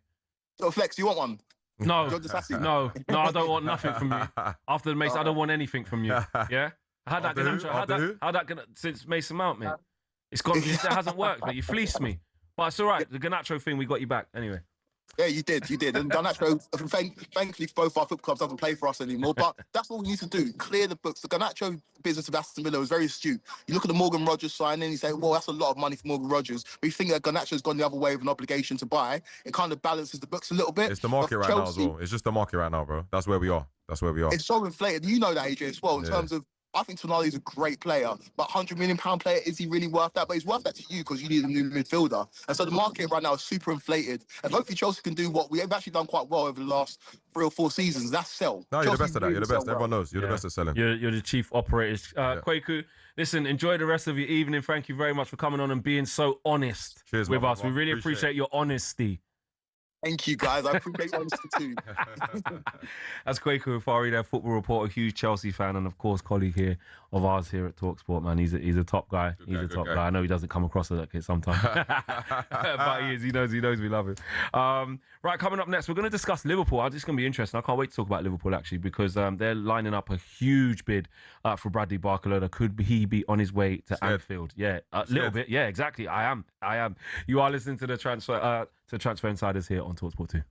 So, Flex, do you want one? No, no, I don't want nothing from you. After the Mason, I don't want anything from you. Yeah? How'd that since Mason Mount, mate? It's gone. It hasn't worked, mate. You fleeced me. But it's all right. The Garnacho thing, we got you back anyway. Yeah, you did. And Garnacho, thankfully, both our football clubs doesn't play for us anymore. But that's what we need to do. Clear the books. The Garnacho business of Aston Villa was very astute. You look at the Morgan Rogers signing, you say, well, that's a lot of money for Morgan Rogers. But you think that Garnacho's gone the other way with an obligation to buy. It kind of balances the books a little bit. It's the market right now as well. It's just the market right now, bro. That's where we are. It's so inflated. You know that, AJ, as well, in terms of, I think Tonali is a great player, but £100 million player, is he really worth that? But he's worth that to you because you need a new midfielder. And so the market right now is super inflated. And hopefully Chelsea can do what we have actually done quite well over the last 3 or 4 seasons. That's sell. No, you're the best at that. You're the best. Everyone knows. You're the best at selling. You're the chief operators. Kwaku, listen, enjoy the rest of your evening. Thank you very much for coming on and being so honest with us. We really appreciate your honesty. Thank you, guys. I appreciate your honesty too. That's Kwaku Afari, their football reporter, huge Chelsea fan, and of course, colleague here of ours here at talkSPORT, man. He's a top guy. He's a top guy. I know he doesn't come across like it sometimes, but he is. He knows we love him. Right, coming up next, we're going to discuss Liverpool. It's going to be interesting. I can't wait to talk about Liverpool, actually, because they're lining up a huge bid for Bradley Barcelona. Could he be on his way to Anfield? Yeah, a little bit. Yeah, exactly. I am. You are listening to the Transfer Insiders here on talkSPORT 2.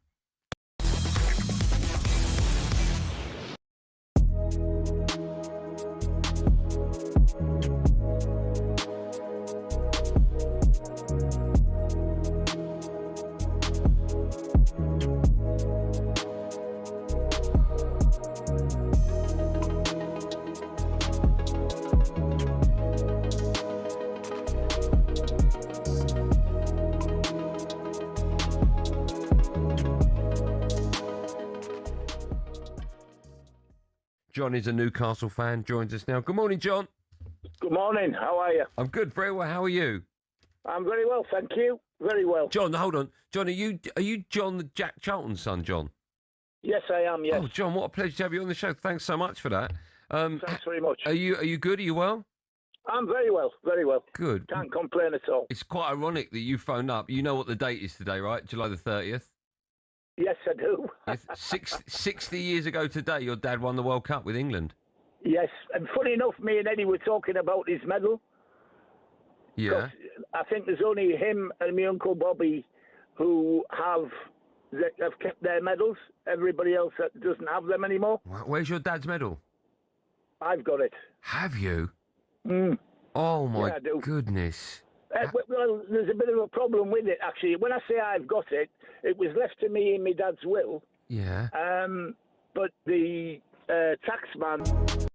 John is a Newcastle fan, joins us now. Good morning, John. Good morning. How are you? I'm good, very well. How are you? I'm very well, thank you. Very well. John, hold on. John, are you John, the Jack Charlton's son, John? Yes, I am, yes. Oh, John, what a pleasure to have you on the show. Thanks so much for that. Thanks very much. Are you good? Are you well? I'm very well, very well. Good. Can't complain at all. It's quite ironic that you phoned up. You know what the date is today, right? July the 30th? Yes, I do. 60 years ago today, your dad won the World Cup with England. Yes, and funny enough, me and Eddie were talking about his medal. Yeah. I think there's only him and my Uncle Bobby who have kept their medals. Everybody else doesn't have them anymore. Where's your dad's medal? I've got it. Have you? Mm. Oh, my Yeah, I do. goodness. Well, there's a bit of a problem with it, actually. When I say I've got it, it was left to me in my dad's will. Yeah. But the taxman...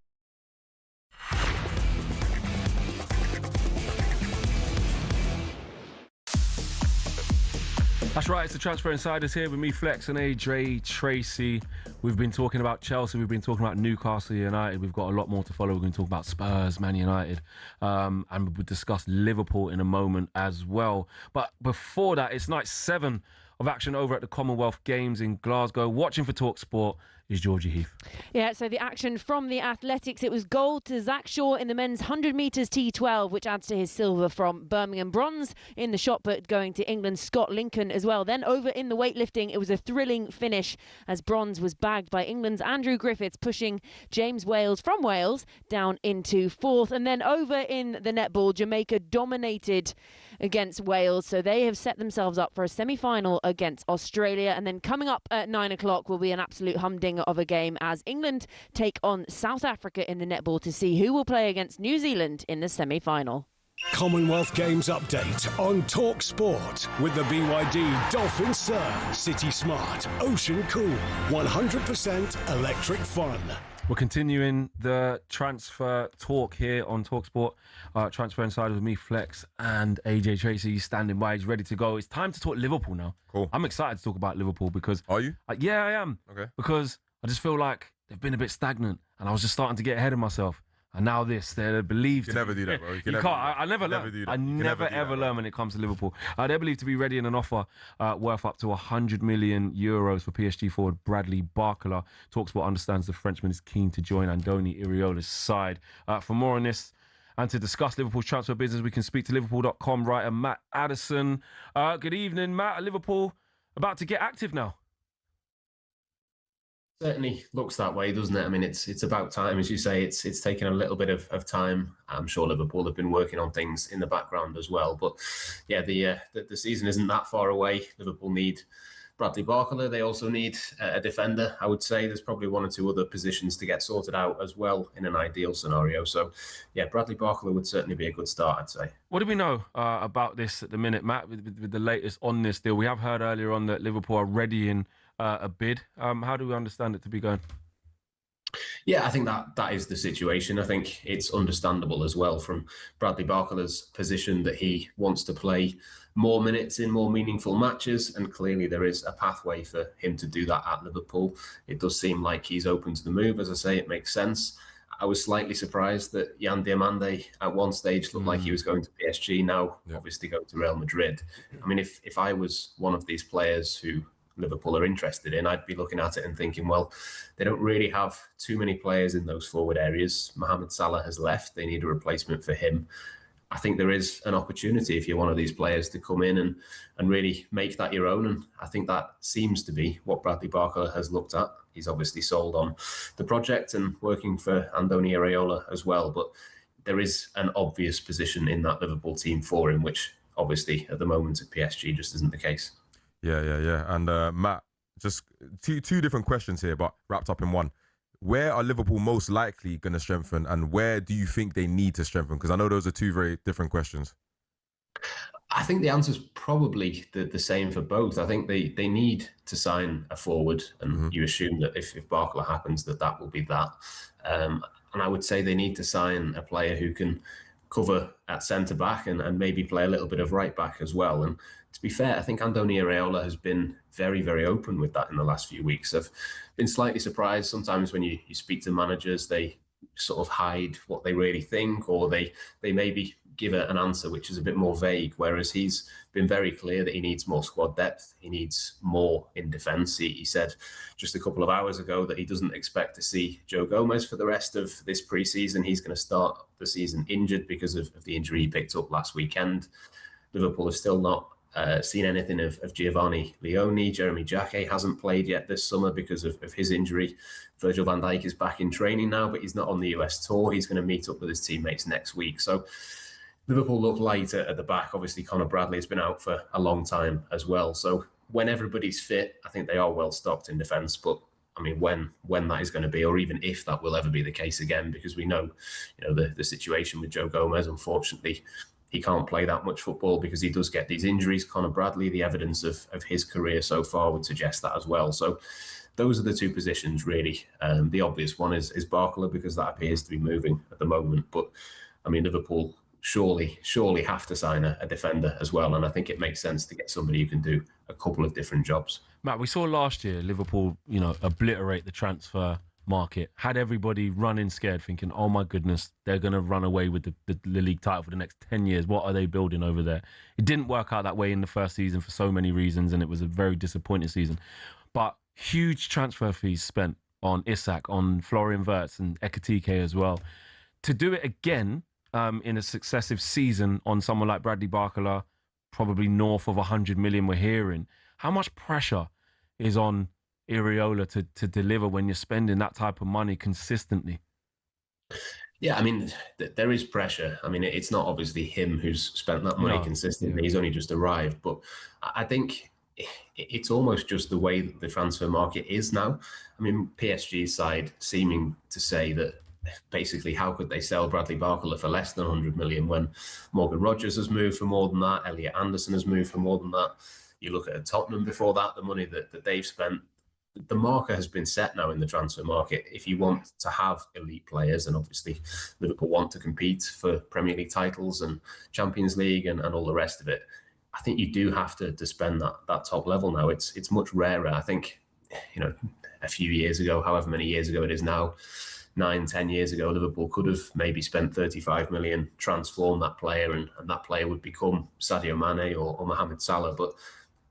That's right, it's the Transfer Insiders here with me, Flex, and AJ Tracey. We've been talking about Chelsea, we've been talking about Newcastle United, we've got a lot more to follow. We're going to talk about Spurs, Man United, and we'll discuss Liverpool in a moment as well. But before that, it's night 7 of action over at the Commonwealth Games in Glasgow. Watching for talkSPORT is Georgie Heath. Yeah, so the action from the athletics, it was gold to Zach Shaw in the men's 100 metres T12, which adds to his silver from Birmingham. Bronze in the shot put going to England's Scott Lincoln as well. Then over in the weightlifting, it was a thrilling finish as bronze was bagged by England's Andrew Griffiths, pushing James Wales from Wales down into 4th. And then over in the netball, Jamaica dominated against Wales, so they have set themselves up for a semi-final against Australia. And then coming up at 9 o'clock will be an absolute humdinger of a game as England take on South Africa in the netball to see who will play against New Zealand in the semi-final. Commonwealth Games update on talkSPORT with the BYD Dolphin Surf, City Smart, Ocean Cool, 100% electric fun. We're continuing the transfer talk here on talkSPORT. Transfer Insider with me, Flex, and AJ Tracey standing by. He's ready to go. It's time to talk Liverpool now. Cool. I'm excited to talk about Liverpool because... Are you? Yeah, I am. Okay. Because I just feel like they've been a bit stagnant and I was just starting to get ahead of myself. And now they're believed You can never do that, bro. You can't. I never learn. do that. I never ever learn when it comes to Liverpool. They're believed to be ready in an offer worth up to 100 million euros for PSG forward Bradley Barcola. talkSPORT understands the Frenchman is keen to join Andoni Iraola's side. For more on this and to discuss Liverpool's transfer business, we can speak to Liverpool.com writer Matt Addison. Good evening, Matt. Liverpool about to get active now. Certainly looks that way, doesn't it? I mean, it's about time, as you say. It's taken a little bit of time. I'm sure Liverpool have been working on things in the background as well. But yeah, the season isn't that far away. Liverpool need Bradley Barcola. They also need a defender. I would say there's probably one or two other positions to get sorted out as well in an ideal scenario. So yeah, Bradley Barcola would certainly be a good start, I'd say. What do we know about this at the minute, Matt, with the latest on this deal? We have heard earlier on that Liverpool are readying a bid. How do we understand it to be going? Yeah, I think that is the situation. I think it's understandable as well from Bradley Barcola's position that he wants to play more minutes in more meaningful matches, and clearly there is a pathway for him to do that at Liverpool. It does seem like he's open to the move. As I say, it makes sense. I was slightly surprised that Yan Diomande at one stage looked like he was going to PSG, now obviously going to Real Madrid. I mean, if I was one of these players who Liverpool are interested in, I'd be looking at it and thinking, well, they don't really have too many players in those forward areas. Mohamed Salah has left. They need a replacement for him. I think there is an opportunity if you're one of these players to come in and really make that your own. And I think that seems to be what Bradley Barcola has looked at. He's obviously sold on the project and working for Andoni Iraola as well. But there is an obvious position in that Liverpool team for him, which obviously at the moment at PSG just isn't the case. Yeah. And Matt, just two different questions here, but wrapped up in one. Where are Liverpool most likely going to strengthen, and where do you think they need to strengthen? Because I know those are two very different questions. I think the answer is probably the same for both. I think they need to sign a forward, and you assume that if Barcola happens, that will be that. And I would say they need to sign a player who can cover at centre-back and maybe play a little bit of right-back as well. And to be fair, I think Andoni Iraola has been very, very open with that in the last few weeks. I've been slightly surprised sometimes when you speak to managers, they sort of hide what they really think, or they maybe give an answer which is a bit more vague, whereas he's been very clear that he needs more squad depth, he needs more in defence. He said just a couple of hours ago that he doesn't expect to see Joe Gomez for the rest of this pre-season. He's going to start the season injured because of the injury he picked up last weekend. Liverpool have still not seen anything of Giovanni Leone. Jeremy Jacquet hasn't played yet this summer because of his injury. Virgil van Dijk is back in training now, but he's not on the US tour. He's going to meet up with his teammates next week. So Liverpool look light at the back. Obviously, Conor Bradley has been out for a long time as well. So when everybody's fit, I think they are well stocked in defence. But I mean, when that is going to be, or even if that will ever be the case again, because we know, the situation with Joe Gomez, unfortunately, he can't play that much football because he does get these injuries. Conor Bradley, the evidence of his career so far would suggest that as well. So those are the two positions, really. The obvious one is Barcola, because that appears to be moving at the moment. But I mean, Liverpool surely have to sign a defender as well. And I think it makes sense to get somebody who can do a couple of different jobs. Matt, we saw last year Liverpool, obliterate the transfer market, had everybody running scared, thinking, oh my goodness, they're going to run away with the league title for the next 10 years. What are they building over there? It didn't work out that way in the first season for so many reasons, and it was a very disappointing season. But huge transfer fees spent on Isak, on Florian Wirtz and Ekitike as well. To do it again in a successive season on someone like Bradley Barcola, probably north of 100 million we're hearing. How much pressure is on Iraola to deliver when you're spending that type of money consistently? Yeah, I mean, there is pressure. I mean, it's not obviously him who's spent that money consistently. He's only just arrived. But I think it's almost just the way that the transfer market is now. I mean, PSG's side seeming to say that basically how could they sell Bradley Barcola for less than 100 million when Morgan Rogers has moved for more than that, Elliot Anderson has moved for more than that. You look at Tottenham before that, the money that they've spent. The marker has been set now in the transfer market. If you want to have elite players, and obviously Liverpool want to compete for Premier League titles and Champions League and all the rest of it, I think you do have to spend that top level now. It's much rarer. I think, a few years ago, however many years ago it is now, 9-10 years ago, Liverpool could have maybe spent 35 million, transform that player, and that player would become Sadio Mane or Mohamed Salah. But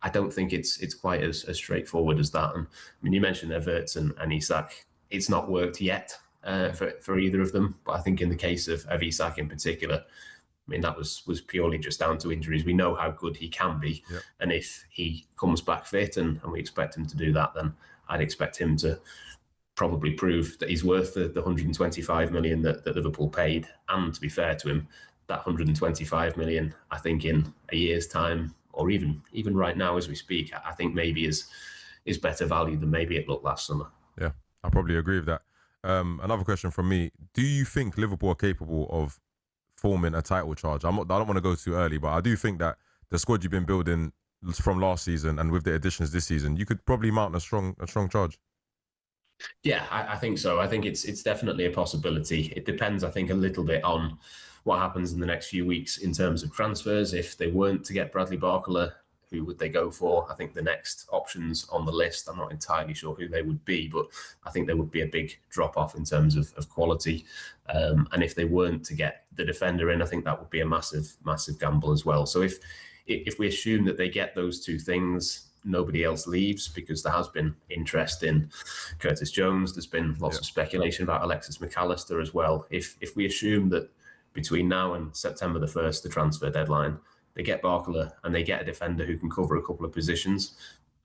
I don't think it's quite as straightforward as that. And I mean, you mentioned Wirtz and Isak. It's not worked yet for either of them. But I think in the case of Isak in particular, I mean, that was purely just down to injuries. We know how good he can be. Yep. And if he comes back fit and we expect him to do that, then I'd expect him to probably prove that he's worth the 125 million that Liverpool paid. And to be fair to him, that 125 million, I think in a year's time, or even right now as we speak, I think maybe is better value than maybe it looked last summer. Yeah, I probably agree with that. Another question from me. Do you think Liverpool are capable of forming a title charge? I don't want to go too early, but I do think that the squad you've been building from last season and with the additions this season, you could probably mount a strong charge. Yeah, I think so. I think it's definitely a possibility. It depends, I think, a little bit on what happens in the next few weeks in terms of transfers. If they weren't to get Bradley Barcola, who would they go for? I think the next options on the list, I'm not entirely sure who they would be, but I think there would be a big drop-off in terms of quality. And if they weren't to get the defender in, I think that would be a massive, massive gamble as well. So if we assume that they get those two things, nobody else leaves, because there has been interest in Curtis Jones. There's been lots of speculation about Alexis McAllister as well. If we assume that between now and September the 1st, the transfer deadline, they get Barkala and they get a defender who can cover a couple of positions,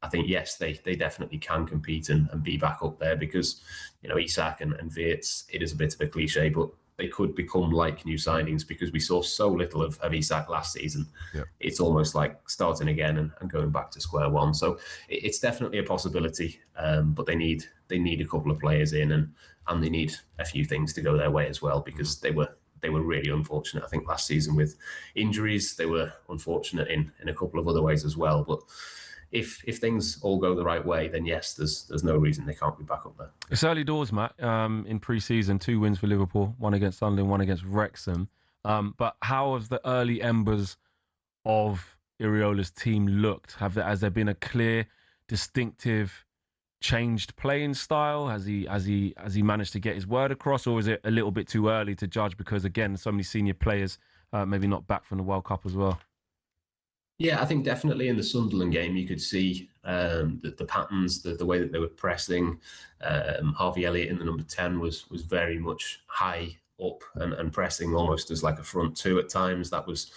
I think, yes, they definitely can compete and be back up there, because, Isak and Wirtz, it is a bit of a cliche, but they could become like new signings, because we saw so little of Isak last season. It's almost like starting again and going back to square one. So it's definitely a possibility, but they need a couple of players in, and they need a few things to go their way as well, because they were really unfortunate, I think, last season with injuries. They were unfortunate in a couple of other ways as well. But if things all go the right way, then yes, there's no reason they can't be back up there. It's early doors, Matt. In pre-season, 2 wins for Liverpool, 1 against Sunderland, 1 against Wrexham. But how has the early embers of Iraola's team looked? Has there been a clear, distinctive, changed playing style? Has he managed to get his word across, or is it a little bit too early to judge, because again, so many senior players maybe not back from the World Cup as well? Yeah, I think definitely in the Sunderland game you could see the patterns, the way that they were pressing. Harvey Elliott in the number 10 was very much high up and pressing almost as like a front two at times. That was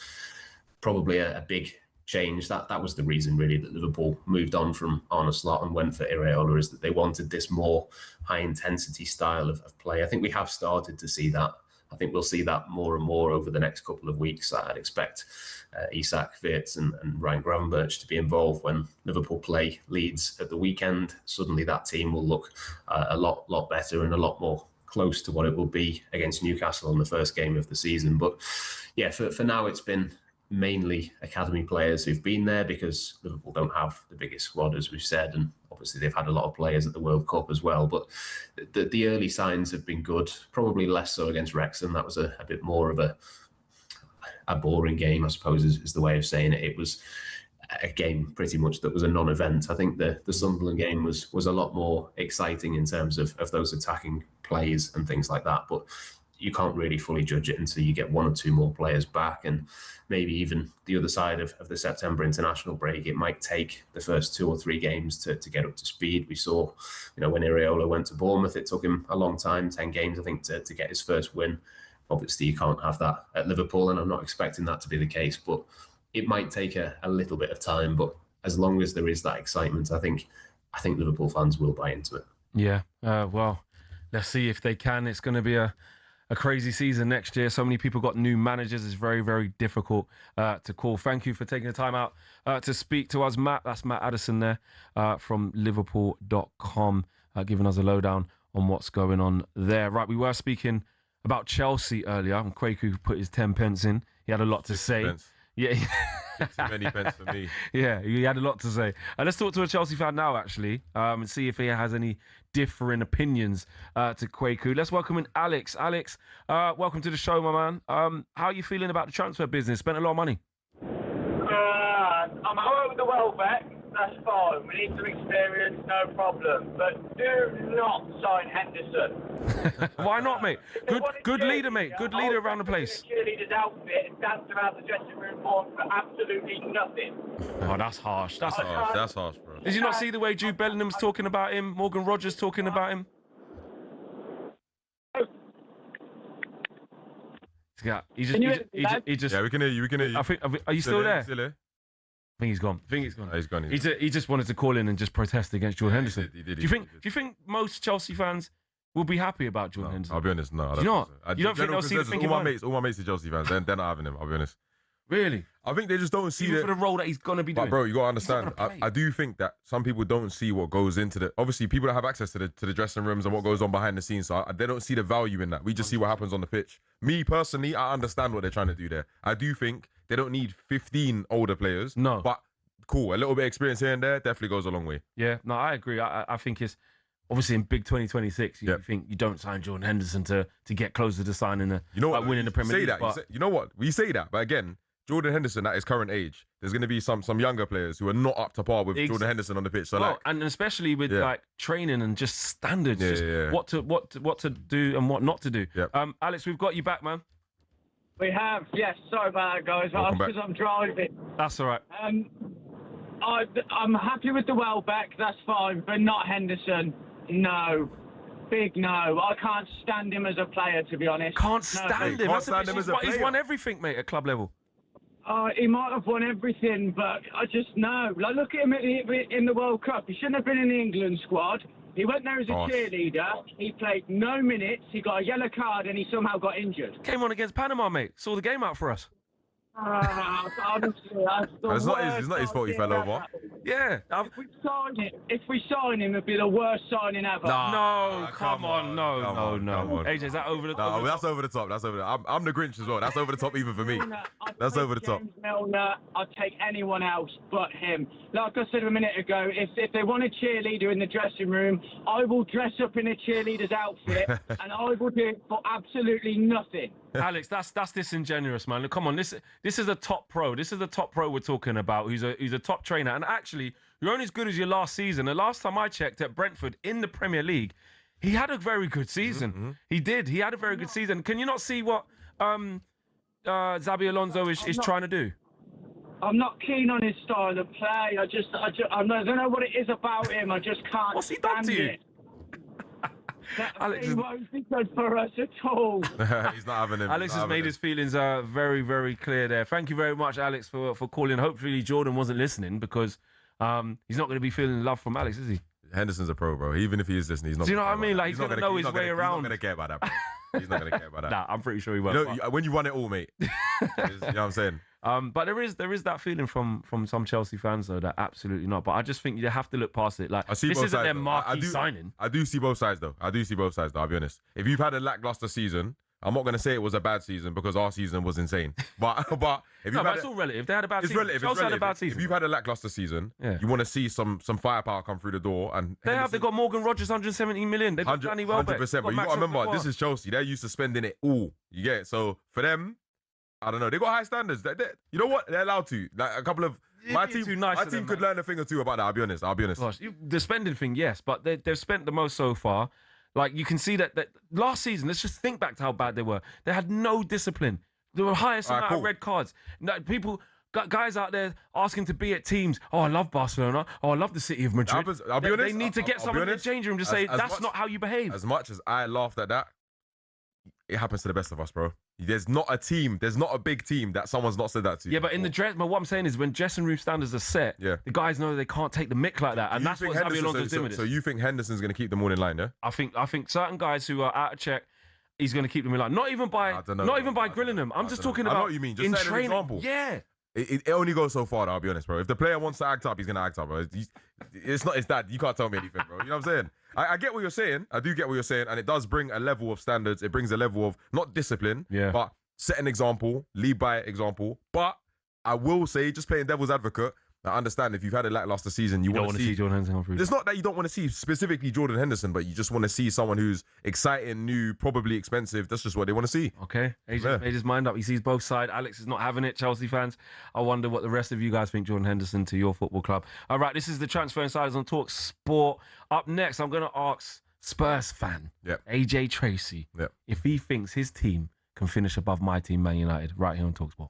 probably a big change. That was the reason really that Liverpool moved on from Arne Slot and went for Iraola, is that they wanted this more high intensity style of play. I think we have started to see that. I think we'll see that more and more over the next couple of weeks. I'd expect Isak, Wirtz and Ryan Gravenberch to be involved when Liverpool play Leeds at the weekend. Suddenly that team will look a lot better and a lot more close to what it will be against Newcastle in the first game of the season. But yeah, for now it's been mainly academy players who've been there, because Liverpool don't have the biggest squad, as we've said, and obviously they've had a lot of players at the World Cup as well. But the early signs have been good, probably less so against Wrexham. That was a bit more of a boring game, I suppose, is the way of saying it. It was a game pretty much that was a non-event. I think the Sunderland game was a lot more exciting in terms of those attacking plays and things like that. But you can't really fully judge it until you get 1 or 2 more players back, and maybe even the other side of the September international break. It might take the first 2 or 3 games to get up to speed. We saw, when Iraola went to Bournemouth, it took him a long time, 10 games, I think, to get his first win. Obviously, you can't have that at Liverpool, and I'm not expecting that to be the case, but it might take a little bit of time. But as long as there is that excitement, I think Liverpool fans will buy into it. Yeah, well, let's see if they can. It's going to be a crazy season next year. So many people got new managers. It's very, very difficult to call. Thank you for taking the time out to speak to us, Matt. That's Matt Addison there from Liverpool.com, giving us a lowdown on what's going on there. Right, we were speaking about Chelsea earlier, and Kwaku put his 10 pence in. He had a lot to say. Pence. Yeah. Too many pence for me. Yeah, he had a lot to say. Let's talk to a Chelsea fan now, actually, and see if he has any differing opinions to Kwaku. Let's welcome in Alex. Alex, welcome to the show, my man. How are you feeling about the transfer business? Spent a lot of money. I'm all over the welfare. That's fine. We need some experience, no problem. But do not sign Henderson. Why not, mate? Good leader, mate. Good leader around the place. Cheerleader's outfit and danced around the dressing room for absolutely nothing. Oh, that's harsh. That's harsh. That's harsh, bro. Did you not see the way Jude Bellingham's talking about him? Morgan Rogers talking about him? Yeah, he just. Yeah, we can hear you. We can hear you. I think. Are you still there? Still here? I think he's gone. He's gone. Oh, he's gone. He just wanted to call in and just protest against Jordan Henderson. He did. Do you think most Chelsea fans will be happy about Jordan Henderson? I'll be honest. No, I don't. Do you not? So. You don't think they'll see the thinking all my mates are Chelsea fans. They're not having him. I'll be honest. Really? I think they just don't see it for the role that he's gonna be doing. But bro, you gotta understand. I do think that some people don't see what goes into the. Obviously, people that have access to the dressing rooms and what goes on behind the scenes, so they don't see the value in that. We just see what happens on the pitch. Me personally, I understand what they're trying to do there. I do think they don't need 15 older players. No, but cool, a little bit of experience here and there definitely goes a long way. Yeah, no, I agree. I think it's obviously in big 2026. You think you don't sign Jordan Henderson to get closer to signing winning the Premier League. You know what? We say that, but again, Jordan Henderson at his current age, there's going to be some younger players who are not up to par with Jordan Henderson on the pitch. So and especially with like training and just standards, what to do and what not to do. Alex, we've got you back, man. We have, yes. Sorry about that, guys. Because I'm driving. That's all right. I'm happy with the Welbeck, that's fine, but not Henderson. No. Big no. I can't stand him as a player, to be honest. Can't stand him. He's won everything, mate, at club level. He might have won everything, but I just know. Like, look at him in the World Cup. He shouldn't have been in the England squad. He went there as a cheerleader. He played no minutes. He got a yellow card, and he somehow got injured. Came on against Panama, mate. Saw the game out for us. Honestly, it's not his fault he fell over. Yeah. If we sign him, it'd be the worst signing ever. No, come on. No. AJ, is that over the top? No, that's over the top. That's over the top. I'm the Grinch as well. That's over the top even for me. That's over the top. James Milner, I'd take anyone else but him. Like I said a minute ago, if they want a cheerleader in the dressing room, I will dress up in a cheerleader's outfit and I will do it for absolutely nothing. Alex, that's disingenuous, man. Look, come on, this is a top pro. This is the top pro we're talking about. Who's a top trainer, and actually, you're only as good as your last season. The last time I checked at Brentford in the Premier League, he had a very good season. Mm-hmm. He did. He had a very good season. Can you not see what Xabi Alonso is trying to do? I'm not keen on his style of play. I don't know what it is about him. I just can't. What's he done to you? Alex won't be good for us at all. He's not having him. Alex has made his feelings very, very clear there. Thank you very much, Alex, for calling. Hopefully Jordan wasn't listening because he's not going to be feeling love from Alex, is he? Henderson's a pro, bro. Even if he is listening, he's not. Do you know what I mean? Like, he's going to know his way around. He's not going to care about that, bro. He's not going to care about that. Nah, I'm pretty sure he won't. You know, when you run it all, mate. You know what I'm saying? But there is that feeling from some Chelsea fans though that absolutely not. But I just think you have to look past it. Like, this isn't their marquee signing. I do see both sides though. I'll be honest. If you've had a lackluster season, I'm not going to say it was a bad season because our season was insane. But if you've it's all relative. They had a bad season. Relative. Chelsea had a bad season. If you've had a lackluster season, you want to see some firepower come through the door. And they've got Morgan Rogers, 170 million. They've got Danny Welbeck. 100%. But you got to remember, this is Chelsea. They're used to spending it all. You get it? So for them, I don't know. They got high standards. You know what? They're allowed to. Like a couple of my team could learn a thing or two about that. I'll be honest. Gosh, the spending thing, yes, but they've spent the most so far. Like, you can see that last season, let's just think back to how bad they were. They had no discipline. They were highest amount of red cards. People, guys out there asking to be at teams. Oh, I love Barcelona. Oh, I love the city of Madrid. I'll be honest. They need to get someone in the change room to say, that's not how you behave. As much as I laughed at that, it happens to the best of us, bro. There's not a big team that someone's not said that to. Yeah, but in the dress, but what I'm saying is when dressing room standards are set, the guys know they can't take the mick like that, and that's what Xabi Alonso's doing with it. So you think Henderson's going to keep them all in line, yeah? I think certain guys who are out of check, he's going to keep them in line. Not even by grilling them. I'm just talking about. I know what you mean. Just in training. Example. Yeah. It only goes so far, I'll be honest, bro. If the player wants to act up, he's going to act up, bro. It's not his dad. You can't tell me anything, bro. You know what I'm saying? I get what you're saying. I do get what you're saying. And it does bring a level of standards. It brings a level of, not discipline, but set an example, lead by example. But I will say, just playing devil's advocate, I understand if you've had a lackluster season, you want to see Jordan Henderson come through. It's not that you don't want to see specifically Jordan Henderson, but you just want to see someone who's exciting, new, probably expensive. That's just what they want to see. Okay. AJ made his mind up. He sees both sides. Alex is not having it. Chelsea fans, I wonder what the rest of you guys think Jordan Henderson to your football club. All right, this is the Transfer Insiders on talkSPORT. Up next, I'm going to ask Spurs fan, AJ Tracey, if he thinks his team can finish above my team, Man United, right here on talkSPORT.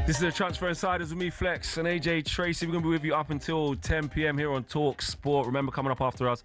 This is the Transfer Insiders with me, Flex, and AJ Tracey. We're going to be with you up until 10 p.m. here on talkSPORT. Remember, coming up after us,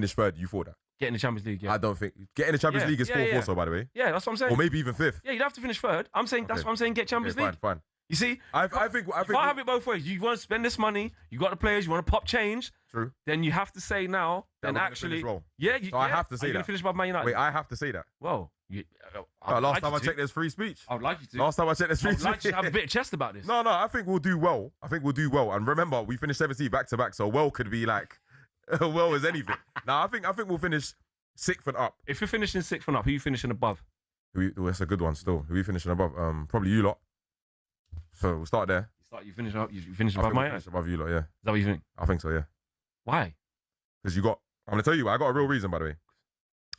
finish third, you thought that? Get in the Champions League, yeah. I don't think getting the Champions League is fourth also, by the way. Yeah, that's what I'm saying. Or maybe even fifth. Yeah, you'd have to finish third. I'm saying that's what I'm saying. Get Champions League. Fine. You see, I think you can't have it both ways. You want to spend this money, you got the players, you want to pop change. True. Then you have to say now, That then we're gonna actually, finish well. yeah, So I have to say you're that. gonna finish above Man United. Wait, I have to say that. Well, last time I checked, there's free speech. I would like you to. Last time I checked, there's free I'd like speech. you to have a bit of chest about this. No, I think we'll do well. And remember, we finished 17 back to back, so well could be like, well as anything. Now, I think we'll finish 6th and up. If you're finishing 6th and up, who are you finishing above? That's a good one still. Who are we finishing above? Probably you lot. So we'll start there. You finish above my finish above you lot, yeah. Is that what you think? I think so, yeah. Why? Because I'm going to tell you, I got a real reason, by the way.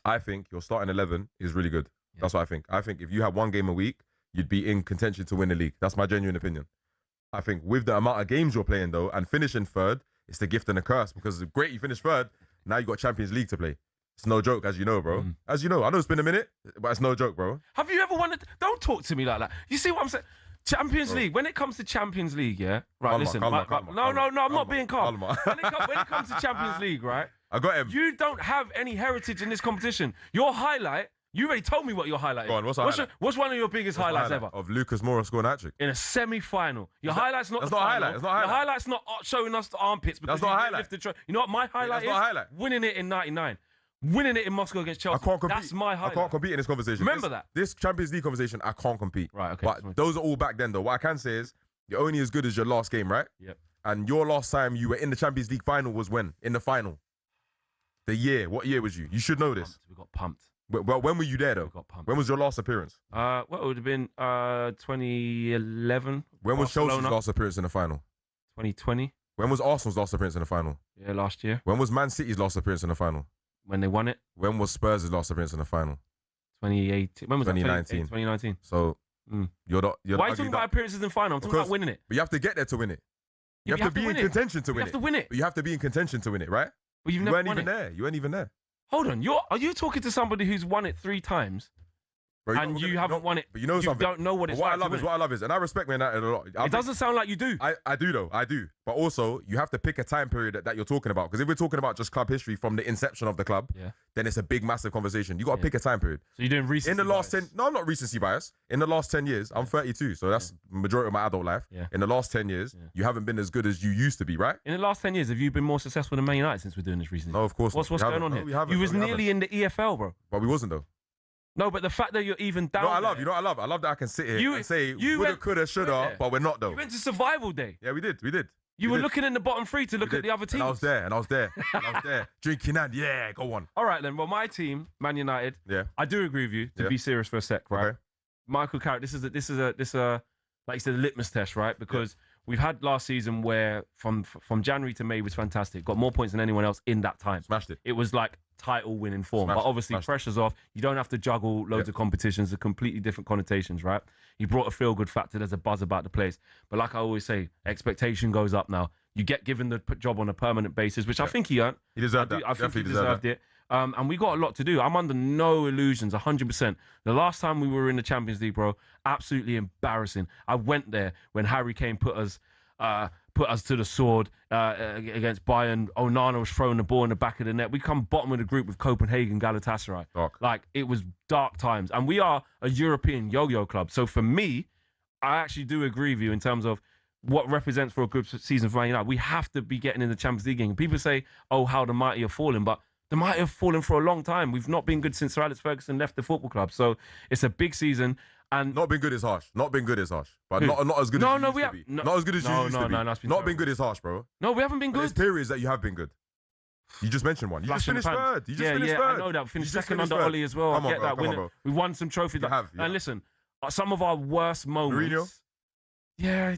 I think your starting 11 is really good. Yeah. That's what I think. I think if you have one game a week, you'd be in contention to win the league. That's my genuine opinion. I think with the amount of games you're playing, though, and finishing third, it's the gift and the curse. Because it's great you finish third, now you got Champions League to play. It's no joke, as you know, bro. As you know, I know it's been a minute, but it's no joke, bro. Have you ever wanted... Don't talk to me like that. You see what I'm saying? Champions League. When it comes to Champions League, yeah? Right, listen. Calma, I'm not being calm. When it comes to Champions League, right? I got him. You don't have any heritage in this competition. Your highlight... You already told me what your highlight is. Go on, what's one of your biggest highlights ever? Of Lucas Moura scoring a hat-trick. In a semi-final. Your highlight's not that's the not final. highlight. That's not highlight. Your highlight's not showing us the armpits because that's not you highlight. Lift the you know what my highlight that's not highlight. Winning it in '99. Winning it in Moscow against Chelsea. I can't compete. That's my highlight. I can't compete in this conversation. Remember that. This Champions League conversation, I can't compete. Right, okay. But those are all back then, though. What I can say is, you're only as good as your last game, right? Yep. And your last time you were in the Champions League final was when? In the final. The year. What year was you? You should know this. We got pumped. Well, when were you there, though? We got pumped. When was your last appearance? Well, it would have been 2011. When was Barcelona. Chelsea's last appearance in the final? 2020. When was Arsenal's last appearance in the final? Yeah, last year. When was Man City's last appearance in the final? When they won it. When was Spurs' last appearance in the final? 2018. When was 2019. that? 2019. So you're not. Why are you talking about appearances in the final? I'm talking about winning it. But you have to get there to win it. You have to be in contention to win it. You have to win it. But you have to be in contention to win it, right? But you weren't even there. You weren't even there. Hold on. Are you talking to somebody who's won it 3 times? Bro, and you haven't won it. But you know something. You don't know what it's like. What I love is, and I respect Man United a lot. It doesn't sound like you do. I do though. I do. But also, you have to pick a time period that you're talking about. Because if we're talking about just club history from the inception of the club, then it's a big, massive conversation. You got to pick a time period. So you're doing recency in the last bias. 10. No, I'm not recency bias. In the last 10 years, I'm 32, so that's majority of my adult life. Yeah. In the last 10 years, you haven't been as good as you used to be, right? In the last 10 years, have you been more successful than Man United since we're doing this recently? No, of course. What's going on here? You was nearly in the EFL, bro. But we wasn't though. No, but the fact that you're even down. No, I love that I can sit here and say woulda, coulda, shoulda, but we're not though. You went to survival day. Yeah, we did. You were looking in the bottom 3 to look at the other teams. And I was there. Drinking and go on. All right then. Well, my team, Man United. Yeah. I do agree with you. To be serious for a sec, right? Okay. Michael Carrick. This is a like you said, a litmus test, right? Because we've had last season where from January to May was fantastic. Got more points than anyone else in that time. Smashed it. It was like title winning form. But obviously pressure's off. You don't have to juggle loads of competitions. They're completely different connotations, right? He brought a feel-good factor. There's a buzz about the place. But like I always say, expectation goes up now. You get given the job on a permanent basis, which I think he earned. He deserved that. I think he deserved it. And we got a lot to do. I'm under no illusions, 100%. The last time we were in the Champions League, bro, absolutely embarrassing. I went there when Harry Kane put us to the sword against Bayern. Onana was throwing the ball in the back of the net. We come bottom of the group with Copenhagen, Galatasaray. Like, it was dark times. And we are a European yo-yo club. So for me, I actually do agree with you in terms of what represents for a good season for Man United. We have to be getting in the Champions League game. People say, oh, how the mighty are falling. But the mighty have fallen for a long time. We've not been good since Sir Alex Ferguson left the football club. So it's a big season. And not been good is harsh. Not been good is harsh. But not as good as you used to be. Not as good as you used to be. Not been good is harsh, bro. No, we haven't been good. There's periods that you have been good. You just mentioned one. You just finished third. You just finished third. I know that. We finished second under Ollie as well. Come on, I get that. bro. We won some trophies. And listen, some of our worst moments. Mourinho? Yeah,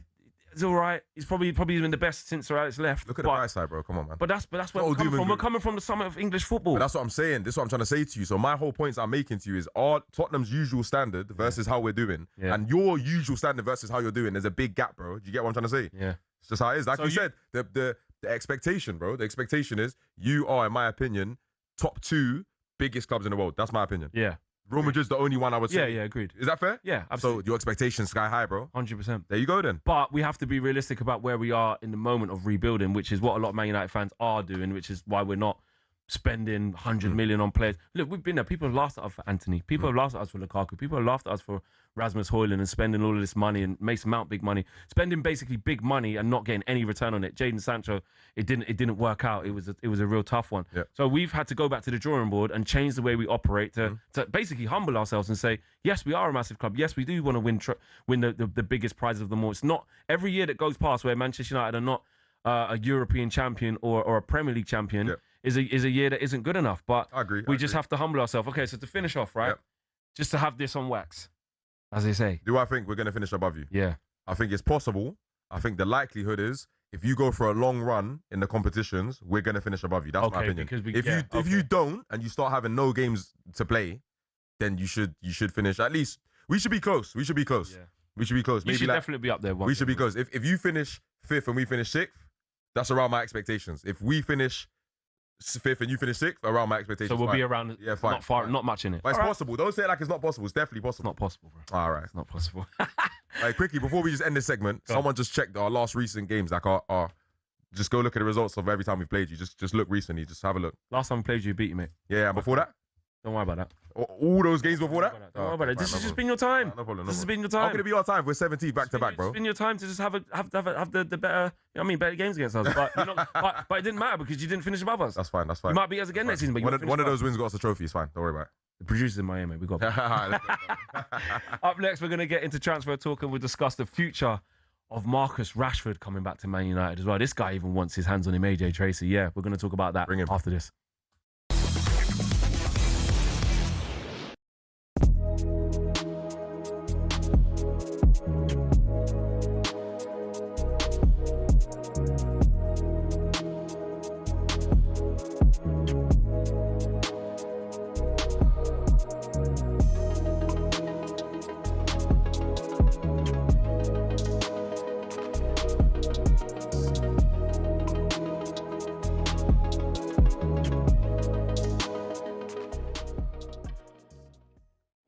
it's all right. He's probably been the best since Sir Alex left. Look at the bright side, bro. Come on, man. But that's where we're coming from. We're coming from the summit of English football. But that's what I'm saying. This is what I'm trying to say to you. So my whole points I'm making to you is Tottenham's usual standard versus how we're doing. Yeah. And your usual standard versus how you're doing. There's a big gap, bro. Do you get what I'm trying to say? Yeah. It's just how it is. Like you said, the expectation, bro. The expectation is you are, in my opinion, top 2 biggest clubs in the world. That's my opinion. Yeah. Real Madrid's the only one I would say. Yeah, agreed. Is that fair? Yeah, absolutely. So your expectations sky high, bro. 100%. There you go then. But we have to be realistic about where we are in the moment of rebuilding, which is what a lot of Man United fans are doing, which is why we're not spending 100 million on players. Look, we've been there. People have laughed at us for Anthony. People have laughed at us for Lukaku. People have laughed at us for Rasmus Højlund and spending all of this money and Mason Mount big money. Spending basically big money and not getting any return on it. Jadon Sancho, it didn't work out. It was a real tough one. Yeah. So we've had to go back to the drawing board and change the way we operate to basically humble ourselves and say, yes, we are a massive club. Yes, we do want to win the biggest prize of them all. It's not every year that goes past where Manchester United are not a European champion or a Premier League champion is a year that isn't good enough. But I agree. We just have to humble ourselves. Okay, so to finish off, right? Just to have this on wax, as they say. Do I think we're going to finish above you? Yeah. I think it's possible. I think the likelihood is if you go for a long run in the competitions, we're going to finish above you. That's my opinion. Because if you don't and you start having no games to play, then you should finish. At least we should be close. We should be close. Yeah. We should be close. You should definitely be up there. We should be close. If you finish 5th and we finish 6th, that's around my expectations. If we finish 5th and you finish 6th, around my expectations. So we'll be around. Yeah, fine. Not far. Not much in it. But it's possible. Don't say it like it's not possible. It's definitely possible. It's not possible, bro. All right. It's not possible. Quickly before we just end this segment, someone just checked our last recent games. Like our just go look at the results of every time we've played you. Just look recently. Just have a look. Last time we played you, beat you, mate. Yeah, and before that. Don't worry about that. All those games before that? Don't worry about it. This has just been your time. No problem. This has been your time. How can it be our time? We're 17 back to back, bro. It's been your time to just have the better, better games against us. But, but it didn't matter because you didn't finish above us. That's fine. You might beat us again next season, but you one of those wins got us a trophy. It's fine. Don't worry about it. The producers in Miami, we got Up next, we're going to get into transfer talk and we'll discuss the future of Marcus Rashford coming back to Man United as well. This guy even wants his hands on him, AJ Tracey. Yeah, we're going to talk about that after this.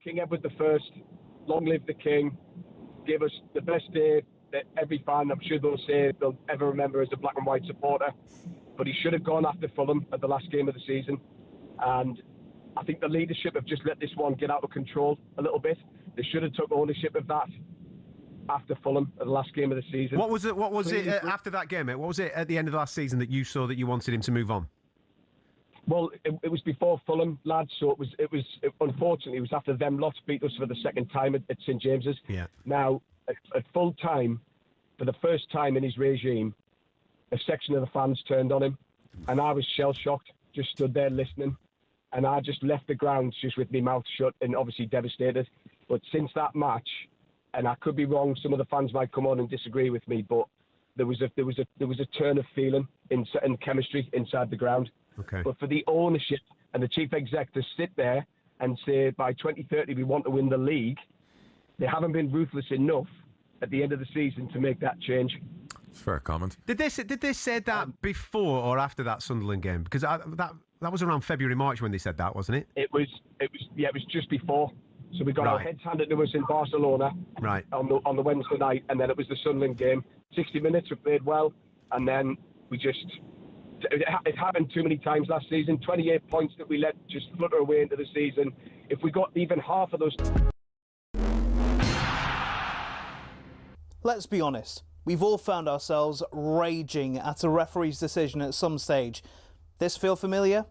King Edward I, long live the King, gave us the best day that every fan, I'm sure they'll ever remember as a black and white supporter. But he should have gone after Fulham at the last game of the season. And I think the leadership have just let this one get out of control a little bit. They should have took ownership of that after Fulham at the last game of the season. What was it after that game, mate? What was it at the end of the last season that you saw that you wanted him to move on? Well, it was before Fulham, lads. So it was unfortunately it was after them lot beat us for the second time at St James's. Yeah. Now at full time, for the first time in his regime, a section of the fans turned on him, and I was shell shocked. Just stood there listening, and I just left the grounds just with my mouth shut and obviously devastated. But since that match, and I could be wrong, some of the fans might come on and disagree with me, but there was a turn of feeling and chemistry inside the ground. Okay. But for the ownership and the chief exec to sit there and say by 2030 we want to win the league, they haven't been ruthless enough at the end of the season to make that change. Fair comment. Did they say that before or after that Sunderland game? Because that was around February, March when they said that, wasn't it? It was just before. So we got our heads handed to us in Barcelona on the Wednesday night, and then it was the Sunderland game. 60 minutes, we played well, and then we just... It happened too many times last season. 28 points that we let just flutter away into the season. If we got even half of those... Let's be honest. We've all found ourselves raging at a referee's decision at some stage. This feel familiar?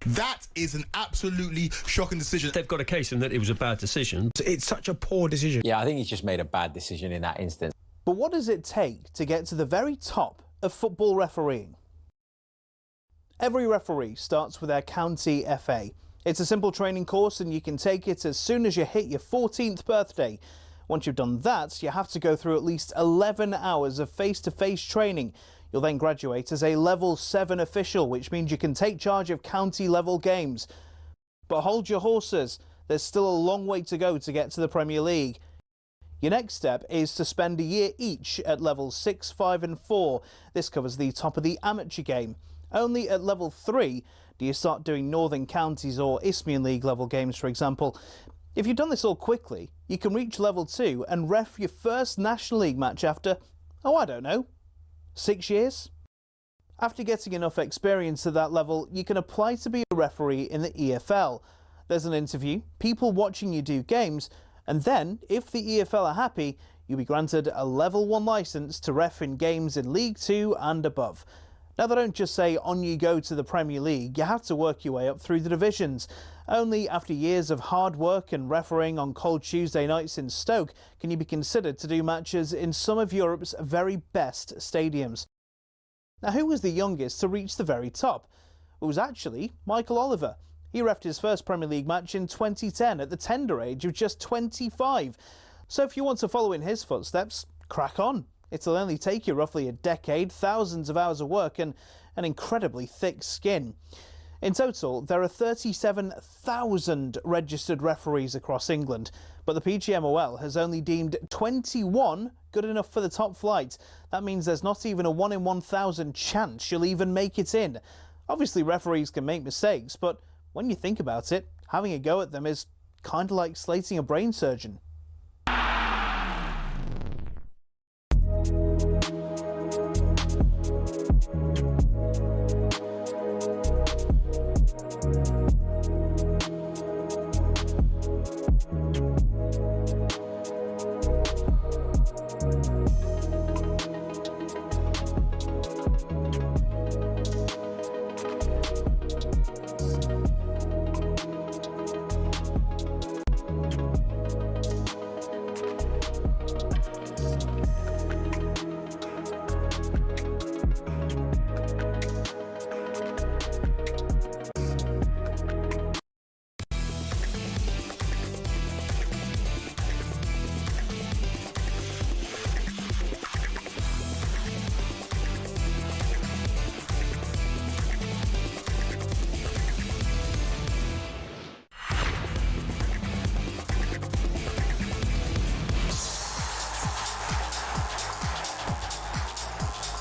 That is an absolutely shocking decision. They've got a case in that it was a bad decision. It's such a poor decision. Yeah, I think he's just made a bad decision in that instance. But what does it take to get to the very top of football refereeing? Every referee starts with their county FA. It's a simple training course and you can take it as soon as you hit your 14th birthday. Once you've done that, you have to go through at least 11 hours of face-to-face training. You'll then graduate as a Level 7 official, which means you can take charge of county-level games. But hold your horses, there's still a long way to go to get to the Premier League. Your next step is to spend a year each at Levels 6, 5 and 4. This covers the top of the amateur game. Only at Level 3 do you start doing Northern Counties or Isthmian League level games, for example. If you've done this all quickly, you can reach Level 2 and ref your first National League match after, I don't know, 6 years? After getting enough experience at that level, you can apply to be a referee in the EFL. There's an interview, people watching you do games, and then, if the EFL are happy, you'll be granted a Level 1 licence to ref in games in League 2 and above. Now, they don't just say on you go to the Premier League, you have to work your way up through the divisions. Only after years of hard work and refereeing on cold Tuesday nights in Stoke can you be considered to do matches in some of Europe's very best stadiums. Now, who was the youngest to reach the very top? It was actually Michael Oliver. He reffed his first Premier League match in 2010 at the tender age of just 25. So if you want to follow in his footsteps, crack on. It'll only take you roughly a decade, thousands of hours of work and an incredibly thick skin. In total, there are 37,000 registered referees across England, but the PGMOL has only deemed 21 good enough for the top flight. That means there's not even a 1 in 1,000 chance you'll even make it in. Obviously, referees can make mistakes, but when you think about it, having a go at them is kind of like slating a brain surgeon.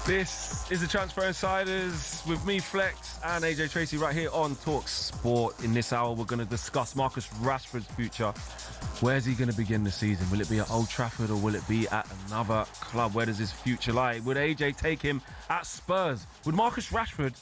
This is the Transfer Insiders with me, Flex, and AJ Tracey right here on talkSPORT. In this hour, we're going to discuss Marcus Rashford's future. Where's he going to begin the season? Will it be at Old Trafford or will it be at another club? Where does his future lie? Would AJ take him at Spurs? Would Marcus Rashford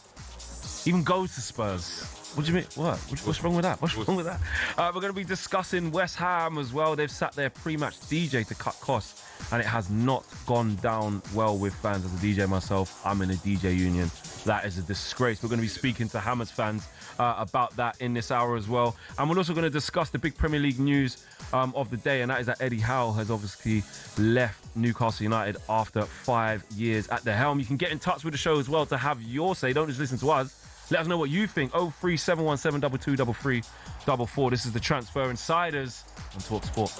even go to Spurs? What do you mean? What? What's wrong with that? What's wrong with that? We're going to be discussing West Ham as well. They've sat their pre-match DJ to cut costs, and it has not gone down well with fans. As a DJ myself, I'm in a DJ union. That is a disgrace. We're going to be speaking to Hammers fans about that in this hour as well. And we're also going to discuss the big Premier League news of the day, and that is that Eddie Howe has obviously left Newcastle United after 5 years at the helm. You can get in touch with the show as well to have your say. Don't just listen to us. Let us know what you think. 03717 223344. This is the Transfer Insiders on talkSPORT.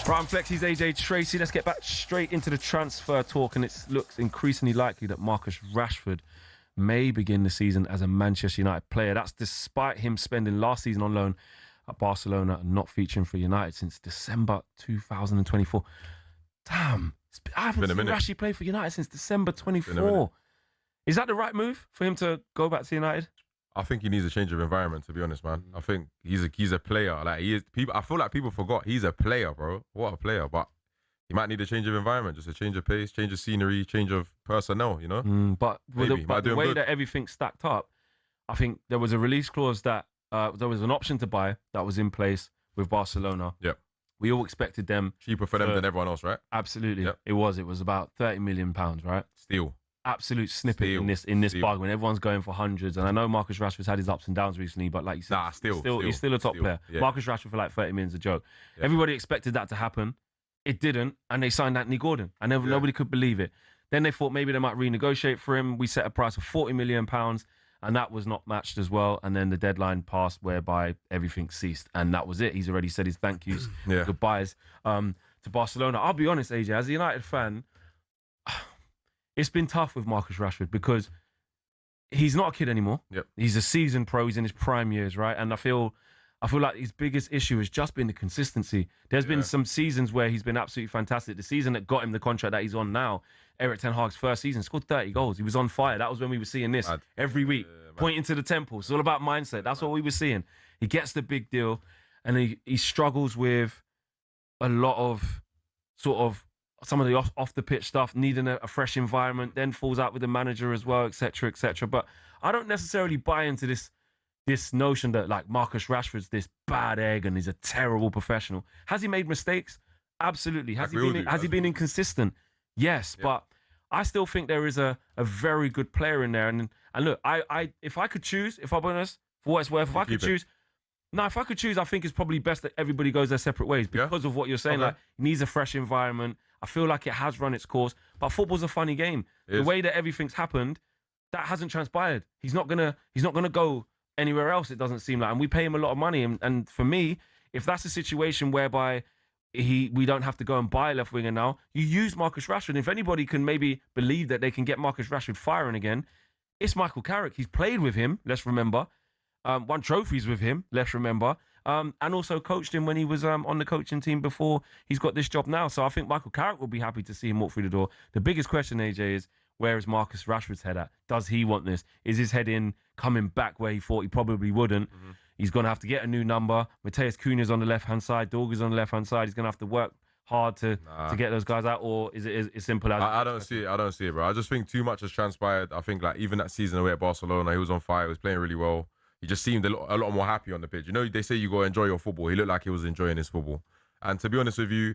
Right, I'm Flex, he's AJ Tracey. Let's get back straight into the transfer talk, and it looks increasingly likely that Marcus Rashford may begin the season as a Manchester United player. That's despite him spending last season on loan at Barcelona and not featuring for United since December 2024. Damn, I haven't seen Rashie play for United since December 24. Is that the right move for him to go back to United? I think he needs a change of environment, to be honest, man. I think he's a player. Like he is. I feel like people forgot he's a player, bro. What a player! But he might need a change of environment, just a change of pace, change of scenery, change of personnel. You know. But the way that everything's stacked up, I think there was a release clause that there was an option to buy that was in place with Barcelona. Yep. We all expected them cheaper for them than everyone else, right? Absolutely. Yep. It was about £30 million, right? Steal. Absolute snippet in this bargain. Everyone's going for hundreds, and I know Marcus Rashford's had his ups and downs recently, but like you said, he's still a top player. Yeah. Marcus Rashford for like 30 million is a joke. Yeah. Everybody expected that to happen. It didn't, and they signed Anthony Gordon, and nobody could believe it. Then they thought maybe they might renegotiate for him. We set a price of £40 million, and that was not matched as well. And then the deadline passed, whereby everything ceased, and that was it. He's already said his thank yous, goodbyes to Barcelona. I'll be honest, AJ, as a United fan, it's been tough with Marcus Rashford because he's not a kid anymore. Yep. He's a seasoned pro. He's in his prime years, right? And I feel like his biggest issue has just been the consistency. There's been some seasons where he's been absolutely fantastic. The season that got him the contract that he's on now, Eric Ten Hag's first season, scored 30 goals. He was on fire. That was when we were seeing this every week, pointing to the temple. It's all about mindset. That's what we were seeing. He gets the big deal, and he struggles with a lot of sort of some of the off the pitch stuff, needing a fresh environment, then falls out with the manager as well, etc., etc. But I don't necessarily buy into this notion that like Marcus Rashford's this bad egg and he's a terrible professional. Has he made mistakes? Absolutely. Has he been inconsistent? Yes, but I still think there is a very good player in there. And look, I if I could choose, if I'm honest, for what it's worth, if I could choose, I think it's probably best that everybody goes their separate ways because of what you're saying. Like, he needs a fresh environment. I feel like it has run its course, but football's a funny game. The way that everything's happened, that hasn't transpired. He's not gonna go anywhere else, it doesn't seem like. And we pay him a lot of money. And for me, if that's a situation whereby we don't have to go and buy a left winger now, you use Marcus Rashford. If anybody can maybe believe that they can get Marcus Rashford firing again, it's Michael Carrick. He's played with him, let's remember. Won trophies with him, let's remember. And also coached him when he was on the coaching team before he's got this job now. So I think Michael Carrick will be happy to see him walk through the door. The biggest question, AJ, is where is Marcus Rashford's head at? Does he want this? Is his head in coming back where he thought he probably wouldn't? Mm-hmm. He's going to have to get a new number. Mateus Cunha's on the left-hand side. Dorgu's on the left-hand side. He's going to have to work hard to get those guys out, or is it as simple as... I don't see it, bro. I just think too much has transpired. I think like even that season away at Barcelona, he was on fire. He was playing really well. He just seemed a lot more happy on the pitch. You know, they say you got to enjoy your football. He looked like he was enjoying his football. And to be honest with you,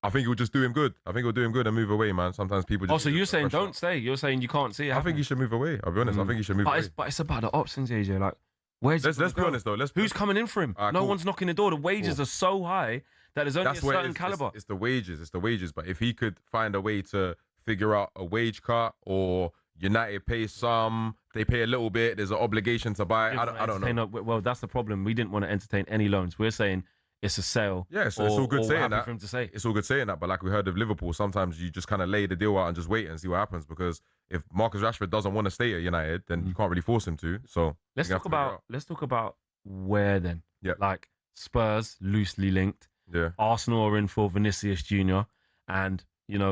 I think it would just do him good. I think it would do him good and move away, man. Sometimes people just... Oh, so you're saying don't stay. You're saying you can't see it. I think he should move away. I'll be honest. I think he should move away. But it's about the options, AJ. Like, where's let's be honest, though. Who's coming in for him? No one's knocking the door. The wages are so high that there's only a certain caliber. It's the wages. It's the wages. But if he could find a way to figure out a wage cut, or United pay some, they pay a little bit, there's an obligation to buy. I don't know. Well, that's the problem. We didn't want to entertain any loans. We're saying it's a sale. Yeah, so it's all good saying that. For him to say. It's all good saying that, but like we heard of Liverpool, sometimes you just kind of lay the deal out and just wait and see what happens, because if Marcus Rashford doesn't want to stay at United, then you can't really force him to. So let's talk about where then. Yeah. Like Spurs, loosely linked. Yeah. Arsenal are in for Vinicius Jr. and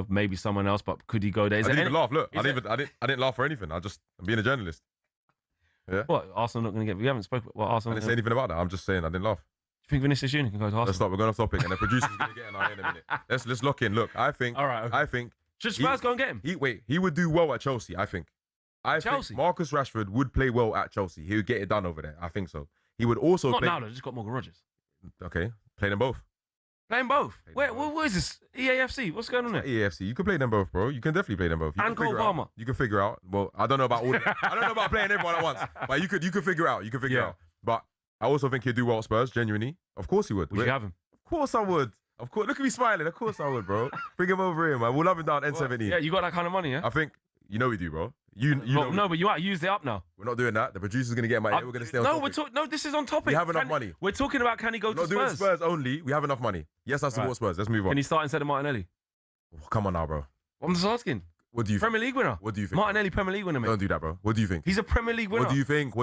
maybe someone else, but could he go there? I didn't even laugh. Look, I didn't laugh for anything. I'm being a journalist. Yeah. What, Arsenal not going to get? We haven't spoken. What Arsenal? I didn't say anything about that. I'm just saying I didn't laugh. Do you think Vinicius Jr. can go to Arsenal? Let's stop. We're going off topic, and the producer's going to get in our in a minute. Let's lock in. Look, I think. All right. Okay. I think. Should Spurs go and get him? He would do well at Chelsea. I think. Chelsea. Think Marcus Rashford would play well at Chelsea. He would get it done over there. I think so. He would also not now though. Just got Morgan Rogers. Okay, play them both. Playing both. What is this? EAFC? What's going on there? EAFC. You can play them both, bro. You can definitely play them both. And Cole Palmer. You can figure out. Well, I don't know about all. I don't know about playing everyone at once. But you could figure out. You can figure out. But I also think he'd do well at Spurs. Genuinely, of course he would. Would you have him? Of course I would. Of course. Look at me smiling. Of course I would, bro. Bring him over here, man. We'll love him down N17. Yeah, you got that kind of money, yeah? I think we do, bro. But you might use it up now. We're not doing that. The producer's gonna get my ear. We're gonna stay on topic. No, this is on topic. We have enough money. We're talking about can he go to Spurs? Not doing Spurs only. We have enough money. Yes, I support Spurs. Let's move on. Can he start instead of Martinelli? Oh, come on now, bro. I'm just asking. What do you Premier League winner? What do you think? Martinelli, Premier League winner, mate. Don't do that, bro. What do you think? He's a Premier League winner. What do you think?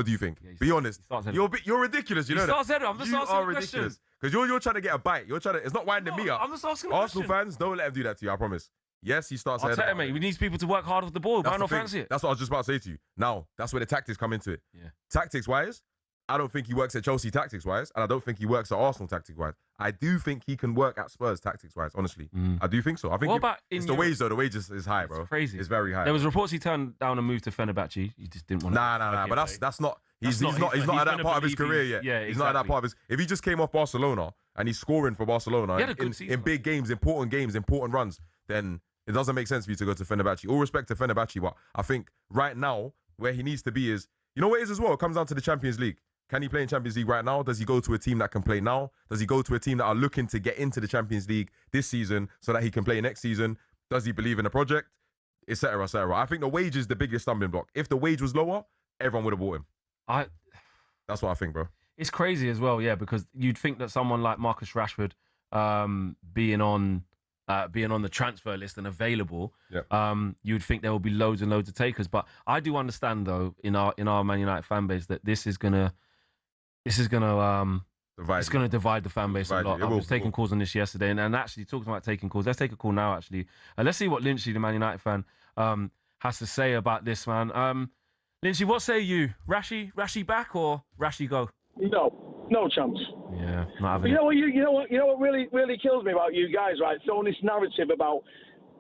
Yeah, be honest. You're ridiculous. You know that. I'm just asking a question. Because you're trying to get a bite. It's not winding me up. I'm just asking a Arsenal fans, don't let him do that to you. I promise. Yes, he starts ahead. I'll tell you, mate. We need people to work hard off the ball. Why not fancy it? That's what I was just about to say to you. Now, that's where the tactics come into it. Yeah. Tactics-wise, I don't think he works at Chelsea tactics-wise, and I don't think he works at Arsenal tactics-wise. I do think he can work at Spurs tactics-wise, honestly. I do think so. I think it's the wage, though. The wage is high, bro. It's crazy. It's very high. There was reports he turned down a move to Fenerbahce. He just didn't want to. Nah. But that's not... He's not at that part of his career yet. Yeah, he's not at that part of his... If he just came off Barcelona and he's scoring for Barcelona in big games, important runs, then it doesn't make sense for you to go to Fenerbahce. All respect to Fenerbahce, but I think right now where he needs to be is... You know what it is as well? It comes down to the Champions League. Can he play in Champions League right now? Does he go to a team that can play now? Does he go to a team that are looking to get into the Champions League this season so that he can play next season? Does he believe in the project? Etc. etc. I think the wage is the biggest stumbling block. If the wage was lower, everyone would have bought him. That's what I think, bro. It's crazy as well, yeah, because you'd think that someone like Marcus Rashford being on the transfer list and available, you'd think there will be loads and loads of takers. But I do understand, though, in our Man United fan base, that this is gonna divide the fan base a lot. I was taking calls on this yesterday, and actually talking about taking calls. Let's take a call now, actually. Let's see what Lynchy, the Man United fan, has to say about this, man. Lynchy, what say you? Rashi back or Rashi go? No chance. Yeah, not having You know what really kills me about you guys, right? Throwing this narrative about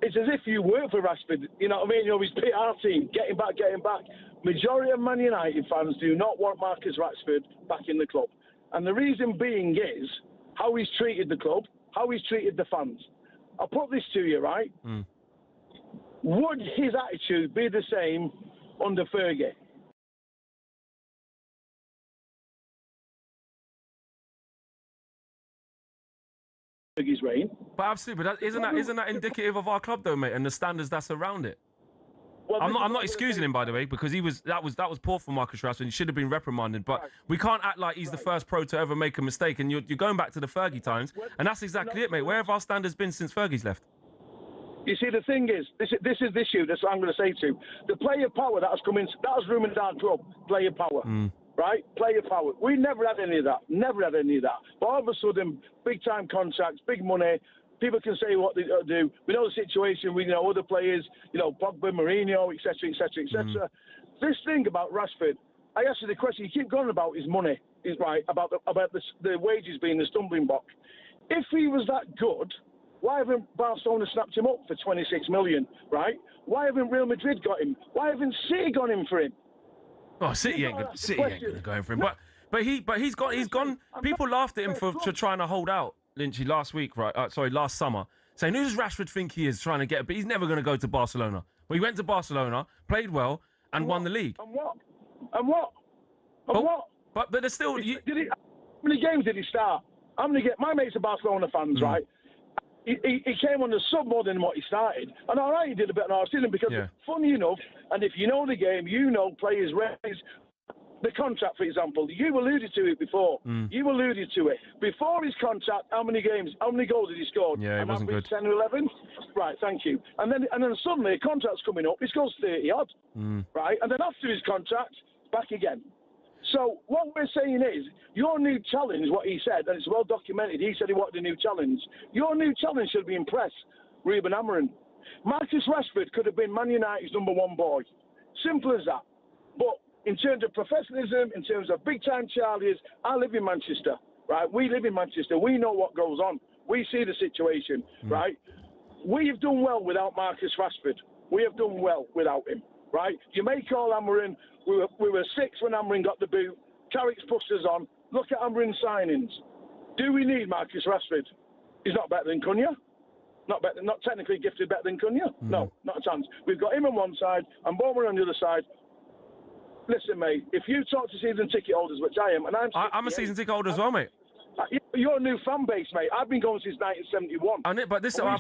it's as if you work for Rashford. You know what I mean? You know, his PR team, getting back. Majority of Man United fans do not want Marcus Rashford back in the club. And the reason being is how he's treated the club, how he's treated the fans. I'll put this to you, right? Would his attitude be the same under Fergie? Fergie's reign. But absolutely, but isn't that indicative of our club though, mate, and the standards that's around it? Well, I'm not excusing him, by the way, because that was poor for Marcus Rashford. He should have been reprimanded. But we can't act like he's the first pro to ever make a mistake. And you're going back to the Fergie times, and that's exactly it, mate. Where have our standards been since Fergie's left? You see, the thing is, this is the issue. That's what I'm going to say to you. The player power that has come in, that has ruined our club. Player power, right? Player power. We never had any of that. Never had any of that. But all of a sudden, big time contracts, big money. People can say what they do. We know the situation. We know other players. You know, Pogba, Mourinho, etc., etc., etc. This thing about Rashford, I asked you the question. You keep going about his money, is right? About the wages being the stumbling block. If he was that good, why haven't Barcelona snapped him up for 26 million? Right? Why haven't Real Madrid got him? Why haven't City gone in for him? Oh, City ain't going to go in for him. But he's gone. People laughed at him for trying to hold out. Lynchy last week, right? Last summer, saying who does Rashford think he is trying to get? But he's never going to go to Barcelona. Well, he went to Barcelona, played well, and won the league. And what? But there's still. How many games did he start? How many games? My mates are Barcelona fans, right? He came on the sub more than what he started. And all right, he did a bit of our season because, funny enough, and if you know the game, you know players raise. The contract, for example, you alluded to it before. You alluded to it. Before his contract, how many goals did he score? Yeah, it wasn't good. 10 or 11? Right, thank you. And then suddenly, a contract's coming up, he scores 30-odd. Right? And then after his contract, back again. So what we're saying is, your new challenge, what he said, and it's well documented, he said he wanted a new challenge. Your new challenge should be impress Ruben Amorim. Marcus Rashford could have been Man United's number one boy. Simple as that. But in terms of professionalism, in terms of big-time Charlies, I live in Manchester, right? We live in Manchester. We know what goes on. We see the situation, right? We've done well without Marcus Rashford. We have done well without him, right? You may call Amorim. We were 6 when Amorim got the boot. Carrick's pushed us on. Look at Amorim's signings. Do we need Marcus Rashford? He's not better than Cunha. Not technically gifted better than Cunha. No, not a chance. We've got him on one side and Bowman on the other side. Listen, mate, if you talk to season ticket holders, which I am, and I'm a season ticket holder as well, mate. You're a new fan base, mate. I've been going since 1971. But this is what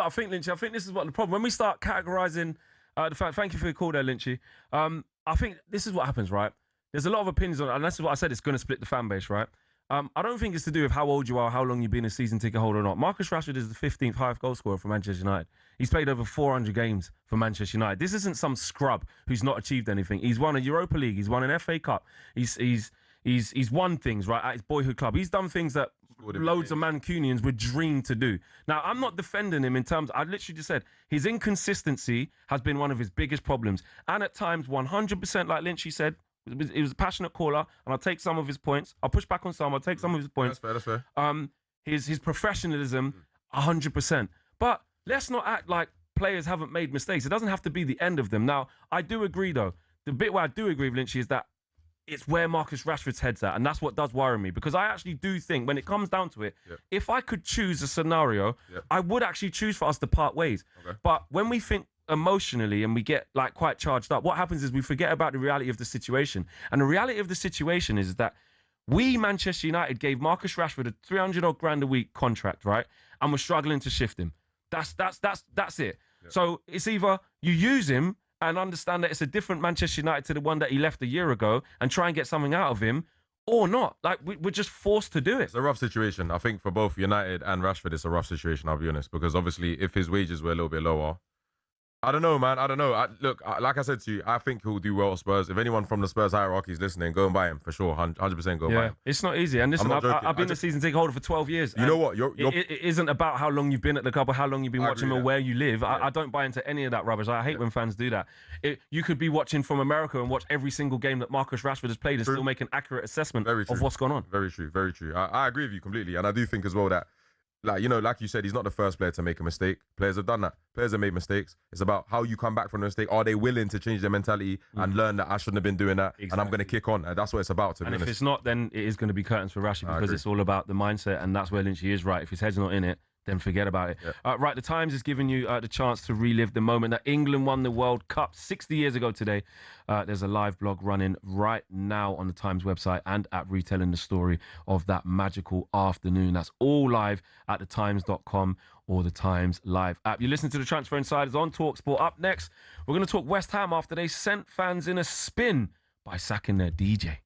I think, Lynchy. I think this is what the problem. When we start categorising the fact, thank you for your call there, Lynchy. I think this is what happens, right? There's a lot of opinions on it, and this is what I said, it's going to split the fan base, right? I don't think it's to do with how old you are, how long you've been a season ticket holder or not. Marcus Rashford is the 15th highest goal scorer for Manchester United. He's played over 400 games for Manchester United. This isn't some scrub who's not achieved anything. He's won a Europa League. He's won an FA Cup. He's won things, right, at his boyhood club. He's done things that loads of Mancunians would dream to do. Now, I'm not defending him in terms, I literally just said, his inconsistency has been one of his biggest problems. And at times, 100%, like Lynchy said, he was a passionate caller, and I'll take some of his points. I'll push back on some. I'll take some of his points. That's fair. His professionalism, 100%. But let's not act like players haven't made mistakes. It doesn't have to be the end of them. Now, I do agree, though. The bit where I do agree with Lynchy is that it's where Marcus Rashford's head's at, and that's what does worry me. Because I actually do think, when it comes down to it, if I could choose a scenario, I would actually choose for us to part ways. Okay. But when we think emotionally and we get like quite charged up, what happens is we forget about the reality of the situation. And the reality of the situation is that we, Manchester United, gave Marcus Rashford a 300 grand a week contract, right? And we're struggling to shift him. That's it. So it's either you use him and understand that it's a different Manchester United to the one that he left a year ago and try and get something out of him, or not. Like, we're just forced to do it. It's a rough situation. I think for both United and Rashford, it's a rough situation, I'll be honest, because obviously if his wages were a little bit lower, I don't know, man. I don't know. Look, like I said to you, I think he'll do well at Spurs. If anyone from the Spurs hierarchy is listening, go and buy him for sure. 100% go and buy him. It's not easy. And listen, I've been a season ticket holder for 12 years. You know what? It isn't about how long you've been at the club or how long you've been watching or where you live. I don't buy into any of that rubbish. I hate when fans do that. You could be watching from America and watch every single game that Marcus Rashford has played and still make an accurate assessment of what's gone on. Very true. Very true. I agree with you completely. And I do think as well that like, like you said, he's not the first player to make a mistake. Players have done that. Players have made mistakes. It's about how you come back from the mistake. Are they willing to change their mentality and learn that I shouldn't have been doing that and I'm going to kick on? And that's what it's about, to be honest. If it's not, then it is going to be curtains for Rashid, because it's all about the mindset, and that's where Lynchy is right. If his head's not in it, then forget about it. Yeah. Right, the Times is giving you the chance to relive the moment that England won the World Cup 60 years ago today. There's a live blog running right now on the Times website and app retelling the story of that magical afternoon. That's all live at thetimes.com or the Times Live app. You listen to the Transfer Insiders on talkSPORT. Up next, we're going to talk West Ham after they sent fans in a spin by sacking their DJ.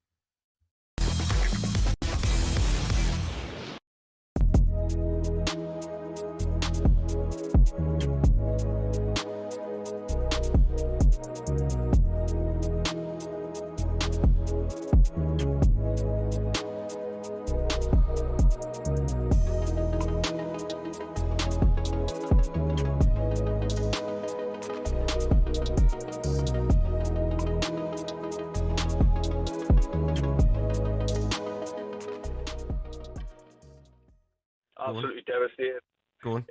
Absolutely devastated. Go on.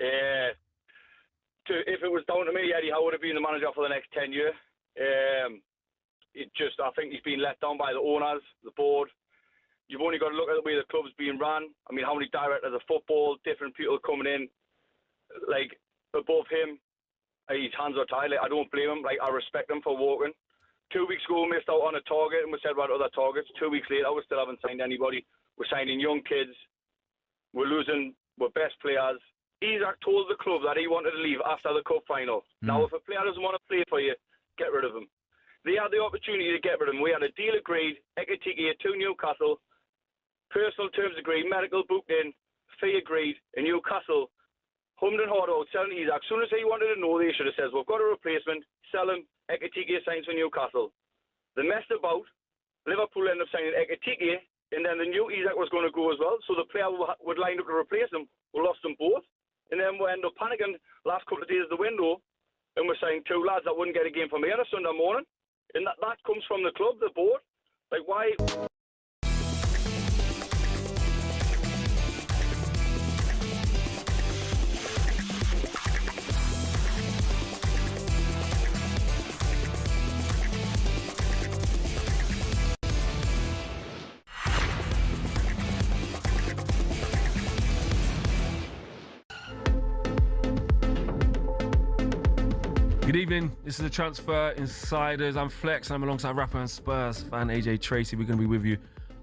If it was down to me, Eddie Howe would have been the manager for the next 10 years. I think he's been let down by the owners, the board. You've only got to look at the way the club's being run. I mean, how many directors of football, different people coming in, like, above him. His hands are tied. Like, I don't blame him. Like, I respect him for walking. 2 weeks ago, we missed out on a target, and we said about other targets. 2 weeks later, we still haven't signed anybody. We're signing young kids. We're losing our best players. Isaac told the club that he wanted to leave after the cup final. Now, if a player doesn't want to play for you, get rid of him. They had the opportunity to get rid of him. We had a deal agreed, Ekitike to Newcastle, personal terms agreed, medical booked in, fee agreed, and Newcastle hummed and hawed out selling Isaac. As soon as he wanted to know, they should have said, we've got a replacement, sell him, Ekitike signs for Newcastle. They messed about. Liverpool ended up signing Ekitike, and then the new Isaac was going to go as well, so the player would line up to replace him. We lost them both, and then we ended up panicking last couple of days of the window, and we're saying two lads that wouldn't get a game from me on a Sunday morning, and that comes from the club, the board. Like, why? Good evening. This is the Transfer Insiders. I'm Flex. I'm alongside rapper and Spurs fan AJ Tracey. We're going to be with you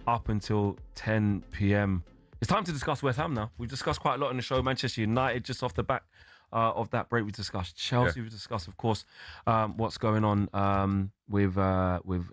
up until 10 p.m. It's time to discuss West Ham now. We've discussed quite a lot on the show. Manchester United, just off the back of that break, we discussed Chelsea. We discussed, of course, what's going on with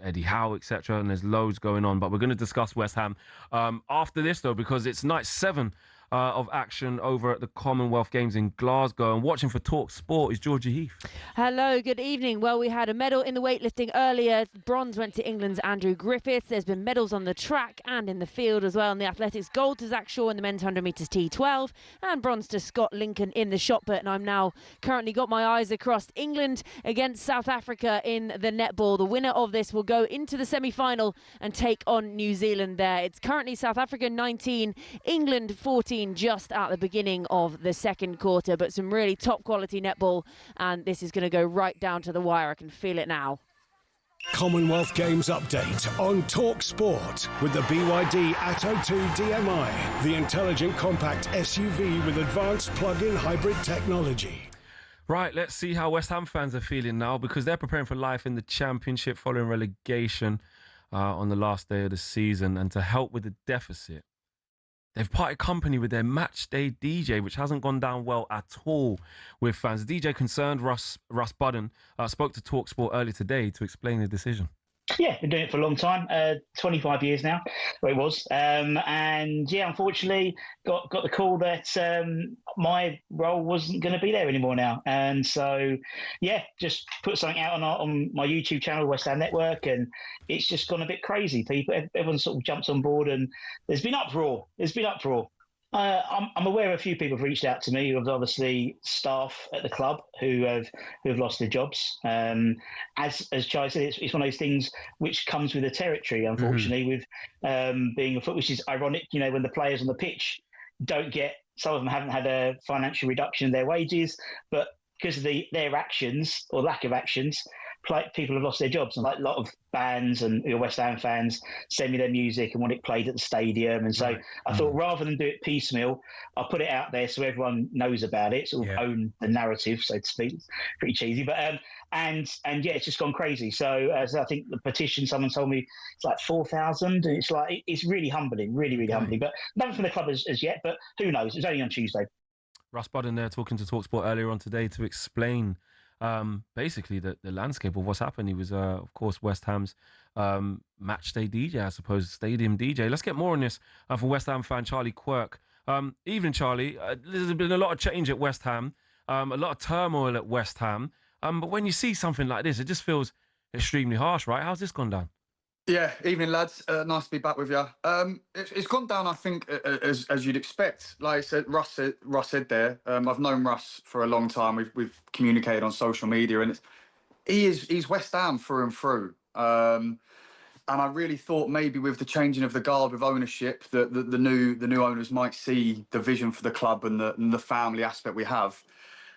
Eddie Howe, etc. And there's loads going on. But we're going to discuss West Ham after this, though, because it's night 7 of action over at the Commonwealth Games in Glasgow. And watching for talkSPORT is Georgie Heath. Hello, good evening. Well, we had a medal in the weightlifting earlier. Bronze went to England's Andrew Griffiths. There's been medals on the track and in the field as well. In the athletics, gold to Zach Shaw in the men's 100 metres T12 and bronze to Scott Lincoln in the shot put. And I'm now currently got my eyes across England against South Africa in the netball. The winner of this will go into the semi-final and take on New Zealand there. It's currently South Africa 19, England 14, just at the beginning of the second quarter, but some really top quality netball, and this is going to go right down to the wire. I can feel it now. Commonwealth Games update on talkSPORT with the BYD Atto 2 DMI, the intelligent compact SUV with advanced plug-in hybrid technology. Right, let's see how West Ham fans are feeling now, because they're preparing for life in the Championship following relegation on the last day of the season. And to help with the deficit, they've parted company with their match day DJ, which hasn't gone down well at all with fans. The DJ concerned, Russ Budden, spoke to talkSPORT earlier today to explain the decision. Yeah, been doing it for a long time, 25 years now, well, it was. And yeah, unfortunately, got the call that my role wasn't going to be there anymore now. And so, yeah, just put something out on my YouTube channel, West Ham Network, and it's just gone a bit crazy. Everyone sort of jumped on board, and there's been uproar. I'm aware a few people have reached out to me, of obviously staff at the club who have lost their jobs. As Chai said, it's one of those things which comes with the territory, unfortunately, with being a foot, which is ironic, when the players on the pitch don't get some of them haven't had a financial reduction in their wages, but because of their actions or lack of actions, people have lost their jobs. And like a lot of bands and West Ham fans send me their music and want it played at the stadium. And so I thought rather than do it piecemeal, I'll put it out there so everyone knows about it, sort of own the narrative, so to speak. It's pretty cheesy, but and yeah, it's just gone crazy. So as I think the petition, someone told me it's like 4,000, and it's like it's really humbling, really humbling. But nothing from the club as yet. But who knows? It's only on Tuesday. Russ Budden there talking to talkSPORT earlier on today to explain basically the landscape of what's happened. He was, of course, West Ham's match day DJ, I suppose, stadium DJ. Let's get more on this from West Ham fan Charlie Quirk. Evening, Charlie. There's been a lot of change at West Ham, a lot of turmoil at West Ham. But when you see something like this, it just feels extremely harsh, right? How's this gone down? Yeah, evening lads. Nice to be back with you. It's gone down, I think, as you'd expect. Like I said, Russ said there. I've known Russ for a long time. We've communicated on social media, and he's West Ham through and through. And I really thought maybe with the changing of the guard with ownership, that the new owners might see the vision for the club and the family aspect we have.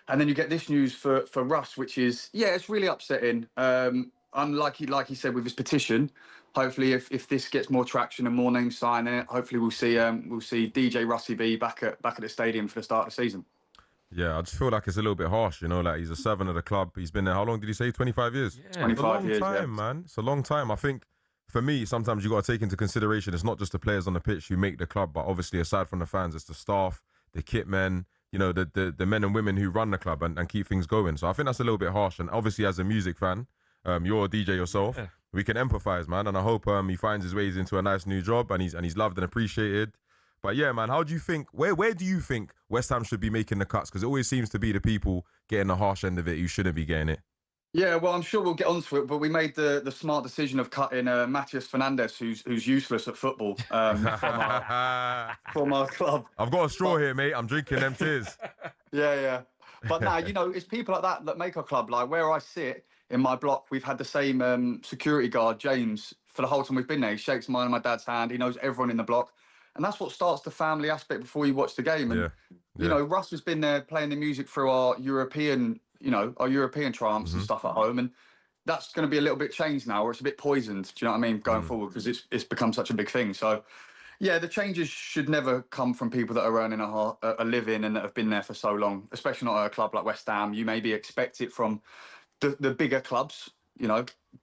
And then you get this news for Russ, which is it's really upsetting. Like he said with his petition. Hopefully, if this gets more traction and more names signing it, hopefully we'll see DJ Russie B back at the stadium for the start of the season. Yeah, I just feel like it's a little bit harsh, like he's a servant of the club. He's been there, how long did he say, 25 years? Yeah, 25 years, It's a long time, man. It's a long time. I think, for me, sometimes you got to take into consideration, it's not just the players on the pitch who make the club, but obviously, aside from the fans, it's the staff, the kit men, the men and women who run the club and keep things going. So I think that's a little bit harsh. And obviously, as a music fan, you're a DJ yourself. Yeah. We can empathise, man, and I hope he finds his ways into a nice new job and he's loved and appreciated. But yeah, man, how do you think? Where do you think West Ham should be making the cuts? Because it always seems to be the people getting the harsh end of it who shouldn't be getting it. Yeah, well, I'm sure we'll get onto it, but we made the smart decision of cutting Matías Fernandes, who's useless at football, from our club. I've got a straw here, mate. I'm drinking them tears. Yeah. But now, it's people like that make our club. Like where I sit in my block, we've had the same security guard, James, for the whole time we've been there. He shakes mine and my dad's hand. He knows everyone in the block. And that's what starts the family aspect before you watch the game. And, Russ has been there playing the music through our European triumphs and stuff at home. And that's going to be a little bit changed now, or it's a bit poisoned, do you know what I mean, going forward, because it's become such a big thing. So, yeah, the changes should never come from people that are earning a living and that have been there for so long, especially not at a club like West Ham. You maybe expect it from the bigger clubs,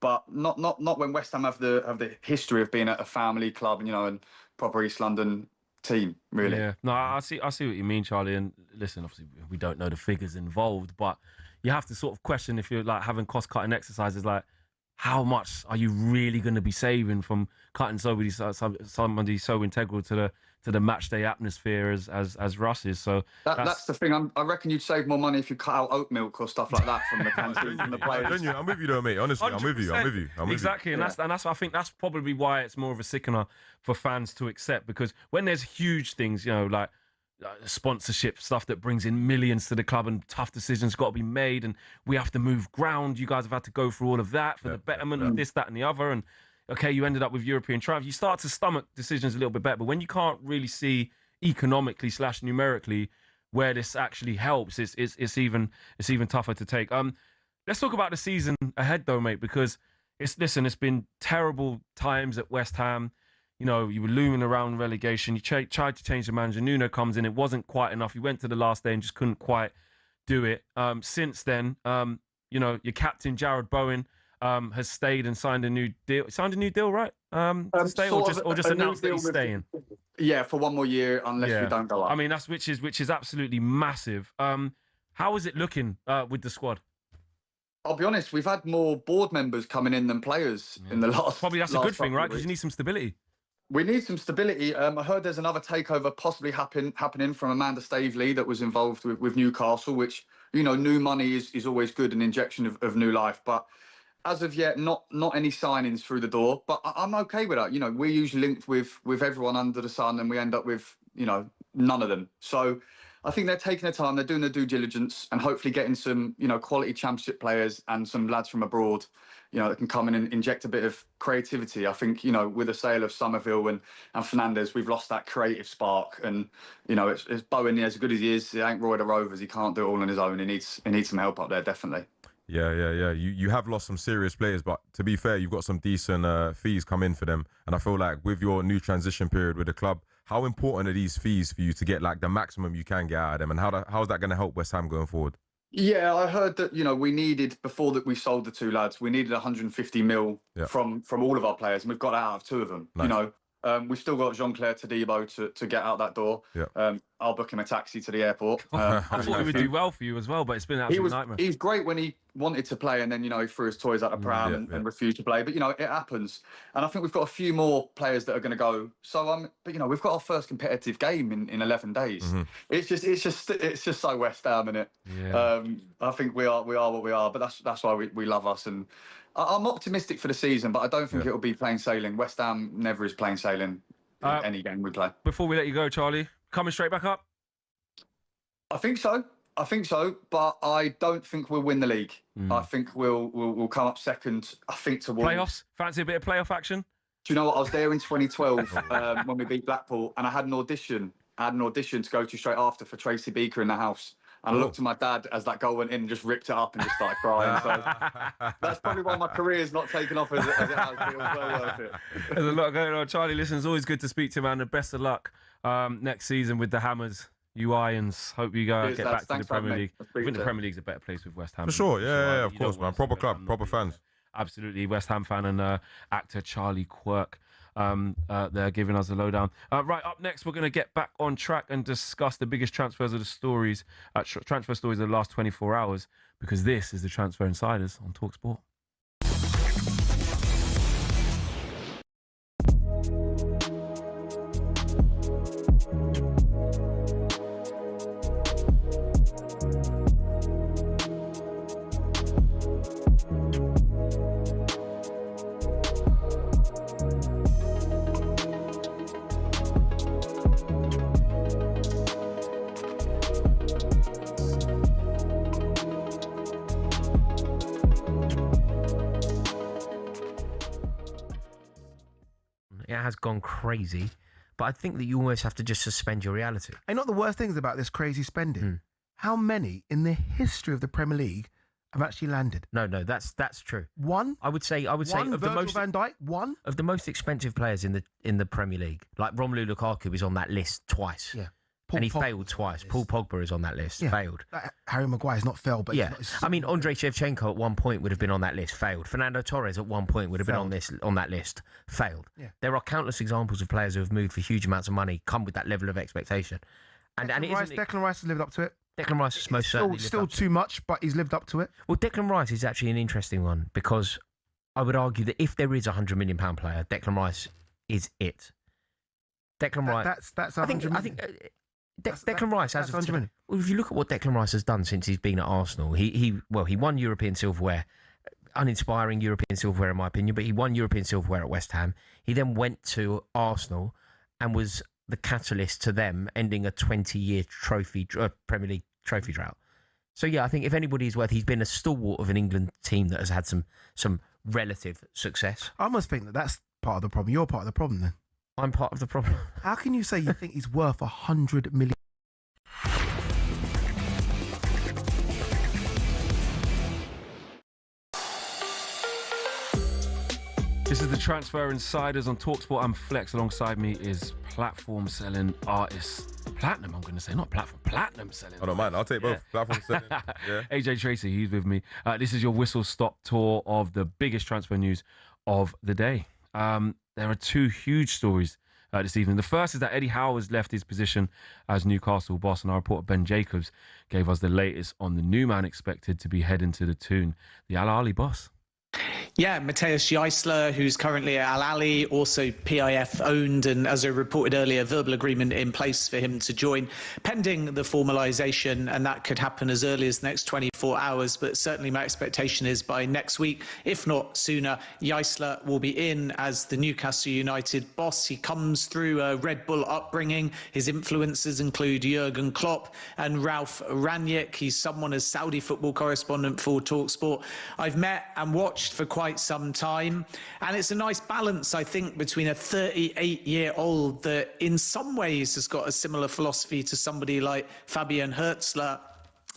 but not when West Ham have the history of being a family club, and proper East London team, really. Yeah, no, I see what you mean, Charlie. And listen, obviously, we don't know the figures involved, but you have to sort of question if you're like having cost-cutting exercises, like how much are you really going to be saving from cutting somebody so integral to the match day atmosphere as Russ is. So that's the thing. I reckon you'd save more money if you cut out oat milk or stuff like that from the canteen and the players. I'm with you though, mate. Honestly, 100%. I'm with you. Exactly, and that's I think that's probably why it's more of a sickener for fans to accept, because when there's huge things, like sponsorship stuff that brings in millions to the club and tough decisions got to be made and we have to move ground. You guys have had to go through all of that for the betterment of this, that and the other. And okay, you ended up with European triumph. You start to stomach decisions a little bit better. But when you can't really see economically / numerically where this actually helps, it's even tougher to take. Let's talk about the season ahead though, mate, because it's been terrible times at West Ham. You were looming around relegation. You tried to change the manager. Nuno comes in. It wasn't quite enough. You went to the last day and just couldn't quite do it. Since then, your captain, Jared Bowen, has stayed and signed a new deal. Signed a new deal, right? To stay, or just announced that he's staying? Yeah, for one more year, unless we don't go up. I mean, which is absolutely massive. How is it looking with the squad? I'll be honest, we've had more board members coming in than players in the last. Probably that's a good thing, right? Because you need some stability. We need some stability. I heard there's another takeover possibly happening from Amanda Staveley that was involved with Newcastle, which, new money is always good, an injection of new life. But as of yet, not any signings through the door. But I'm okay with that. We're usually linked with everyone under the sun and we end up with, none of them. So I think they're taking their time, they're doing their due diligence, and hopefully getting some, quality championship players and some lads from abroad, that can come in and inject a bit of creativity. I think, with the sale of Somerville and Fernandez, we've lost that creative spark. And, it's Bowen, as good as he is, he ain't Roy the Rovers. He can't do it all on his own. He needs some help up there, definitely. Yeah. You have lost some serious players, but to be fair, you've got some decent fees come in for them. And I feel like with your new transition period with the club, how important are these fees for you to get like the maximum you can get out of them? And how's that going to help West Ham going forward? Yeah, I heard that, we needed, before that we sold the two lads, we needed 150 mil from all of our players, and we've got out of two of them. Nice. We've still got Jean-Claire Todibo to get out that door. Yeah. I'll book him a taxi to the airport. I thought he would do well for you as well, but it's been an absolute nightmare. He's great when he wanted to play, and then, he threw his toys out the pram and refused to play. But, it happens. And I think we've got a few more players that are going to go. So, but, we've got our first competitive game in 11 days. Mm-hmm. It's just so West Ham, innit? Yeah. I think we are what we are, but that's why we love us. And I'm optimistic for the season, but I don't think it'll be plain sailing. West Ham never is plain sailing in any game we play. Before we let you go, Charlie, coming straight back up? I think so, but I don't think we'll win the league. I think we'll come up second, I think, to Playoffs? Fancy a bit of playoff action? Do you know what? I was there in 2012 when we beat Blackpool, and I had an audition. To go to straight after for Tracey Beaker in the house. And I looked at my dad as that goal went in and just ripped it up and just started crying. So that's probably why my career's not taken off as it has. But it was well worth it. There's a lot going on. Charlie, listen, it's always good to speak to you, man. And best of luck next season with the Hammers. You Irons. Hope you get back to the Premier League. I think the Premier League's a better place with West Ham. For sure, yeah, of course, man. Proper club, proper fans. Absolutely. West Ham fan and actor Charlie Quirk. They're giving us the lowdown. Right, up next, we're going to get back on track and discuss the biggest transfer stories of the last 24 hours, because this is the Transfer Insiders on talkSPORT. Has gone crazy, but I think that you almost have to just suspend your reality. And not the worst things about this crazy spending. How many in the history of the Premier League have actually landed? No, that's true. One. I would say of the most Van Dijk. One of the most expensive players in the Premier League. Like Romelu Lukaku is on that list twice. Yeah. And he failed twice. Paul Pogba is on that list. Yeah. Failed. Harry Maguire's not failed, but yeah. I mean, Andrei Shevchenko at one point would have been on that list. Failed. Fernando Torres at one point would have been on that list. Failed. Yeah. There are countless examples of players who have moved for huge amounts of money, come with that level of expectation. And Declan Rice has lived up to it. Declan Rice has most certainly still too much, but he's lived up to it. Well, Declan Rice is actually an interesting one, because I would argue that if there is a £100 million player, Declan Rice is it. Declan Rice. That's 100 million. I think Declan Rice has 100 million. Well, if you look at what Declan Rice has done since he's been at Arsenal, he won European silverware, uninspiring European silverware in my opinion, but he won European silverware at West Ham. He then went to Arsenal and was the catalyst to them ending a 20-year Premier League trophy drought. So yeah, I think if anybody's worth, he's been a stalwart of an England team that has had some relative success. I almost think that's part of the problem. You're part of the problem then. I'm part of the problem. How can you say you think he's worth 100 million? This is the Transfer Insiders on talkSPORT and Flex. Alongside me is platform selling artist platinum. I'm going to say not platform, platinum selling. I don't mind. I'll take both. Platform selling. Yeah. AJ Tracey, he's with me. This is your whistle stop tour of the biggest transfer news of the day. There are two huge stories this evening. The first is that Eddie Howe has left his position as Newcastle boss, and our reporter Ben Jacobs gave us the latest on the new man expected to be heading to the Toon, the Al Ahly boss. Yeah, Matthias Geisler, who's currently at Al Ahly, also PIF owned, and as I reported earlier, verbal agreement in place for him to join, pending the formalisation, and that could happen as early as the next 24 4 hours, but certainly my expectation is by next week, if not sooner, Eisler will be in as the Newcastle United boss. He comes through a Red Bull upbringing. His influences include Jurgen Klopp and Ralf Rangnick. He's someone as Saudi football correspondent for talkSPORT I've met and watched for quite some time. And it's a nice balance, I think, between a 38-year-old that in some ways has got a similar philosophy to somebody like Fabian Hürzeler,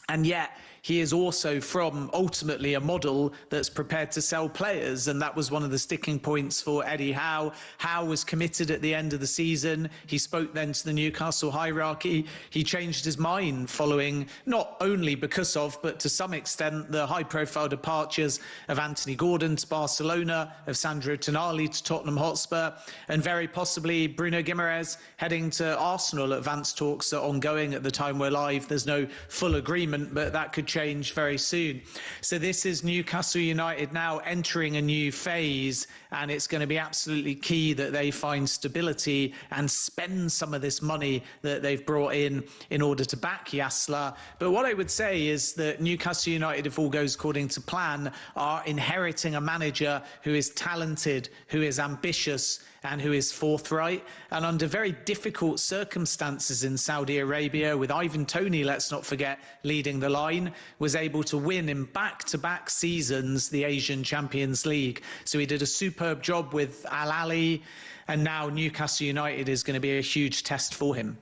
and yet he is also from ultimately a model that's prepared to sell players. And that was one of the sticking points for Eddie Howe. Howe was committed at the end of the season. He spoke then to the Newcastle hierarchy. He changed his mind following not only because of, but to some extent, the high-profile departures of Anthony Gordon to Barcelona, of Sandro Tonali to Tottenham Hotspur, and very possibly Bruno Guimaraes heading to Arsenal. Advanced talks are ongoing at the time we're live. There's no full agreement, but that could change very soon. So this is Newcastle United now entering a new phase, and it's going to be absolutely key that they find stability and spend some of this money that they've brought in order to back Eisler. But what I would say is that Newcastle United, if all goes according to plan, are inheriting a manager who is talented, who is ambitious, and who is forthright. And under very difficult circumstances in Saudi Arabia, with Ivan Toney, let's not forget, leading the line, was able to win in back-to-back seasons the Asian Champions League. So he did a superb job with Al Ahly, and now Newcastle United is going to be a huge test for him.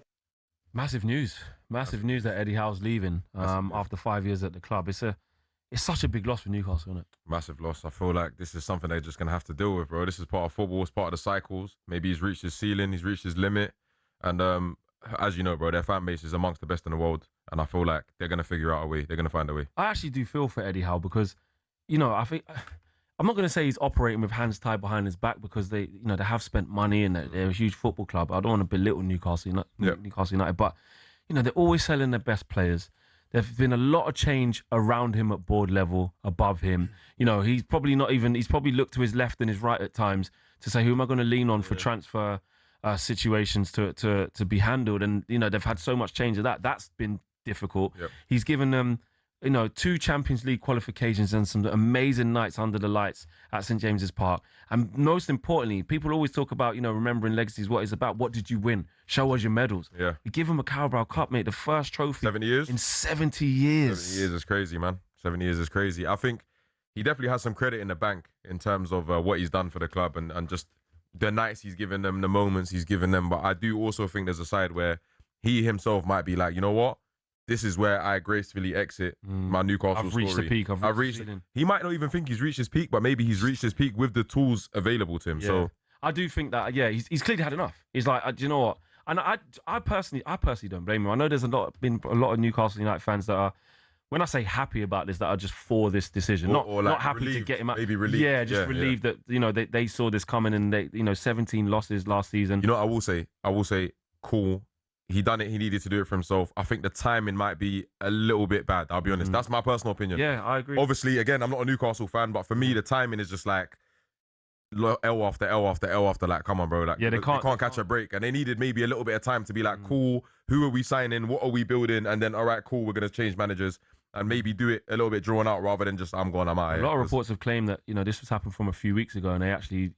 Massive news that Eddie Howe's leaving after 5 years at the club. It's such a big loss for Newcastle, isn't it? Massive loss. I feel like this is something they're just going to have to deal with, bro. This is part of football. It's part of the cycles. Maybe he's reached his ceiling. He's reached his limit. And as you know, bro, their fan base is amongst the best in the world. And I feel like they're going to figure out a way. They're going to find a way. I actually do feel for Eddie Howe because, I think... I'm not going to say he's operating with hands tied behind his back because they have spent money and they're a huge football club. I don't want to belittle Newcastle United, but, they're always selling their best players. There's been a lot of change around him at board level, above him. He's probably looked to his left and his right at times to say, who am I going to lean on for transfer situations to be handled? And, they've had so much change of that. That's been difficult. Yep. He's given them, 2 Champions League qualifications and some amazing nights under the lights at St. James's Park. And most importantly, people always talk about, remembering legacies, what it's about. What did you win? Show us your medals. Yeah. You give him a Carabao Cup, mate, the first trophy. 70 years? In 70 years. 70 years is crazy, man. 70 years is crazy. I think he definitely has some credit in the bank in terms of what he's done for the club and just the nights he's given them, the moments he's given them. But I do also think there's a side where he himself might be like, you know what? This is where I gracefully exit my Newcastle I've reached story. the peak. I've reached He might not even think he's reached his peak, but maybe he's reached his peak with the tools available to him. Yeah. So I do think that, he's clearly had enough. He's like, do you know what? And I personally don't blame him. I know there's been a lot of Newcastle United fans that are, when I say happy about this, that are just for this decision, or like not happy relieved, to get him out. Maybe relieved. Yeah, just relieved that they saw this coming and they 17 losses last season. You know what I will say, cool. He done it. He needed to do it for himself. I think the timing might be a little bit bad. I'll be honest. That's my personal opinion. Yeah, I agree. Obviously, again, I'm not a Newcastle fan, but for me, the timing is just like L after L after L after. Like, come on, bro. Like, they can't catch a break, and they needed maybe a little bit of time to be like, cool. Who are we signing? What are we building? And then, all right, cool. We're gonna change managers and maybe do it a little bit drawn out rather than just I'm gone. I'm out. A lot of reports have claimed that this was happened from a few weeks ago, and they actually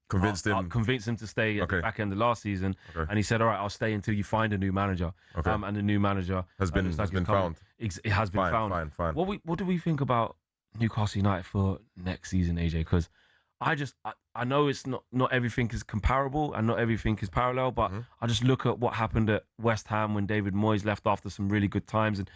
convinced him to stay at the back end of last season. Okay. And he said, all right, I'll stay until you find a new manager. Okay. And the new manager has been found. It has been found. Fine. What do we think about Newcastle United for next season, AJ? Because I know it's not everything is comparable and not everything is parallel, but I just look at what happened at West Ham when David Moyes left after some really good times, and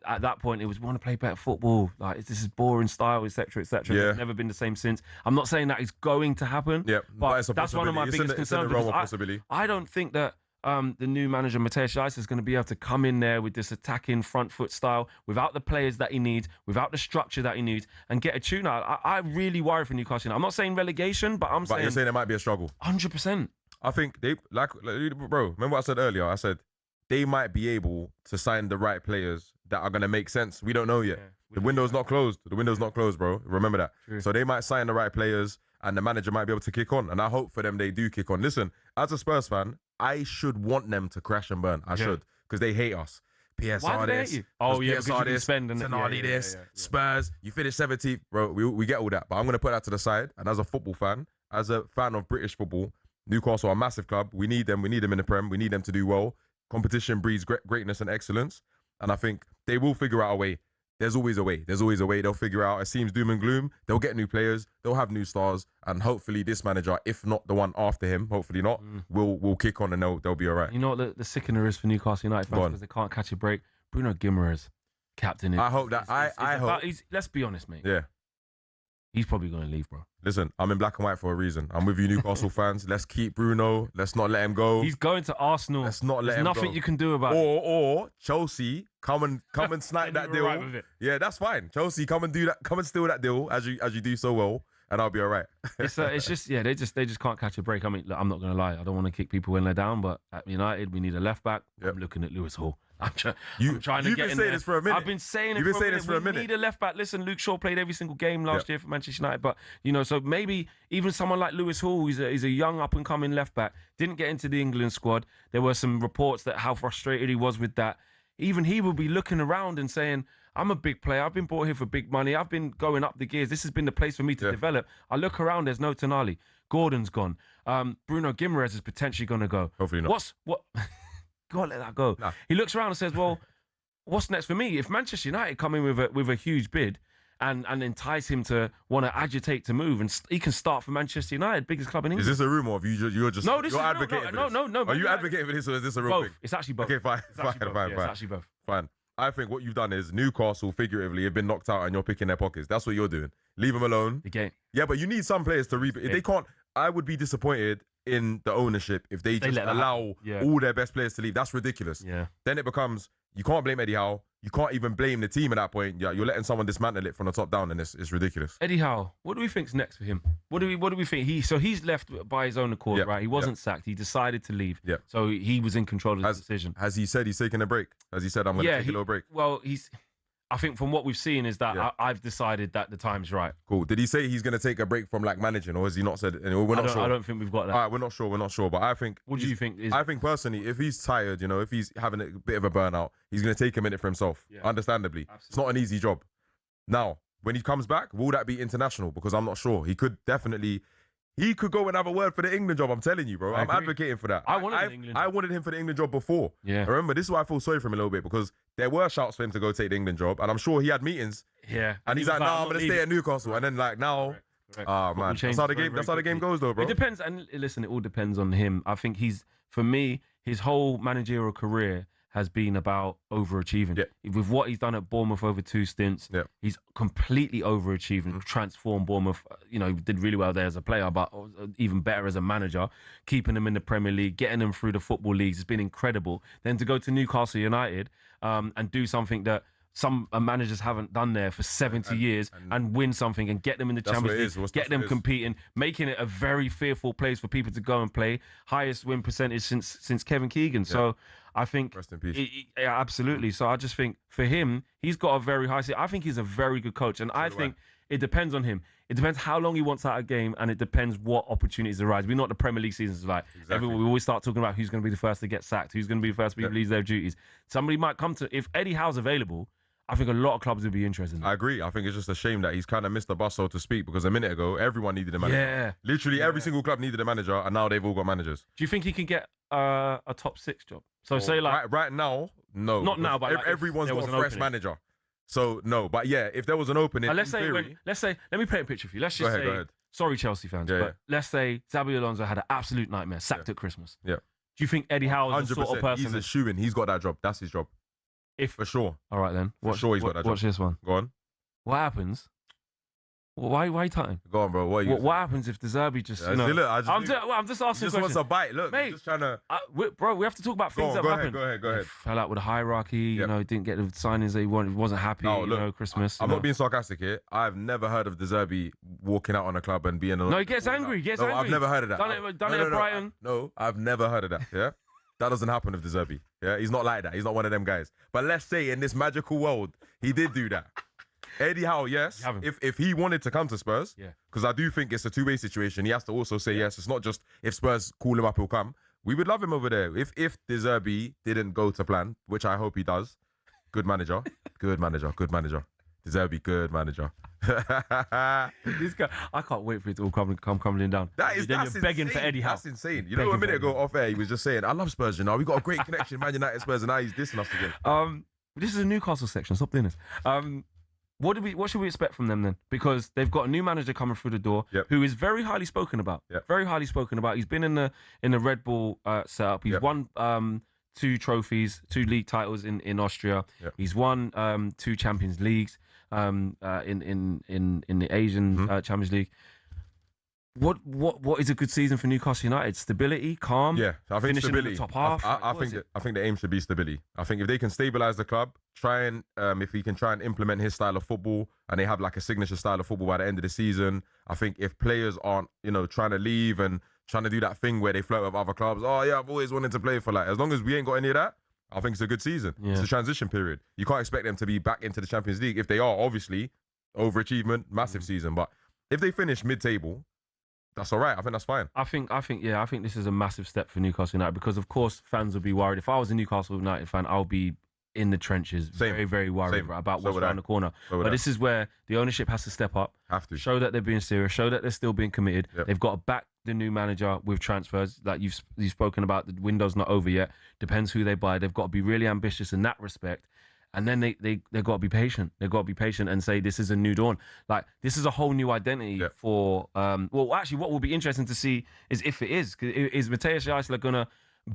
at that point it was, we want to play better football. Like, this is boring style, etc., etc. Yeah. It's never been the same since. I'm not saying that it's going to happen. Yeah, but that's one of my biggest concerns. I don't think that the new manager, Matthias Scheisse, is going to be able to come in there with this attacking front foot style without the players that he needs, without the structure that he needs, and get a tune out. I really worry for Newcastle. I'm not saying relegation, but you're saying it might be a struggle. 100%. I think they like bro. Remember what I said earlier? I said they might be able to sign the right players that are going to make sense. We don't know yet. The window's not closed. The window's not closed, bro. Remember that. True. So they might sign the right players, and the manager might be able to kick on. And I hope for them they do kick on. Listen, as a Spurs fan, I should want them to crash and burn. I should, because they hate us. PSR Why do they this. hate you? Oh, yeah, because you PSR can this. spend and Tonali this. Spurs. You finish 17th, bro. We get all that, but I'm gonna put that to the side. And as a football fan, as a fan of British football, Newcastle are a massive club. We need them. We need them in the Prem. We need them to do well. Competition breeds greatness and excellence, and I think they will figure out a way. There's always a way. There's always a way. They'll figure out. It seems doom and gloom. They'll get new players. They'll have new stars, and hopefully this manager, if not the one after him, hopefully not, will kick on and they'll be all right. You know what the sickener is for Newcastle United fans because they can't catch a break. Bruno Guimaraes, captain. I hope that. I hope. Let's be honest, mate. Yeah. He's probably going to leave, bro. Listen, I'm in black and white for a reason. I'm with you, Newcastle fans. Let's keep Bruno. Let's not let him go. He's going to Arsenal. Let's not let There's him go. nothing you can do about it. Or Chelsea, come and snipe that deal. Right with it. Yeah, that's fine. Chelsea, come and do that. Come and steal that deal as you do so well, and I'll be all right. It's just they just can't catch a break. I mean, look, I'm not going to lie. I don't want to kick people when they're down, but at United we need a left back. I'm looking at Lewis Hall. I'm trying to You've get been in saying there. this for a minute. I've been saying it You've been for saying a this minute. for a minute. We need a left back. Listen, Luke Shaw played every single game last year for Manchester United, but so maybe even someone like Lewis Hall, he's a young up and coming left back, didn't get into the England squad. There were some reports that how frustrated he was with that. Even he will be looking around and saying, I'm a big player. I've been brought here for big money. I've been going up the gears. This has been the place for me to develop. I look around, there's no Tonali. Gordon's gone. Bruno Guimaraes is potentially going to go. Hopefully not. What? God, let that go. Nah. He looks around and says, well, what's next for me? If Manchester United come in with a huge bid and entice him to want to agitate to move, and he can start for Manchester United, biggest club in England. Is this a rumor of you're just no? This you're is advocating for this? No. Are you advocating for this, or is this a real both? thing? It's actually both. Okay, fine. It's actually both. Fine. I think what you've done is Newcastle figuratively have been knocked out and you're picking their pockets. That's what you're doing. Leave them alone. The game. Yeah, but you need some players to rebuild. They can't. I would be disappointed in the ownership if they just allow all their best players to leave. That's ridiculous. Yeah. Then it becomes, you can't blame Eddie Howe. You can't even blame the team at that point. You're letting someone dismantle it from the top down, and it's ridiculous. Eddie Howe, what do we think's next for him? What do we think? He's left by his own accord, right? He wasn't sacked. He decided to leave. Yeah. So he was in control of the decision. Has he said he's taking a break? Has he said, I'm going to take a little break? Well, I think from what we've seen is that I've decided that the time's right. Cool. Did he say he's going to take a break from managing, or has he not said it? We're not sure. I don't think we've got that. All right, we're not sure. But I think. What do you think? I think personally, if he's tired, if he's having a bit of a burnout, he's going to take a minute for himself. Yeah. Understandably, it's not an easy job. Now, when he comes back, will that be international? Because I'm not sure. He could go and have a word for the England job. I'm telling you, bro. I'm advocating for that. I wanted him for the England job before. Yeah. Remember, this is why I feel sorry for him a little bit, because there were shouts for him to go take the England job, and I'm sure he had meetings. Yeah. And he's like, nah, I'm gonna stay at Newcastle. And then now, man, that's how the game goes, though, bro. It depends, and listen, it all depends on him. I think for me, his whole managerial career has been about overachieving. Yeah. With what he's done at Bournemouth over 2 stints, he's completely overachieving, transformed Bournemouth. Did really well there as a player, but even better as a manager, keeping them in the Premier League, getting them through the football leagues. It's been incredible. Then to go to Newcastle United and do something that some managers haven't done there for 70 years and win something and get them in the Champions League, get them competing, making it a very fearful place for people to go and play. Highest win percentage since Kevin Keegan. Yeah. So I think, rest in peace. Absolutely. So I just think for him, he's got a very high seat. I think he's a very good coach, and I think it depends on him. It depends how long he wants out of game, and it depends what opportunities arise. We know what the Premier League season is like. Exactly. We always start talking about who's going to be the first to get sacked, who's going to be the first people to lose their duties. Somebody might come to, if Eddie Howe's available, I think a lot of clubs would be interested in that. I agree. I think it's just a shame that he's kind of missed the bus, so to speak, because a minute ago, everyone needed a manager. Yeah. Literally every single club needed a manager, and now they've all got managers. Do you think he can get a top 6 job? So say right now, no. Not now, but everyone's got a fresh manager. So no, but yeah, if there was an opening, let's say, let me paint a picture for you. Let's just say, sorry, Chelsea fans, but let's say Xabi Alonso had an absolute nightmare, sacked at Christmas. Yeah. Do you think Eddie Howe's the sort of person? He's a shoo-in. He's got that job. That's his job. For sure. All right then. For sure he's got that job. Watch this one. Go on. What happens? Why are you typing? Go on, bro. What happens if the Zerbi just, I'm just asking He just wants a bite. Look, mate, just trying to... bro, we have to talk about things that happened. Go ahead. Fell out with a hierarchy, didn't get the signings that he wanted, wasn't happy, Christmas. I'm not being sarcastic here. I've never heard of De Zerbi walking out on a club and being... No, he gets angry, I've never heard of that. Done it at Brighton. No, I've never heard of that, yeah? That doesn't happen with De Zerbi. Yeah, he's not like that. He's not one of them guys. But let's say in this magical world, he did do that. Eddie Howe, yes. If he wanted to come to Spurs, because I do think it's a two-way situation. He has to also say yes. It's not just if Spurs call him up, he'll come. We would love him over there. If De Zerbi didn't go to plan, which I hope he does, Good manager. Good manager. Good manager. De Zerbi, good manager. This guy, I can't wait for it to all come crumbling down. Then you're begging insane. for Eddie Howe. That's insane. You know, a minute ago off air, he was just saying, I love Spurs, you know. We got a great connection, Man United Spurs, and now he's dissing us again. This is a Newcastle section. Stop doing this. What should we expect from them then? Because they've got a new manager coming through the door who is very highly spoken about. Very highly spoken about. He's been in the Red Bull setup. He's won 2 trophies, 2 league titles in Austria. He's won 2 Champions Leagues in the Asian Champions League. What is a good season for Newcastle United? Stability, calm. Yeah, I think finishing stability. in the top half. I think the aim should be stability. I think if they can stabilize the club, try and if he can try and implement his style of football, and they have like a signature style of football by the end of the season. I think if players aren't trying to leave and trying to do that thing where they flirt with other clubs. Oh yeah, I've always wanted to play for as long as we ain't got any of that. I think it's a good season. Yeah. It's a transition period. You can't expect them to be back into the Champions League. If they are, obviously, overachievement, massive season. But if they finish mid-table, that's all right. I think that's fine. I think this is a massive step for Newcastle United because, of course, fans will be worried. If I was a Newcastle United fan, I'll be in the trenches, very, very worried about what's around the corner. But this is where the ownership has to step up, show that they're being serious, show that they're still being committed. They've got to back the new manager with transfers. Like you've spoken about, the window's not over yet. Depends who they buy. They've got to be really ambitious in that respect. And then they've got to be patient. They've got to be patient and say, this is a new dawn. Like, this is a whole new identity for... well, actually, what will be interesting to see is if it is. Is Matthias Eisler going to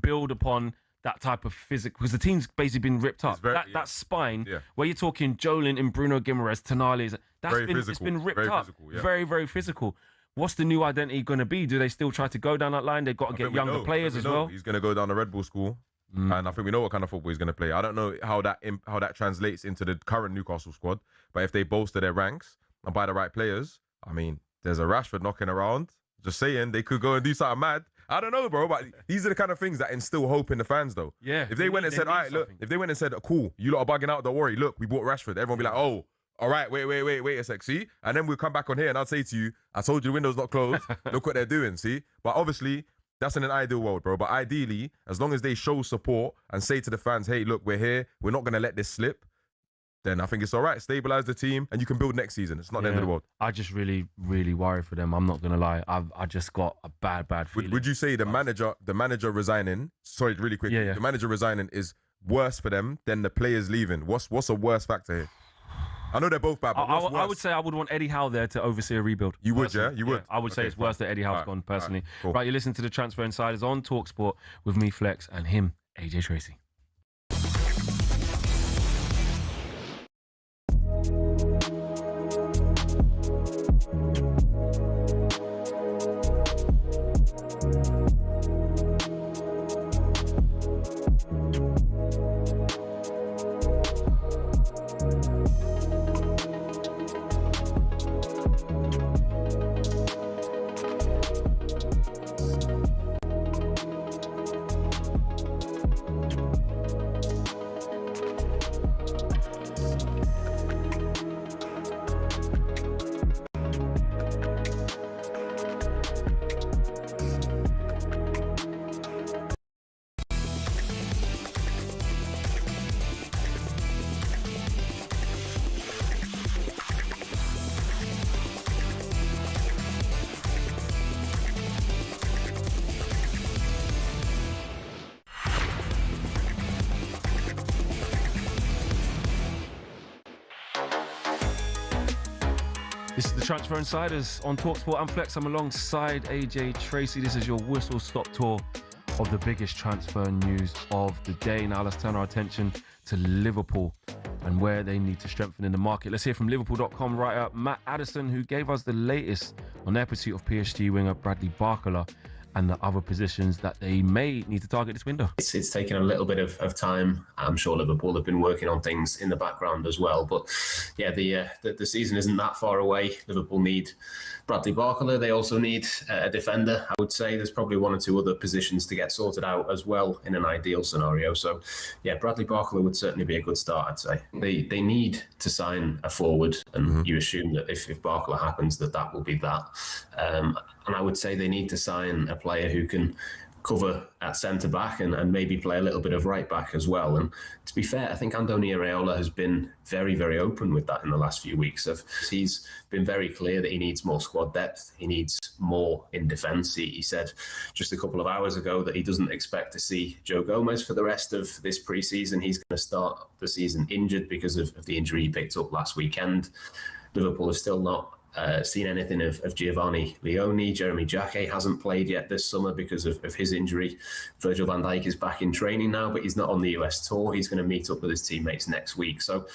build upon that type of physical... Because the team's basically been ripped up. That spine, where you're talking Jolin and Bruno Guimaraes, Tonali, it's been ripped up. Very, very physical. What's the new identity going to be? Do they still try to go down that line? They've got to get younger players as well. He's going to go down the Red Bull school. And I think we know what kind of football he's going to play. I don't know how that translates into the current Newcastle squad, but if they bolster their ranks and buy the right players, I mean, there's a Rashford knocking around. Just saying, they could go and do something mad. I don't know, bro, but these are the kind of things that instill hope in the fans, though. Yeah. If they went and said, all right, look, if they went and said, cool, you lot are bugging out, don't worry, look, we bought Rashford, everyone be like, oh, all right, wait a sec, see? And then we'll come back on here and I'll say to you, I told you the window's not closed, look what they're doing, see? But obviously, that's in an ideal world, bro. But ideally, as long as they show support and say to the fans, hey, look, we're here, we're not going to let this slip, then I think it's all right. Stabilize the team and you can build next season. It's not the end of the world. I just really, really worry for them. I'm not going to lie. I just got a bad feeling. Would you say the manager resigning, sorry, really quick, the manager resigning is worse for them than the players leaving? What's a worse factor here? I know they're both bad, but I would say I would want Eddie Howe there to oversee a rebuild. You would, yeah? You would? I would say it's worse that Eddie Howe's gone, personally. Cool. Right, you're listening to the Transfer Insiders on talkSPORT with me, Flex, and him, AJ Tracey. This is the Transfer Insiders on talkSPORT and Flex. I'm alongside AJ Tracey. This is your whistle-stop tour of the biggest transfer news of the day. Now let's turn our attention to Liverpool and where they need to strengthen in the market. Let's hear from Liverpool.com writer Matt Addison, who gave us the latest on their pursuit of PSG winger Bradley Barcola and the other positions that they may need to target this window. It's taken a little bit of time. I'm sure Liverpool have been working on things in the background as well. But yeah, the season isn't that far away. Liverpool need Bradley Barcola. They also need a defender. I would say there's probably one or two other positions to get sorted out as well in an ideal scenario. So yeah, Bradley Barcola would certainly be a good start, I'd say. They need to sign a forward, and you assume that if Barcola happens, that will be that. And I would say they need to sign a player who can cover at centre-back and maybe play a little bit of right-back as well. And to be fair, I think Andoni Iraola has been very, very open with that in the last few weeks. He's been very clear that he needs more squad depth. He needs more in defence. He said just a couple of hours ago that he doesn't expect to see Joe Gomez for the rest of this pre-season. He's going to start the season injured because of the injury he picked up last weekend. Liverpool has still not seen anything of Giovanni Leone. Jeremy Jacquet hasn't played yet this summer because of his injury. Virgil van Dijk is back in training now, but he's not on the US tour. He's going to meet up with his teammates next week. So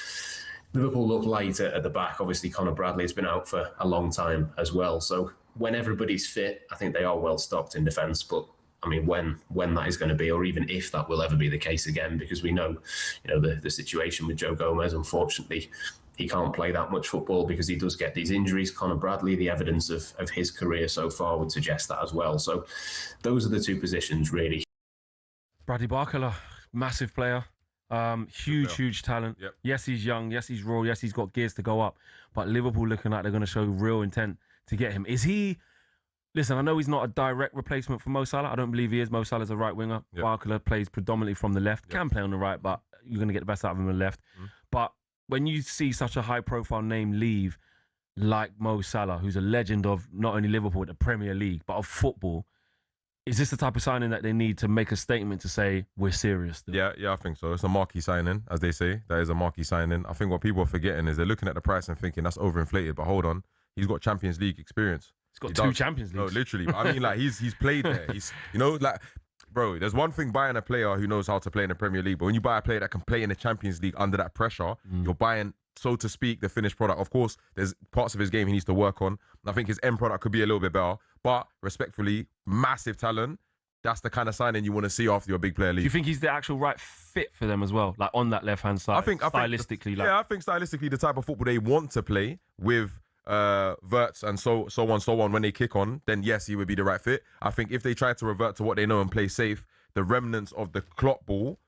Liverpool look light at the back. Obviously, Conor Bradley has been out for a long time as well. So when everybody's fit, I think they are well stocked in defence. But I mean, when that is going to be, or even if that will ever be the case again, because we know, the situation with Joe Gomez, unfortunately, he can't play that much football because he does get these injuries. Conor Bradley, the evidence of his career so far would suggest that as well. So those are the two positions, really. Bradley Barcola, massive player. Huge talent. Yep. Yes, he's young. Yes, he's raw. Yes, he's got gears to go up. But Liverpool looking like they're going to show real intent to get him. Is he... Listen, I know he's not a direct replacement for Mo Salah. I don't believe he is. Mo Salah's a right winger. Yep. Barcola plays predominantly from the left. Can play on the right, but you're going to get the best out of him on the left. But when you see such a high-profile name leave, like Mo Salah, who's a legend of not only Liverpool, but the Premier League, but of football, is this the type of signing that they need to make a statement to say, we're serious still? Yeah, I think so. It's a marquee signing, as they say. That is a marquee signing. I think what people are forgetting is they're looking at the price and thinking that's overinflated, but hold on. He's got Champions League experience. He's got two Champions Leagues. No, literally. I mean, like, he's played there. He's, bro, there's one thing buying a player who knows how to play in the Premier League, but when you buy a player that can play in the Champions League under that pressure, you're buying, so to speak, the finished product. Of course, there's parts of his game he needs to work on. I think his end product could be a little bit better, but respectfully, massive talent. That's the kind of signing you want to see after your big player league. Do you think he's the actual right fit for them as well? Like on that left-hand side, I think stylistically? I think stylistically the type of football they want to play with Wirtz and so on when they kick on, then yes, he would be the right fit. I think if they try to revert to what they know and play safe, the remnants of the Klopp ball,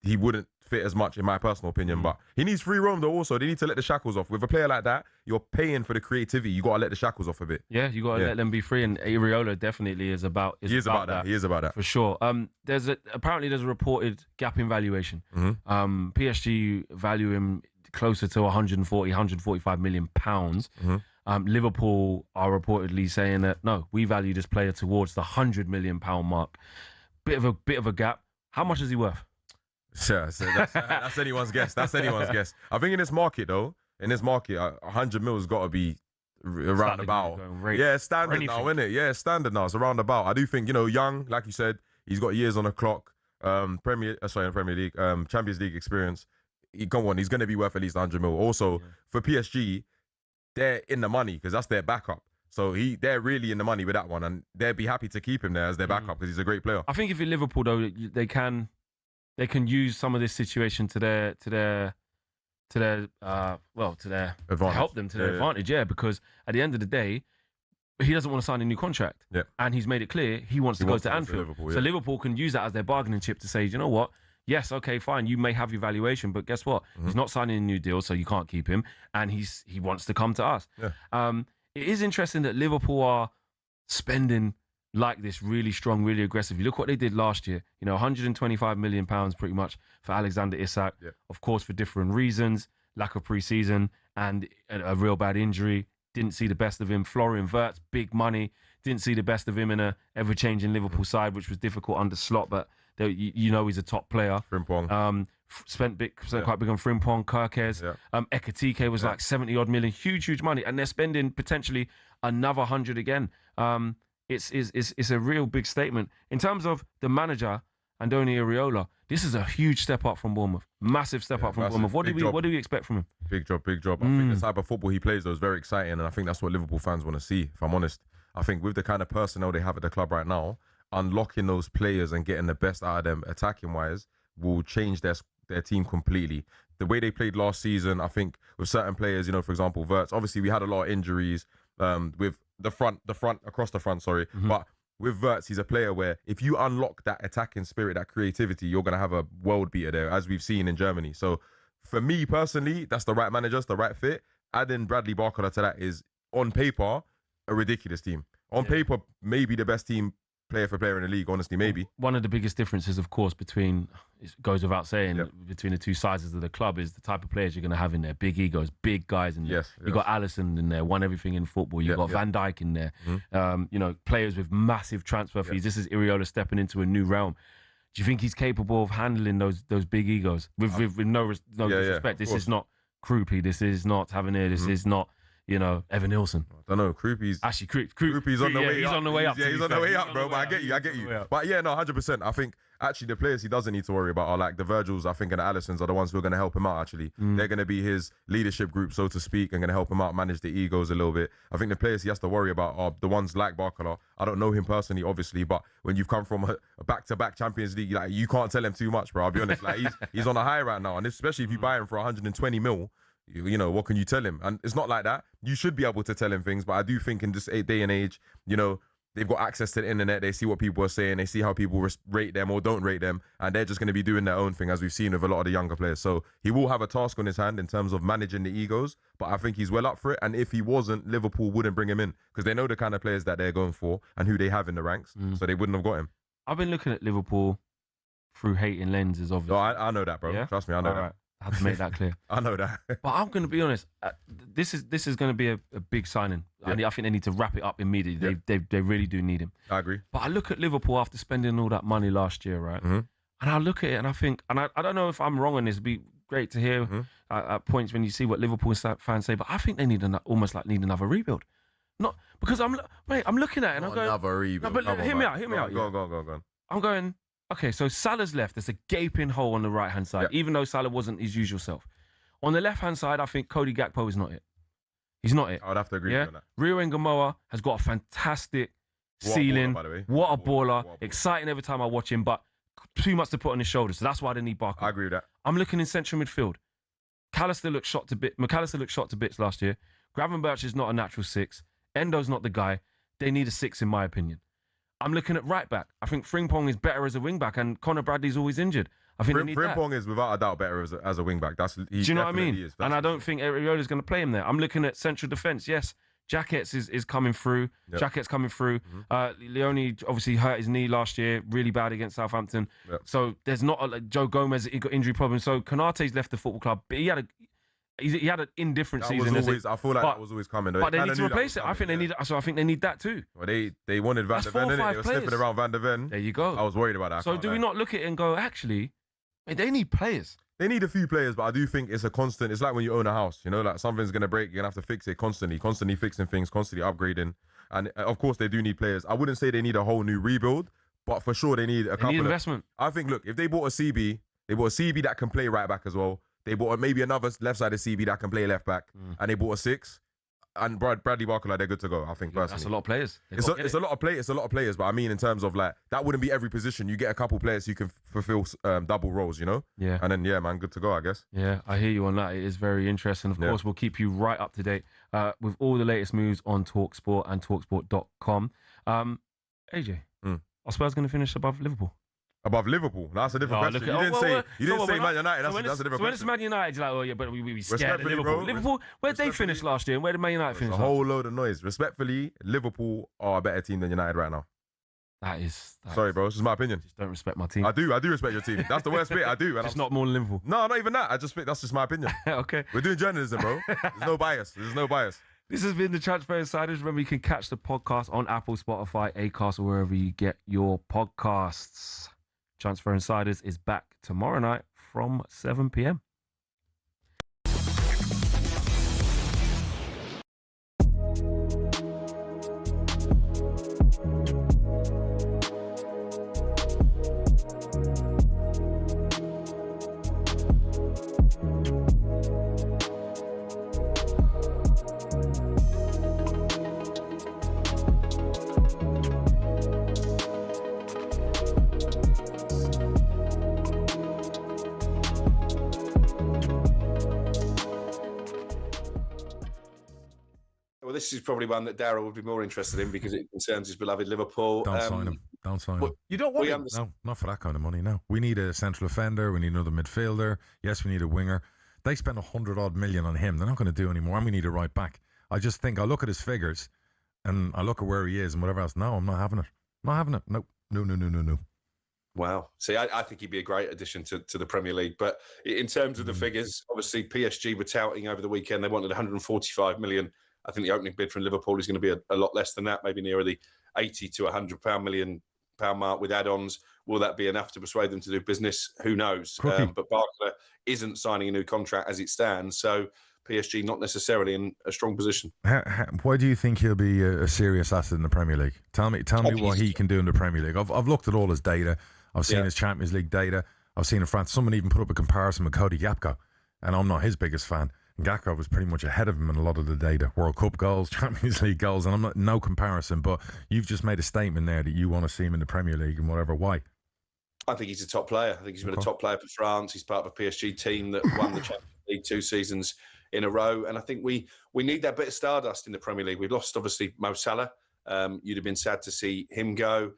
he wouldn't fit as much in my personal opinion. But he needs free roam though also. They need to let the shackles off. With a player like that, you're paying for the creativity. You got to let the shackles off a bit. Yeah, you got to let them be free. And Iraola definitely is about that. He is about that. For sure. Apparently there's a reported gap in valuation. PSG value him closer to 140, 145 million pounds. Liverpool are reportedly saying that, no, we value this player towards the 100 million pound mark. Bit of a gap. How much is he worth? Yeah, so that's anyone's guess. That's anyone's guess. I think in this market, 100 mil has got to be around about. Yeah, standard now, isn't it? Yeah, standard now. It's around about. I do think, young, like you said, he's got years on the clock. Premier League, Champions League experience. He's going to be worth at least 100 mil. Also, for PSG, they're in the money because that's their backup. So they're really in the money with that one, and they'd be happy to keep him there as their backup because he's a great player. I think if you're Liverpool though, they can use some of this situation to their advantage. Help them to their advantage. Yeah, because at the end of the day, he doesn't want to sign a new contract. Yeah, and he's made it clear he wants to go to Anfield. Liverpool, so Liverpool can use that as their bargaining chip to say, you know what? Yes, okay, fine. You may have your valuation, but guess what? He's not signing a new deal, so you can't keep him, and he wants to come to us. Yeah. It is interesting that Liverpool are spending like this, really strong, really aggressive. You look what they did last year. 125 million pounds pretty much for Alexander Isak. Yeah. Of course, for different reasons, lack of pre-season and a real bad injury. Didn't see the best of him. Florian Wirtz, big money. Didn't see the best of him in a ever-changing Liverpool side, which was difficult under Slot, but he's a top player. Frimpong. Spent quite big on Frimpong, Kirkes. Yeah. Ekatike was like 70-odd million. Huge money. And they're spending potentially another 100 again. It's a real big statement. In terms of the manager, Andoni Iraola, this is a huge step up from Bournemouth. Massive step up from Bournemouth. What do we expect from him? Big job. I think the type of football he plays though is very exciting, and I think that's what Liverpool fans want to see, if I'm honest. I think with the kind of personnel they have at the club right now, unlocking those players and getting the best out of them attacking-wise will change their team completely. The way they played last season, I think with certain players, for example, Wirtz, obviously we had a lot of injuries with across the front, but with Wirtz, he's a player where if you unlock that attacking spirit, that creativity, you're going to have a world beater there, as we've seen in Germany. So for me personally, that's the right manager, it's the right fit. Adding Bradley Barcola to that is, on paper, a ridiculous team. On paper, maybe the best team player for player in the league, honestly, maybe. One of the biggest differences, of course, between, it goes without saying, between the two sizes of the club is the type of players you're going to have in there. Big egos, big guys in there. Yes, You got Alisson in there, won everything in football. You got Van Dijk in there. You know, players with massive transfer fees. This is Iraola stepping into a new realm. Do you think he's capable of handling those big egos with no disrespect? This is not Krupi. This is not Tavernier. This is not, you know, Evan Nilsson. I don't know. Krupi's Krupi's on the way up. He's on the way up. Yeah, he's on the way up, bro. But I get you. But yeah, no, 100%. I think actually the players he doesn't need to worry about are like the Virgils, I think, and the Alissons are the ones who are going to help him out, actually. They're going to be his leadership group, so to speak, and going to help him out, manage the egos a little bit. I think the players he has to worry about are the ones like Barcola. I don't know him personally, obviously, but when you've come from a back-to-back Champions League, like, you can't tell him too much, bro. I'll be honest. Like, he's on a high right now, and especially if you buy him for 120 mil, you know, what can you tell him? And it's not like that. You should be able to tell him things, but I do think in this day and age, you know, they've got access to the internet. They see what people are saying. They see how people rate them or don't rate them. And they're just going to be doing their own thing, as we've seen with a lot of the younger players. So he will have a task on his hand in terms of managing the egos. But I think he's well up for it. And if he wasn't, Liverpool wouldn't bring him in because they know the kind of players that they're going for and who they have in the ranks. So they wouldn't have got him. I've been looking at Liverpool through hating lenses, obviously. No, I know that, bro. Yeah? Trust me, I know that. Right. I have to make that clear. I know that. But I'm going to be honest. This is going to be a big signing. I think they need to wrap it up immediately. They really do need him. I agree. But I look at Liverpool after spending all that money last year, right? And I look at it and I think, and I don't know if I'm wrong on this. It'd be great to hear at points when you see what Liverpool fans say. But I think they need almost like need another rebuild. Not because I'm looking at it and I'm going another rebuild. No, but hear me out. Go on. I'm going. Okay, so Salah's left. There's a gaping hole on the right-hand side, even though Salah wasn't his usual self. On the left-hand side, I think Cody Gakpo is not it. He's not it. I would have to agree with that. Rio Ngamoa has got a fantastic ceiling. What a baller, by the way. What a baller. Exciting every time I watch him, but too much to put on his shoulders. So that's why they need Barker. I agree with that. I'm looking in central midfield. McAllister looked shot to bits last year. Gravenberch is not a natural 6. Endo's not the guy. They need a 6, in my opinion. I'm looking at right back. I think Frimpong is better as a wing back, and Conor Bradley's always injured. I think Frimpong is without a doubt better as a wing back. Do you know what I mean? And I don't think Iraola's going to play him there. I'm looking at central defence. Yes, Jackets is coming through. Jackets coming through. Leone obviously hurt his knee last year, really bad against Southampton. So there's not like Joe Gomez. He got injury problems. So Konate's left the football club, but he had an indifferent season. I feel like that was always coming. But they need to replace it. I think they need that too. Well, they wanted Van der Ven. They were sniffing around Van der Ven. There you go. I was worried about that. So do we not look at it and go, actually, they need players? They need a few players, but I do think it's a constant. It's like when you own a house, you know, like something's going to break, you're going to have to fix it constantly fixing things, constantly upgrading. And of course, they do need players. I wouldn't say they need a whole new rebuild, but for sure they need a couple of investment. I think, look, if they bought a CB, that can play right back as well. They bought maybe another left-sided CB that can play left back, and they bought a 6. And Bradley Barcola, they're good to go, I think, personally. That's a lot of players. It's a lot of players, but I mean in terms of like, that wouldn't be every position. You get a couple players who can fulfill double roles, you know? Yeah. And then, yeah, man, good to go, I guess. Yeah, I hear you on that. It is very interesting. Of course, we'll keep you right up to date with all the latest moves on talkSPORT and talkSPORT.com. AJ, are Spurs going to finish above Liverpool? Above Liverpool? No, that's a different question. You didn't say Man United. That's a different question. When it's Man United, you're like, oh yeah, but we scared of Liverpool. Liverpool, where'd they finish last year? And where did Man United finish? A whole load of noise. Respectfully, Liverpool are a better team than United right now. Sorry, bro. It's just my opinion. Just don't respect my team. I do respect your team. That's the worst bit. I do. It's not more than Liverpool. No, not even that. I just think that's just my opinion. Okay. We're doing journalism, bro. There's no bias. This has been the Transfer Insiders. Remember, you can catch the podcast on Apple, Spotify, Acast, or wherever you get your podcasts. Transfer Insiders is back tomorrow night from 7 p.m. This is probably one that Darryl would be more interested in because it concerns his beloved Liverpool. Don't sign him. Don't sign him. You don't want him? No, not for that kind of money, no. We need a central defender. We need another midfielder. Yes, we need a winger. They spent 100-odd million on him. They're not going to do any more. And we need a right back. I just think, I look at his figures and I look at where he is and whatever else. No, I'm not having it. Not having it. Nope. No. Wow. See, I think he'd be a great addition to the Premier League. But in terms of the figures, obviously PSG were touting over the weekend. They wanted 145 million. I think the opening bid from Liverpool is going to be a lot less than that, maybe nearer the 80 to 100 million pound mark with add-ons. Will that be enough to persuade them to do business? Who knows? But Barker isn't signing a new contract as it stands. So PSG not necessarily in a strong position. Why do you think he'll be a serious asset in the Premier League? Tell me what he can do in the Premier League. I've looked at all his data. I've seen his Champions League data. I've seen in France. Someone even put up a comparison with Cody Gakpo, and I'm not his biggest fan. Gakpo was pretty much ahead of him in a lot of the data. World Cup goals, Champions League goals, and I'm not no comparison. But you've just made a statement there that you want to see him in the Premier League and whatever. Why? I think he's a top player. I think he's been a top player for France. He's part of a PSG team that won the Champions League 2 seasons in a row. And I think we need that bit of stardust in the Premier League. We've lost, obviously, Mo Salah. You'd have been sad to see him go.